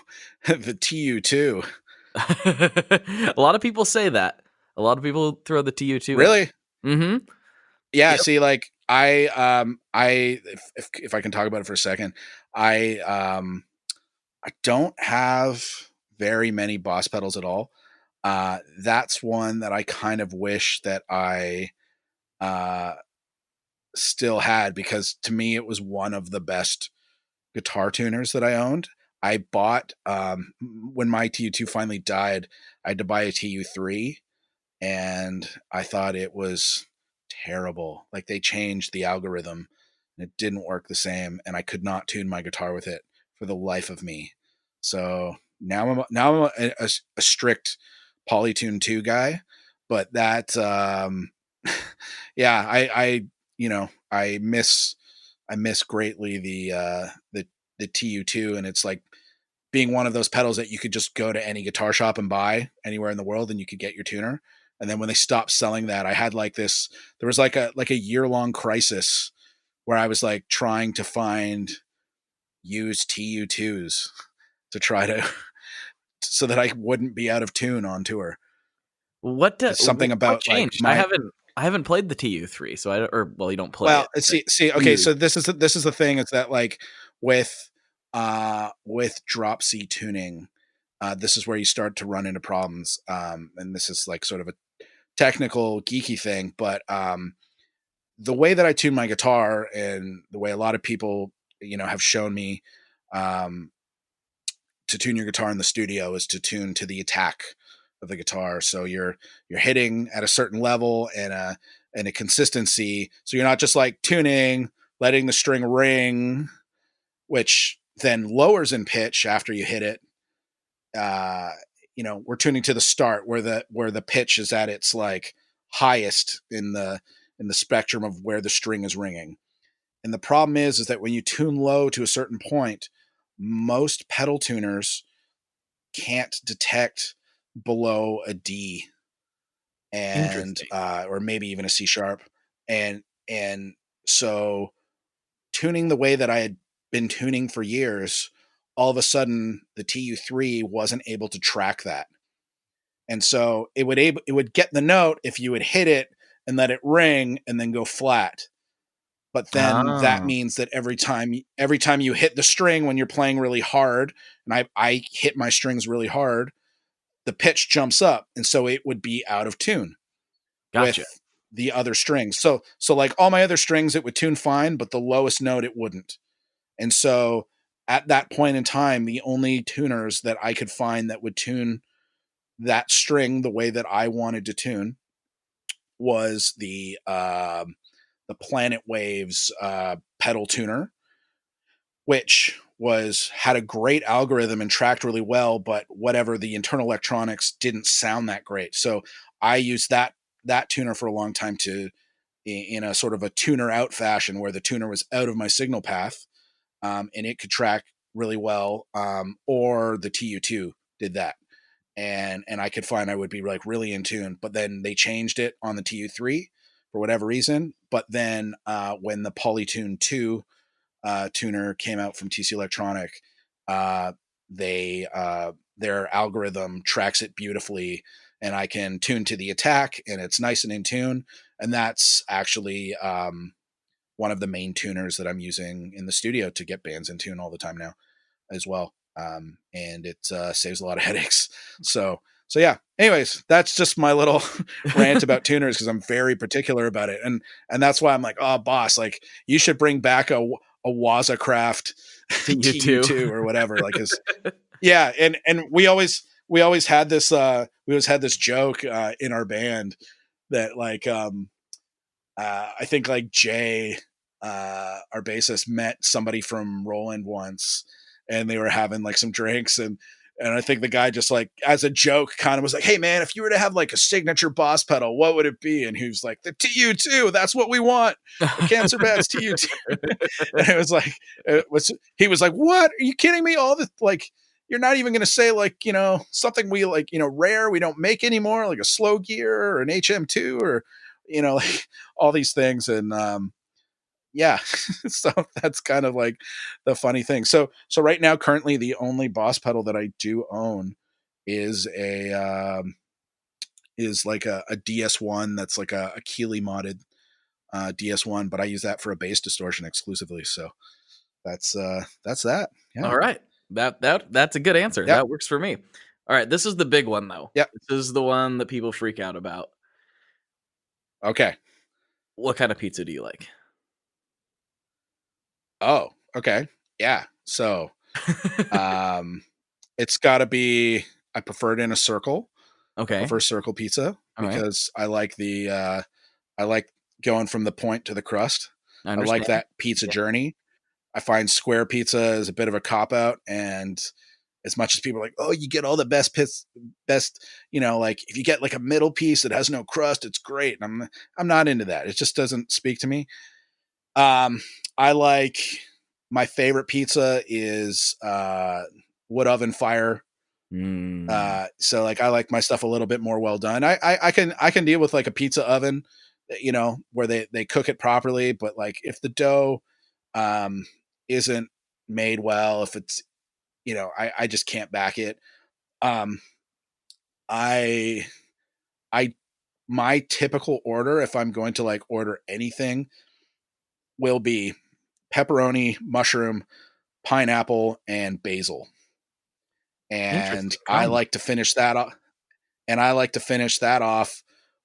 the TU2. A lot of people say that. A lot of people throw the TU2. Really? Mm-hmm. Yeah. Yep. See, like if I can talk about it for a second, I don't have very many Boss pedals at all. That's one that I kind of wish that I still had, because to me it was one of the best guitar tuners that I owned. I bought when my TU2 finally died, I had to buy a TU3, and I thought it was terrible. Like, they changed the algorithm and it didn't work the same, and I could not tune my guitar with it for the life of me. So now I'm a strict Polytune 2 guy, but that yeah, I miss greatly the TU2, and it's like being one of those pedals that you could just go to any guitar shop and buy anywhere in the world and you could get your tuner. And then when they stopped selling that, I had like this, there was like a year-long crisis where I was like trying to find used TU2s to try to so that I wouldn't be out of tune on tour. Something about like I haven't played the TU3, so you don't play it. Well, see, okay, so this is the thing, is that like with drop C tuning, this is where you start to run into problems. And this is like sort of a technical geeky thing, but the way that I tune my guitar, and the way a lot of people, have shown me to tune your guitar in the studio, is to tune to the attack of the guitar. So you're hitting at a certain level and a consistency. So you're not just like tuning, letting the string ring, which then lowers in pitch after you hit it. we're tuning to the start where the pitch is at its like highest in the spectrum of where the string is ringing. And the problem is that when you tune low to a certain point, most pedal tuners can't detect below a D and Interesting. or maybe even a C sharp. And so tuning the way that I had been tuning for years, all of a sudden the TU3 wasn't able to track that. And so it would get the note if you would hit it and let it ring and then go flat. But then that Ah, means that every time you hit the string when you're playing really hard, and I hit my strings really hard, the pitch jumps up, and so it would be out of tune gotcha. with the other strings. So like all my other strings, it would tune fine, but the lowest note it wouldn't. And so at that point in time, the only tuners that I could find that would tune that string the way that I wanted to tune was the Planet Waves pedal tuner, which had a great algorithm and tracked really well, but whatever, the internal electronics didn't sound that great. So I used that tuner for a long time in a sort of a tuner out fashion where the tuner was out of my signal path, and it could track really well. Or the TU2 did that. And I could find I would be like really in tune, but then they changed it on the TU3 for whatever reason. But then when the Polytune 2 tuner came out from TC Electronic, their algorithm tracks it beautifully, and I can tune to the attack, and it's nice and in tune. And that's actually one of the main tuners that I'm using in the studio to get bands in tune all the time now as well. And it saves a lot of headaches. So yeah. Anyways, that's just my little rant about tuners because I'm very particular about it, and that's why I'm like, oh, boss, like you should bring back a Wazacraft TU2 or whatever. Like, cause yeah, and we always had this joke in our band that like I think like Jay, our bassist, met somebody from Roland once, and they were having like some drinks, and I think the guy just like as a joke kind of was like, "Hey man, if you were to have like a signature boss pedal, what would it be?" And he was like, "The TU2. That's what we want. The Cancer Bats TU2." And it was like, he was like, "What? Are you kidding me? All the like." You're not even going to say like, something we like, rare, we don't make anymore, like a slow gear or an HM2 or, like all these things. And, yeah, so that's kind of like the funny thing. So right now, currently the only Boss pedal that I do own is like a DS1 that's like a Keeley modded DS1, but I use that for a bass distortion exclusively. So that's that. Yeah. All right. That's a good answer. Yep. That works for me. All right, this is the big one though. Yep. This is the one that people freak out about. Okay. What kind of pizza do you like? Oh, okay. Yeah. So, it's got to be, I prefer it in a circle. I Okay. prefer circle pizza All right. because I like I like going from the point to the crust. I I like understand. that pizza Yeah. journey. I find square pizza is a bit of a cop out, and as much as people are like, "Oh, you get all the best like if you get like a middle piece that has no crust, it's great." And I'm not into that. It just doesn't speak to me. I like, my favorite pizza is wood oven fire. Mm. So like I like my stuff a little bit more well done. I can deal with like a pizza oven, where they cook it properly, but like if the dough isn't made well, if it's, I just can't back it. Um I I My typical order, if I'm going to like order anything, will be pepperoni, mushroom, pineapple, and basil. And Interesting combo. I like to finish that off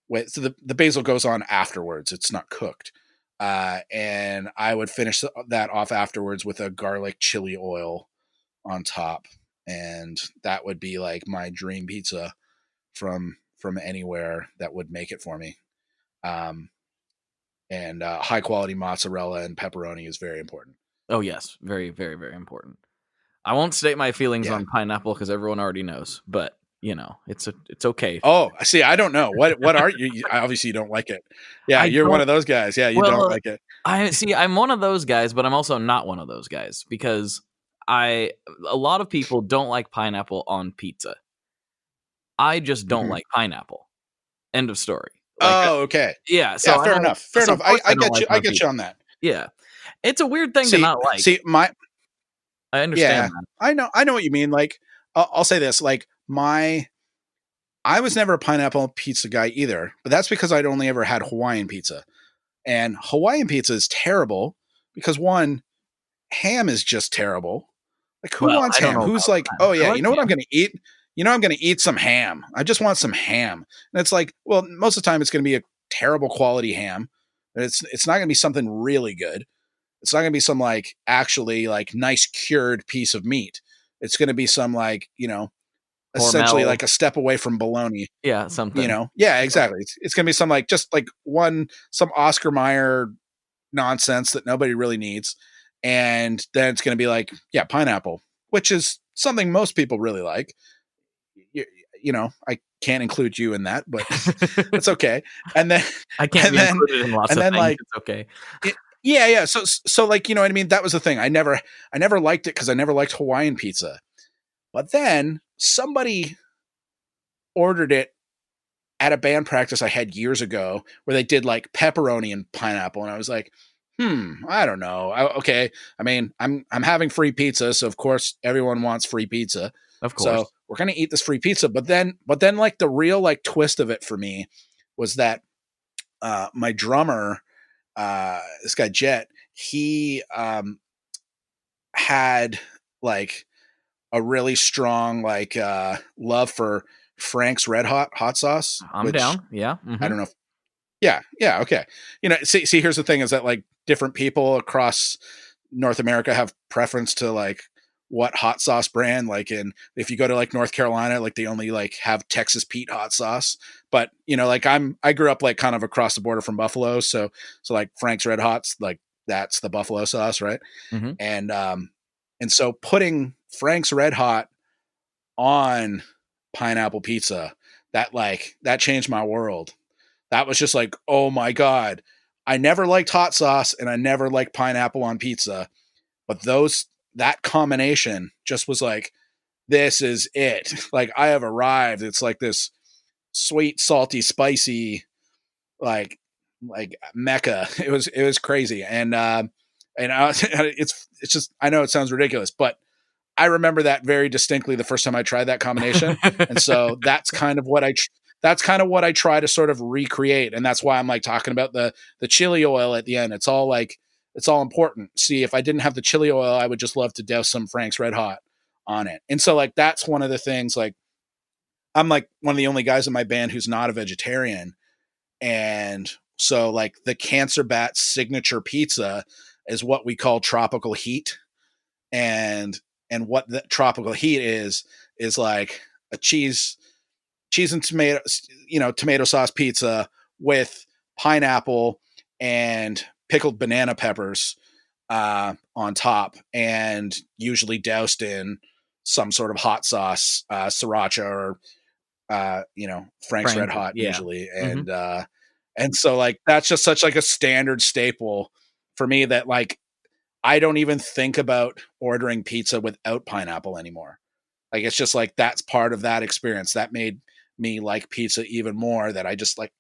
with, so the basil goes on afterwards. It's not cooked. And I would finish that off afterwards with a garlic chili oil on top. And that would be like my dream pizza from anywhere that would make it for me. Um, and high quality mozzarella and pepperoni is very important. Oh yes, very very very important. I won't state my feelings Yeah. on pineapple because everyone already knows, but it's okay. Oh, see, I don't know. What are you? Obviously, you don't like it. Yeah, I you're one don't- of those guys. Yeah, you well, don't like it. I'm one of those guys, but I'm also not one of those guys because a lot of people don't like pineapple on pizza. I just don't Mhm. like pineapple. End of story. Oh, okay. Yeah, Yeah, so I fair don't. enough. Fair So enough. of course I I don't get like you. it I on get you pizza. on that. Yeah, it's a weird thing to See, not like. see, I understand yeah, that. I know what you mean. Like, I'll say this. Like, I was never a pineapple pizza guy either, but that's because I'd only ever had Hawaiian pizza, and Hawaiian pizza is terrible because one, ham is just terrible. Like, who Well, wants I don't ham? know Who's about like, that. oh I yeah, like you know what I'm ham. going to eat? You know, I'm going to eat some ham. I just want some ham. And it's like, well, most of the time it's going to be a terrible quality ham. It's not going to be something really good. It's not going to be some like actually like nice cured piece of meat. It's going to be some like, essentially Hormel, like a step away from bologna. yeah, something. Yeah, exactly. It's going to be some like just like some Oscar Mayer nonsense that nobody really needs. And then it's going to be like, yeah, pineapple, which is something most people really like. You, I can't include you in that, but that's okay. And then, I can't and be then, included in lots and of then things. like, It's okay. yeah. So like, you know what I mean? That was the thing. I never liked it because I never liked Hawaiian pizza. But then somebody ordered it at a band practice I had years ago where they did like pepperoni and pineapple. And I was like, I don't know. Okay. I mean, I'm having free pizza. So of course everyone wants free pizza. Of course. So we're going to eat this free pizza. But then like the real like twist of it for me was that, my drummer, this guy Jet, he, had like a really strong, like, love for Frank's Red Hot sauce, I'm which down. Yeah. I don't know if yeah, okay. See, here's the thing is that like different people across North America have preference to like what hot sauce brand. Like if you go to like North Carolina, like they only like have Texas Pete hot sauce. But like I grew up like kind of across the border from Buffalo, so like Frank's Red Hots, like that's the Buffalo sauce, right? Mm-hmm. And so putting Frank's Red Hot on pineapple pizza, that changed my world. That was just like, oh my God. I never liked hot sauce and I never liked pineapple on pizza, but that combination just was like, this is it. Like I have arrived. It's like this sweet, salty, spicy, like mecca. It was crazy. And it's just, I know it sounds ridiculous, but I remember that very distinctly the first time I tried that combination. And so that's kind of what I try to sort of recreate. And that's why I'm like talking about the chili oil at the end. It's all important. See, if I didn't have the chili oil, I would just love to douse some Frank's Red Hot on it. And so like, that's one of the things, like, I'm like one of the only guys in my band who's not a vegetarian. And so like the Cancer Bat signature pizza is what we call tropical heat. And what the tropical heat is like a cheese and tomato, tomato sauce pizza with pineapple and pickled banana peppers on top, and usually doused in some sort of hot sauce, sriracha or Frank's Red Hot yeah. usually. Mm-hmm. And so like that's just such like a standard staple for me that like I don't even think about ordering pizza without pineapple anymore. Like it's just like that's part of that experience that made me like pizza even more, that I just like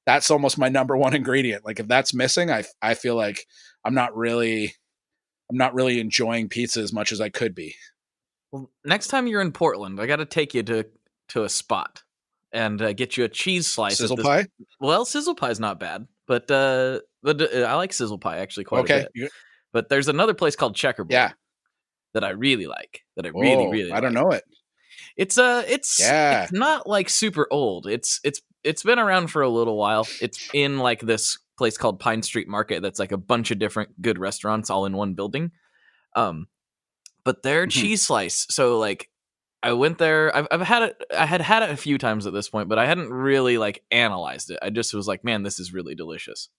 that's almost my number one ingredient. Like if that's missing, I feel like I'm not really enjoying pizza as much as I could be. Well, next time you're in Portland, I got to take you to a spot and get you a cheese slice. Sizzle pie? Well, sizzle pie is not bad, but I like sizzle pie actually quite a bit. But there's another place called Checkerboard. Yeah. That I really like. That I really I don't know it. It's not like super old. It's been around for a little while. It's in like this place called Pine Street Market that's like a bunch of different good restaurants all in one building. But their cheese slice. So like I went there. I've had it. I had it a few times at this point, but I hadn't really like analyzed it. I just was like, man, this is really delicious.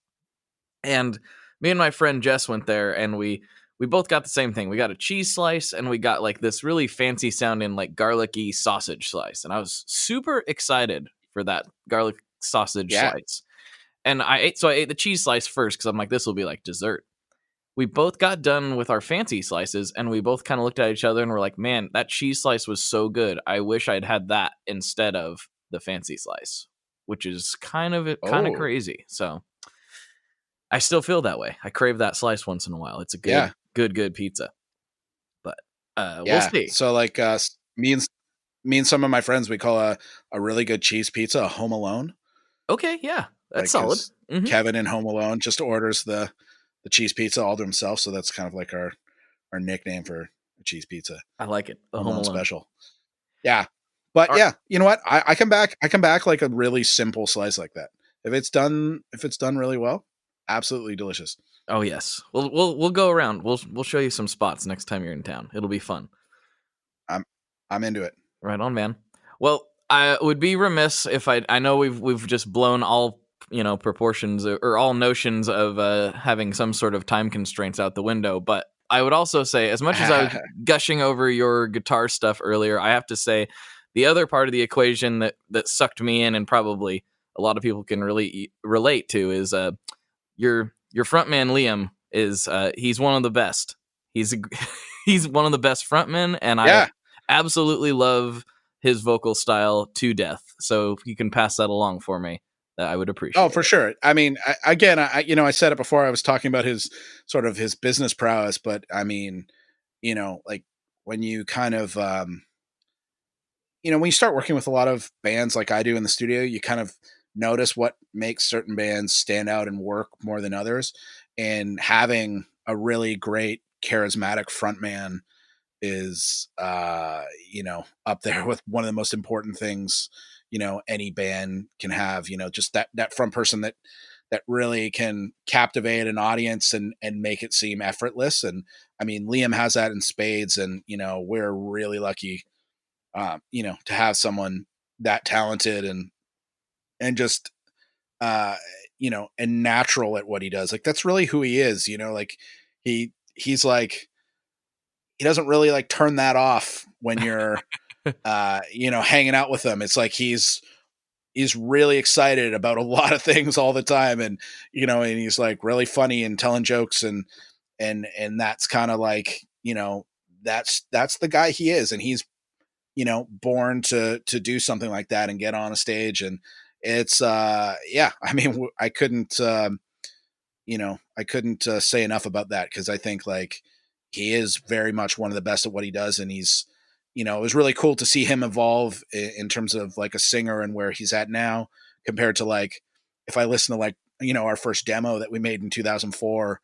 And me and my friend Jess went there, and we we both got the same thing. We got a cheese slice and we got like this really fancy sounding like garlicky sausage slice. And I was super excited for that garlic sausage Yeah. slice. And I ate the cheese slice first because I'm like, this will be like dessert. We both got done with our fancy slices and we both kind of looked at each other and were like, man, that cheese slice was so good. I wish I'd had that instead of the fancy slice, which is kind of Oh, crazy. So I still feel that way. I crave that slice once in a while. It's a yeah. good pizza. But we'll Yeah. see. So like me and some of my friends, we call a really good cheese pizza a Home Alone. Okay, yeah, that's Like, solid. 'cause Hmm. Kevin in Home Alone just orders the cheese pizza all to himself, so that's kind of like our nickname for a cheese pizza. I like it. The Home Home Alone Alone. special. Yeah. But All right. yeah, you know what? I come back like a really simple slice like that. If it's done really well, absolutely delicious. Oh yes, we'll go around. We'll show you some spots next time you're in town. It'll be fun. I'm into it. Right on, man. Well, I would be remiss if I know we've just blown all proportions or all notions of having some sort of time constraints out the window, but I would also say, as much as I was gushing over your guitar stuff earlier, I have to say the other part of the equation that sucked me in and probably a lot of people can really relate to is your frontman Liam is he's one of the best. He's he's one of the best frontmen, and I Yeah. absolutely love his vocal style to death. So if you can pass that along for me, that I would appreciate. Oh, for sure. I mean, I said it before. I was talking about his sort of his business prowess, but I mean, like when you kind of, when you start working with a lot of bands like I do in the studio, you kind of notice what makes certain bands stand out and work more than others. And having a really great, charismatic frontman is up there with one of the most important things any band can have. Just that front person that really can captivate an audience and make it seem effortless. And I mean, Liam has that in spades, and we're really lucky to have someone that talented and just uh and natural at what he does. Like, that's really who he is. Like he's like, he doesn't really like turn that off when you're hanging out with him. It's like he's really excited about a lot of things all the time, and and he's like really funny and telling jokes, and that's kind of like, that's the guy he is, and he's born to do something like that and get on a stage. And it's yeah, I mean, I couldn't say enough about that, because I think like he is very much one of the best at what he does. And he's, it was really cool to see him evolve in terms of like a singer and where he's at now, compared to like, if I listen to like, our first demo that we made in 2004,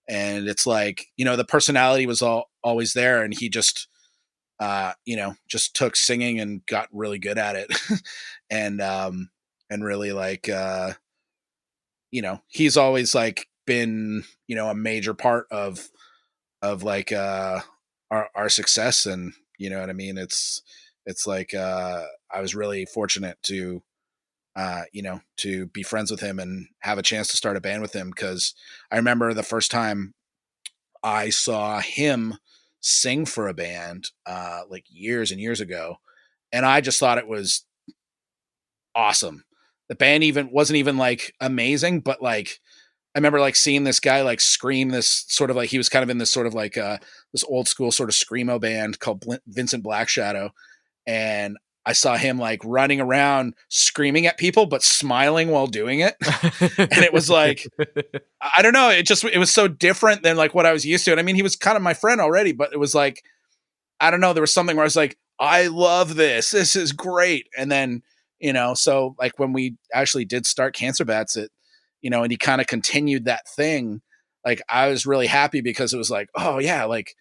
and it's like, the personality was always there, and he just, just took singing and got really good at it. And really like, he's always like been, a major part of like, our success. And you know what I mean? It's like, I was really fortunate to, to be friends with him and have a chance to start a band with him. Cause I remember the first time I saw him sing for a band, like years and years ago. And I just thought it was awesome. The band even wasn't even like amazing, but like, I remember like seeing this guy like scream this sort of like, he was kind of in this sort of like this old school sort of screamo band called Vincent Black Shadow. And I saw him like running around screaming at people, but smiling while doing it. And it was like, I don't know. It was so different than like what I was used to. And I mean, he was kind of my friend already, but it was like, I don't know. There was something where I was like, I love this. This is great. And then, so like when we actually did start Cancer Bats, and he kind of continued that thing. Like, I was really happy, because it was like, oh yeah, like,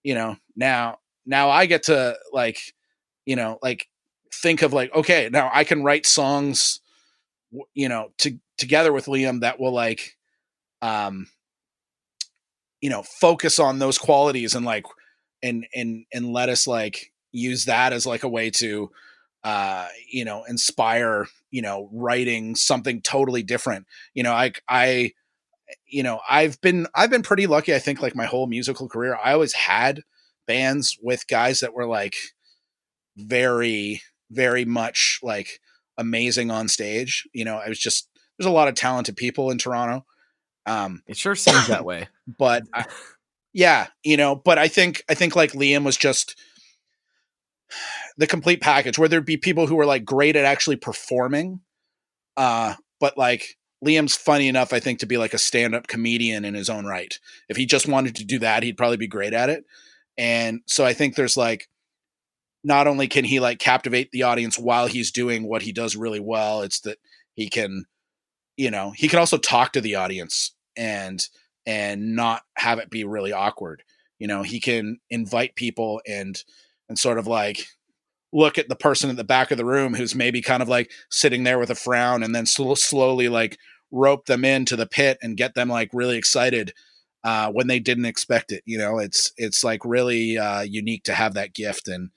now I get to like, like think of like, okay, now I can write songs, together with Liam that will like, um, focus on those qualities, and like, and let us like use that as like a way to, inspire, writing something totally different. I I've been pretty lucky. I think like my whole musical career, I always had bands with guys that were like very, very much like amazing on stage. I was just, there's a lot of talented people in Toronto. It sure seems that way. But yeah, but I think like Liam was just the complete package where there'd be people who were like great at actually performing. But like Liam's funny enough, I think, to be like a stand-up comedian in his own right. If he just wanted to do that, he'd probably be great at it. And so I think there's like, not only can he like captivate the audience while he's doing what he does really well, it's that he can, he can also talk to the audience and not have it be really awkward. He can invite people and sort of like look at the person at the back of the room who's maybe kind of like sitting there with a frown, and then slowly like rope them into the pit and get them like really excited when they didn't expect it. It's like really unique to have that gift. And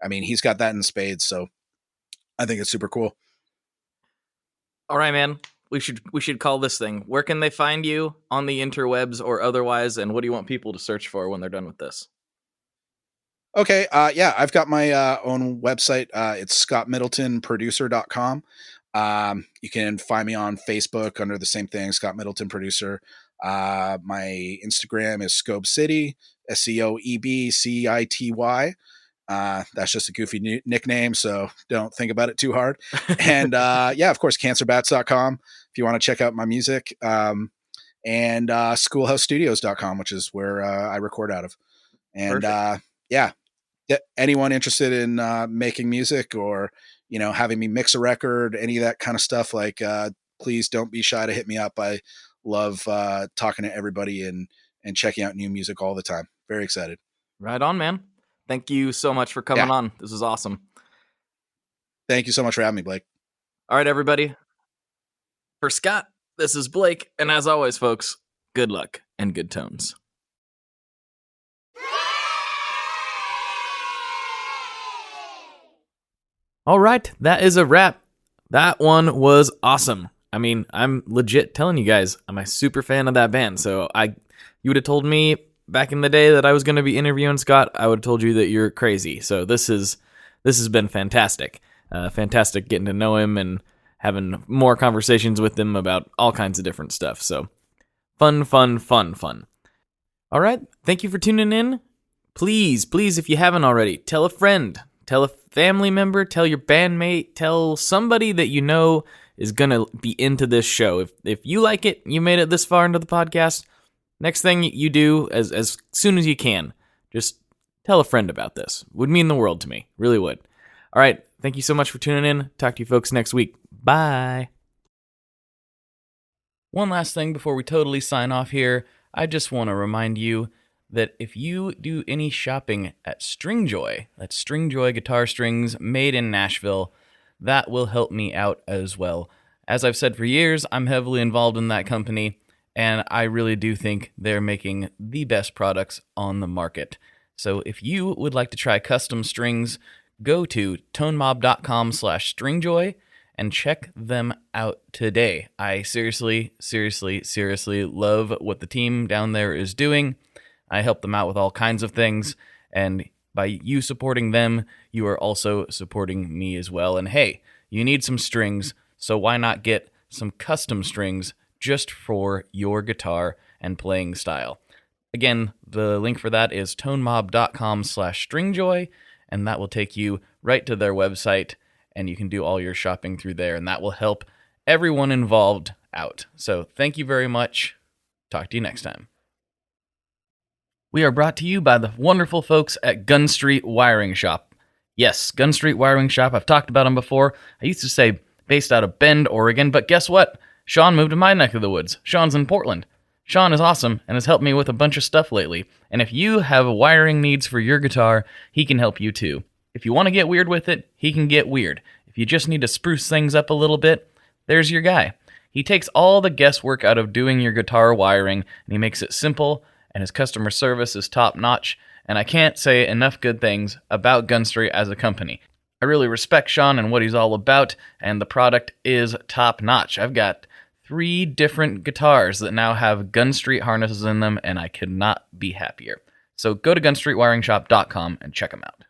I mean, he's got that in spades. So I think it's super cool. All right, man. We should call this thing. Where can they find you on the interwebs or otherwise? And what do you want people to search for when they're done with this? Okay. Yeah, I've got my own website. It's scottmiddletonproducer.com. You can find me on Facebook under the same thing, Scott Middleton Producer. My Instagram is Scobe City, SCOEBCITY. That's just a goofy nickname, so don't think about it too hard. And yeah, of course, cancerbats.com if you want to check out my music. And schoolhousestudios.com, which is where I record out of. And yeah, anyone interested in making music or, having me mix a record, any of that kind of stuff, like please don't be shy to hit me up. I love talking to everybody and checking out new music all the time. Very excited. Right on, man. Thank you so much for coming on. This is awesome. Thank you so much for having me, Blake. All right, everybody. For Scott, this is Blake. And as always, folks, good luck and good tones. All right, that is a wrap. That one was awesome. I mean, I'm legit telling you guys, I'm a super fan of that band. So you would have told me back in the day that I was going to be interviewing Scott, I would have told you that you're crazy. So this has been fantastic. Fantastic getting to know him and having more conversations with him about all kinds of different stuff. So fun. All right, thank you for tuning in. Please, if you haven't already, tell a friend, tell a family member, tell your bandmate, tell somebody that you know is going to be into this show. If you like it, you made it this far into the podcast, next thing you do, as soon as you can, just tell a friend about this. Would mean the world to me. Really would. All right. Thank you so much for tuning in. Talk to you folks next week. Bye. One last thing before we totally sign off here. I just want to remind you that if you do any shopping at Stringjoy, that's Stringjoy guitar strings made in Nashville, that will help me out as well. As I've said for years, I'm heavily involved in that company, and I really do think they're making the best products on the market. So if you would like to try custom strings, go to tonemob.com/stringjoy and check them out today. I seriously love what the team down there is doing. I help them out with all kinds of things, and by you supporting them, you are also supporting me as well. And hey, you need some strings, so why not get some custom strings just for your guitar and playing style? Again, the link for that is tonemob.com/stringjoy, and that will take you right to their website, and you can do all your shopping through there, and that will help everyone involved out. So thank you very much. Talk to you next time. We are brought to you by the wonderful folks at Gun Street Wiring Shop. Yes, Gun Street Wiring Shop. I've talked about them before. I used to say based out of Bend, Oregon, but guess what? Sean moved to my neck of the woods. Sean's in Portland. Sean is awesome and has helped me with a bunch of stuff lately. And if you have wiring needs for your guitar, he can help you too. If you want to get weird with it, he can get weird. If you just need to spruce things up a little bit, there's your guy. He takes all the guesswork out of doing your guitar wiring, and he makes it simple, and his customer service is top-notch, and I can't say enough good things about Gun Street as a company. I really respect Sean and what he's all about, and the product is top-notch. I've got 3 different guitars that now have Gun Street harnesses in them, and I could not be happier. So go to gunstreetwiringshop.com and check them out.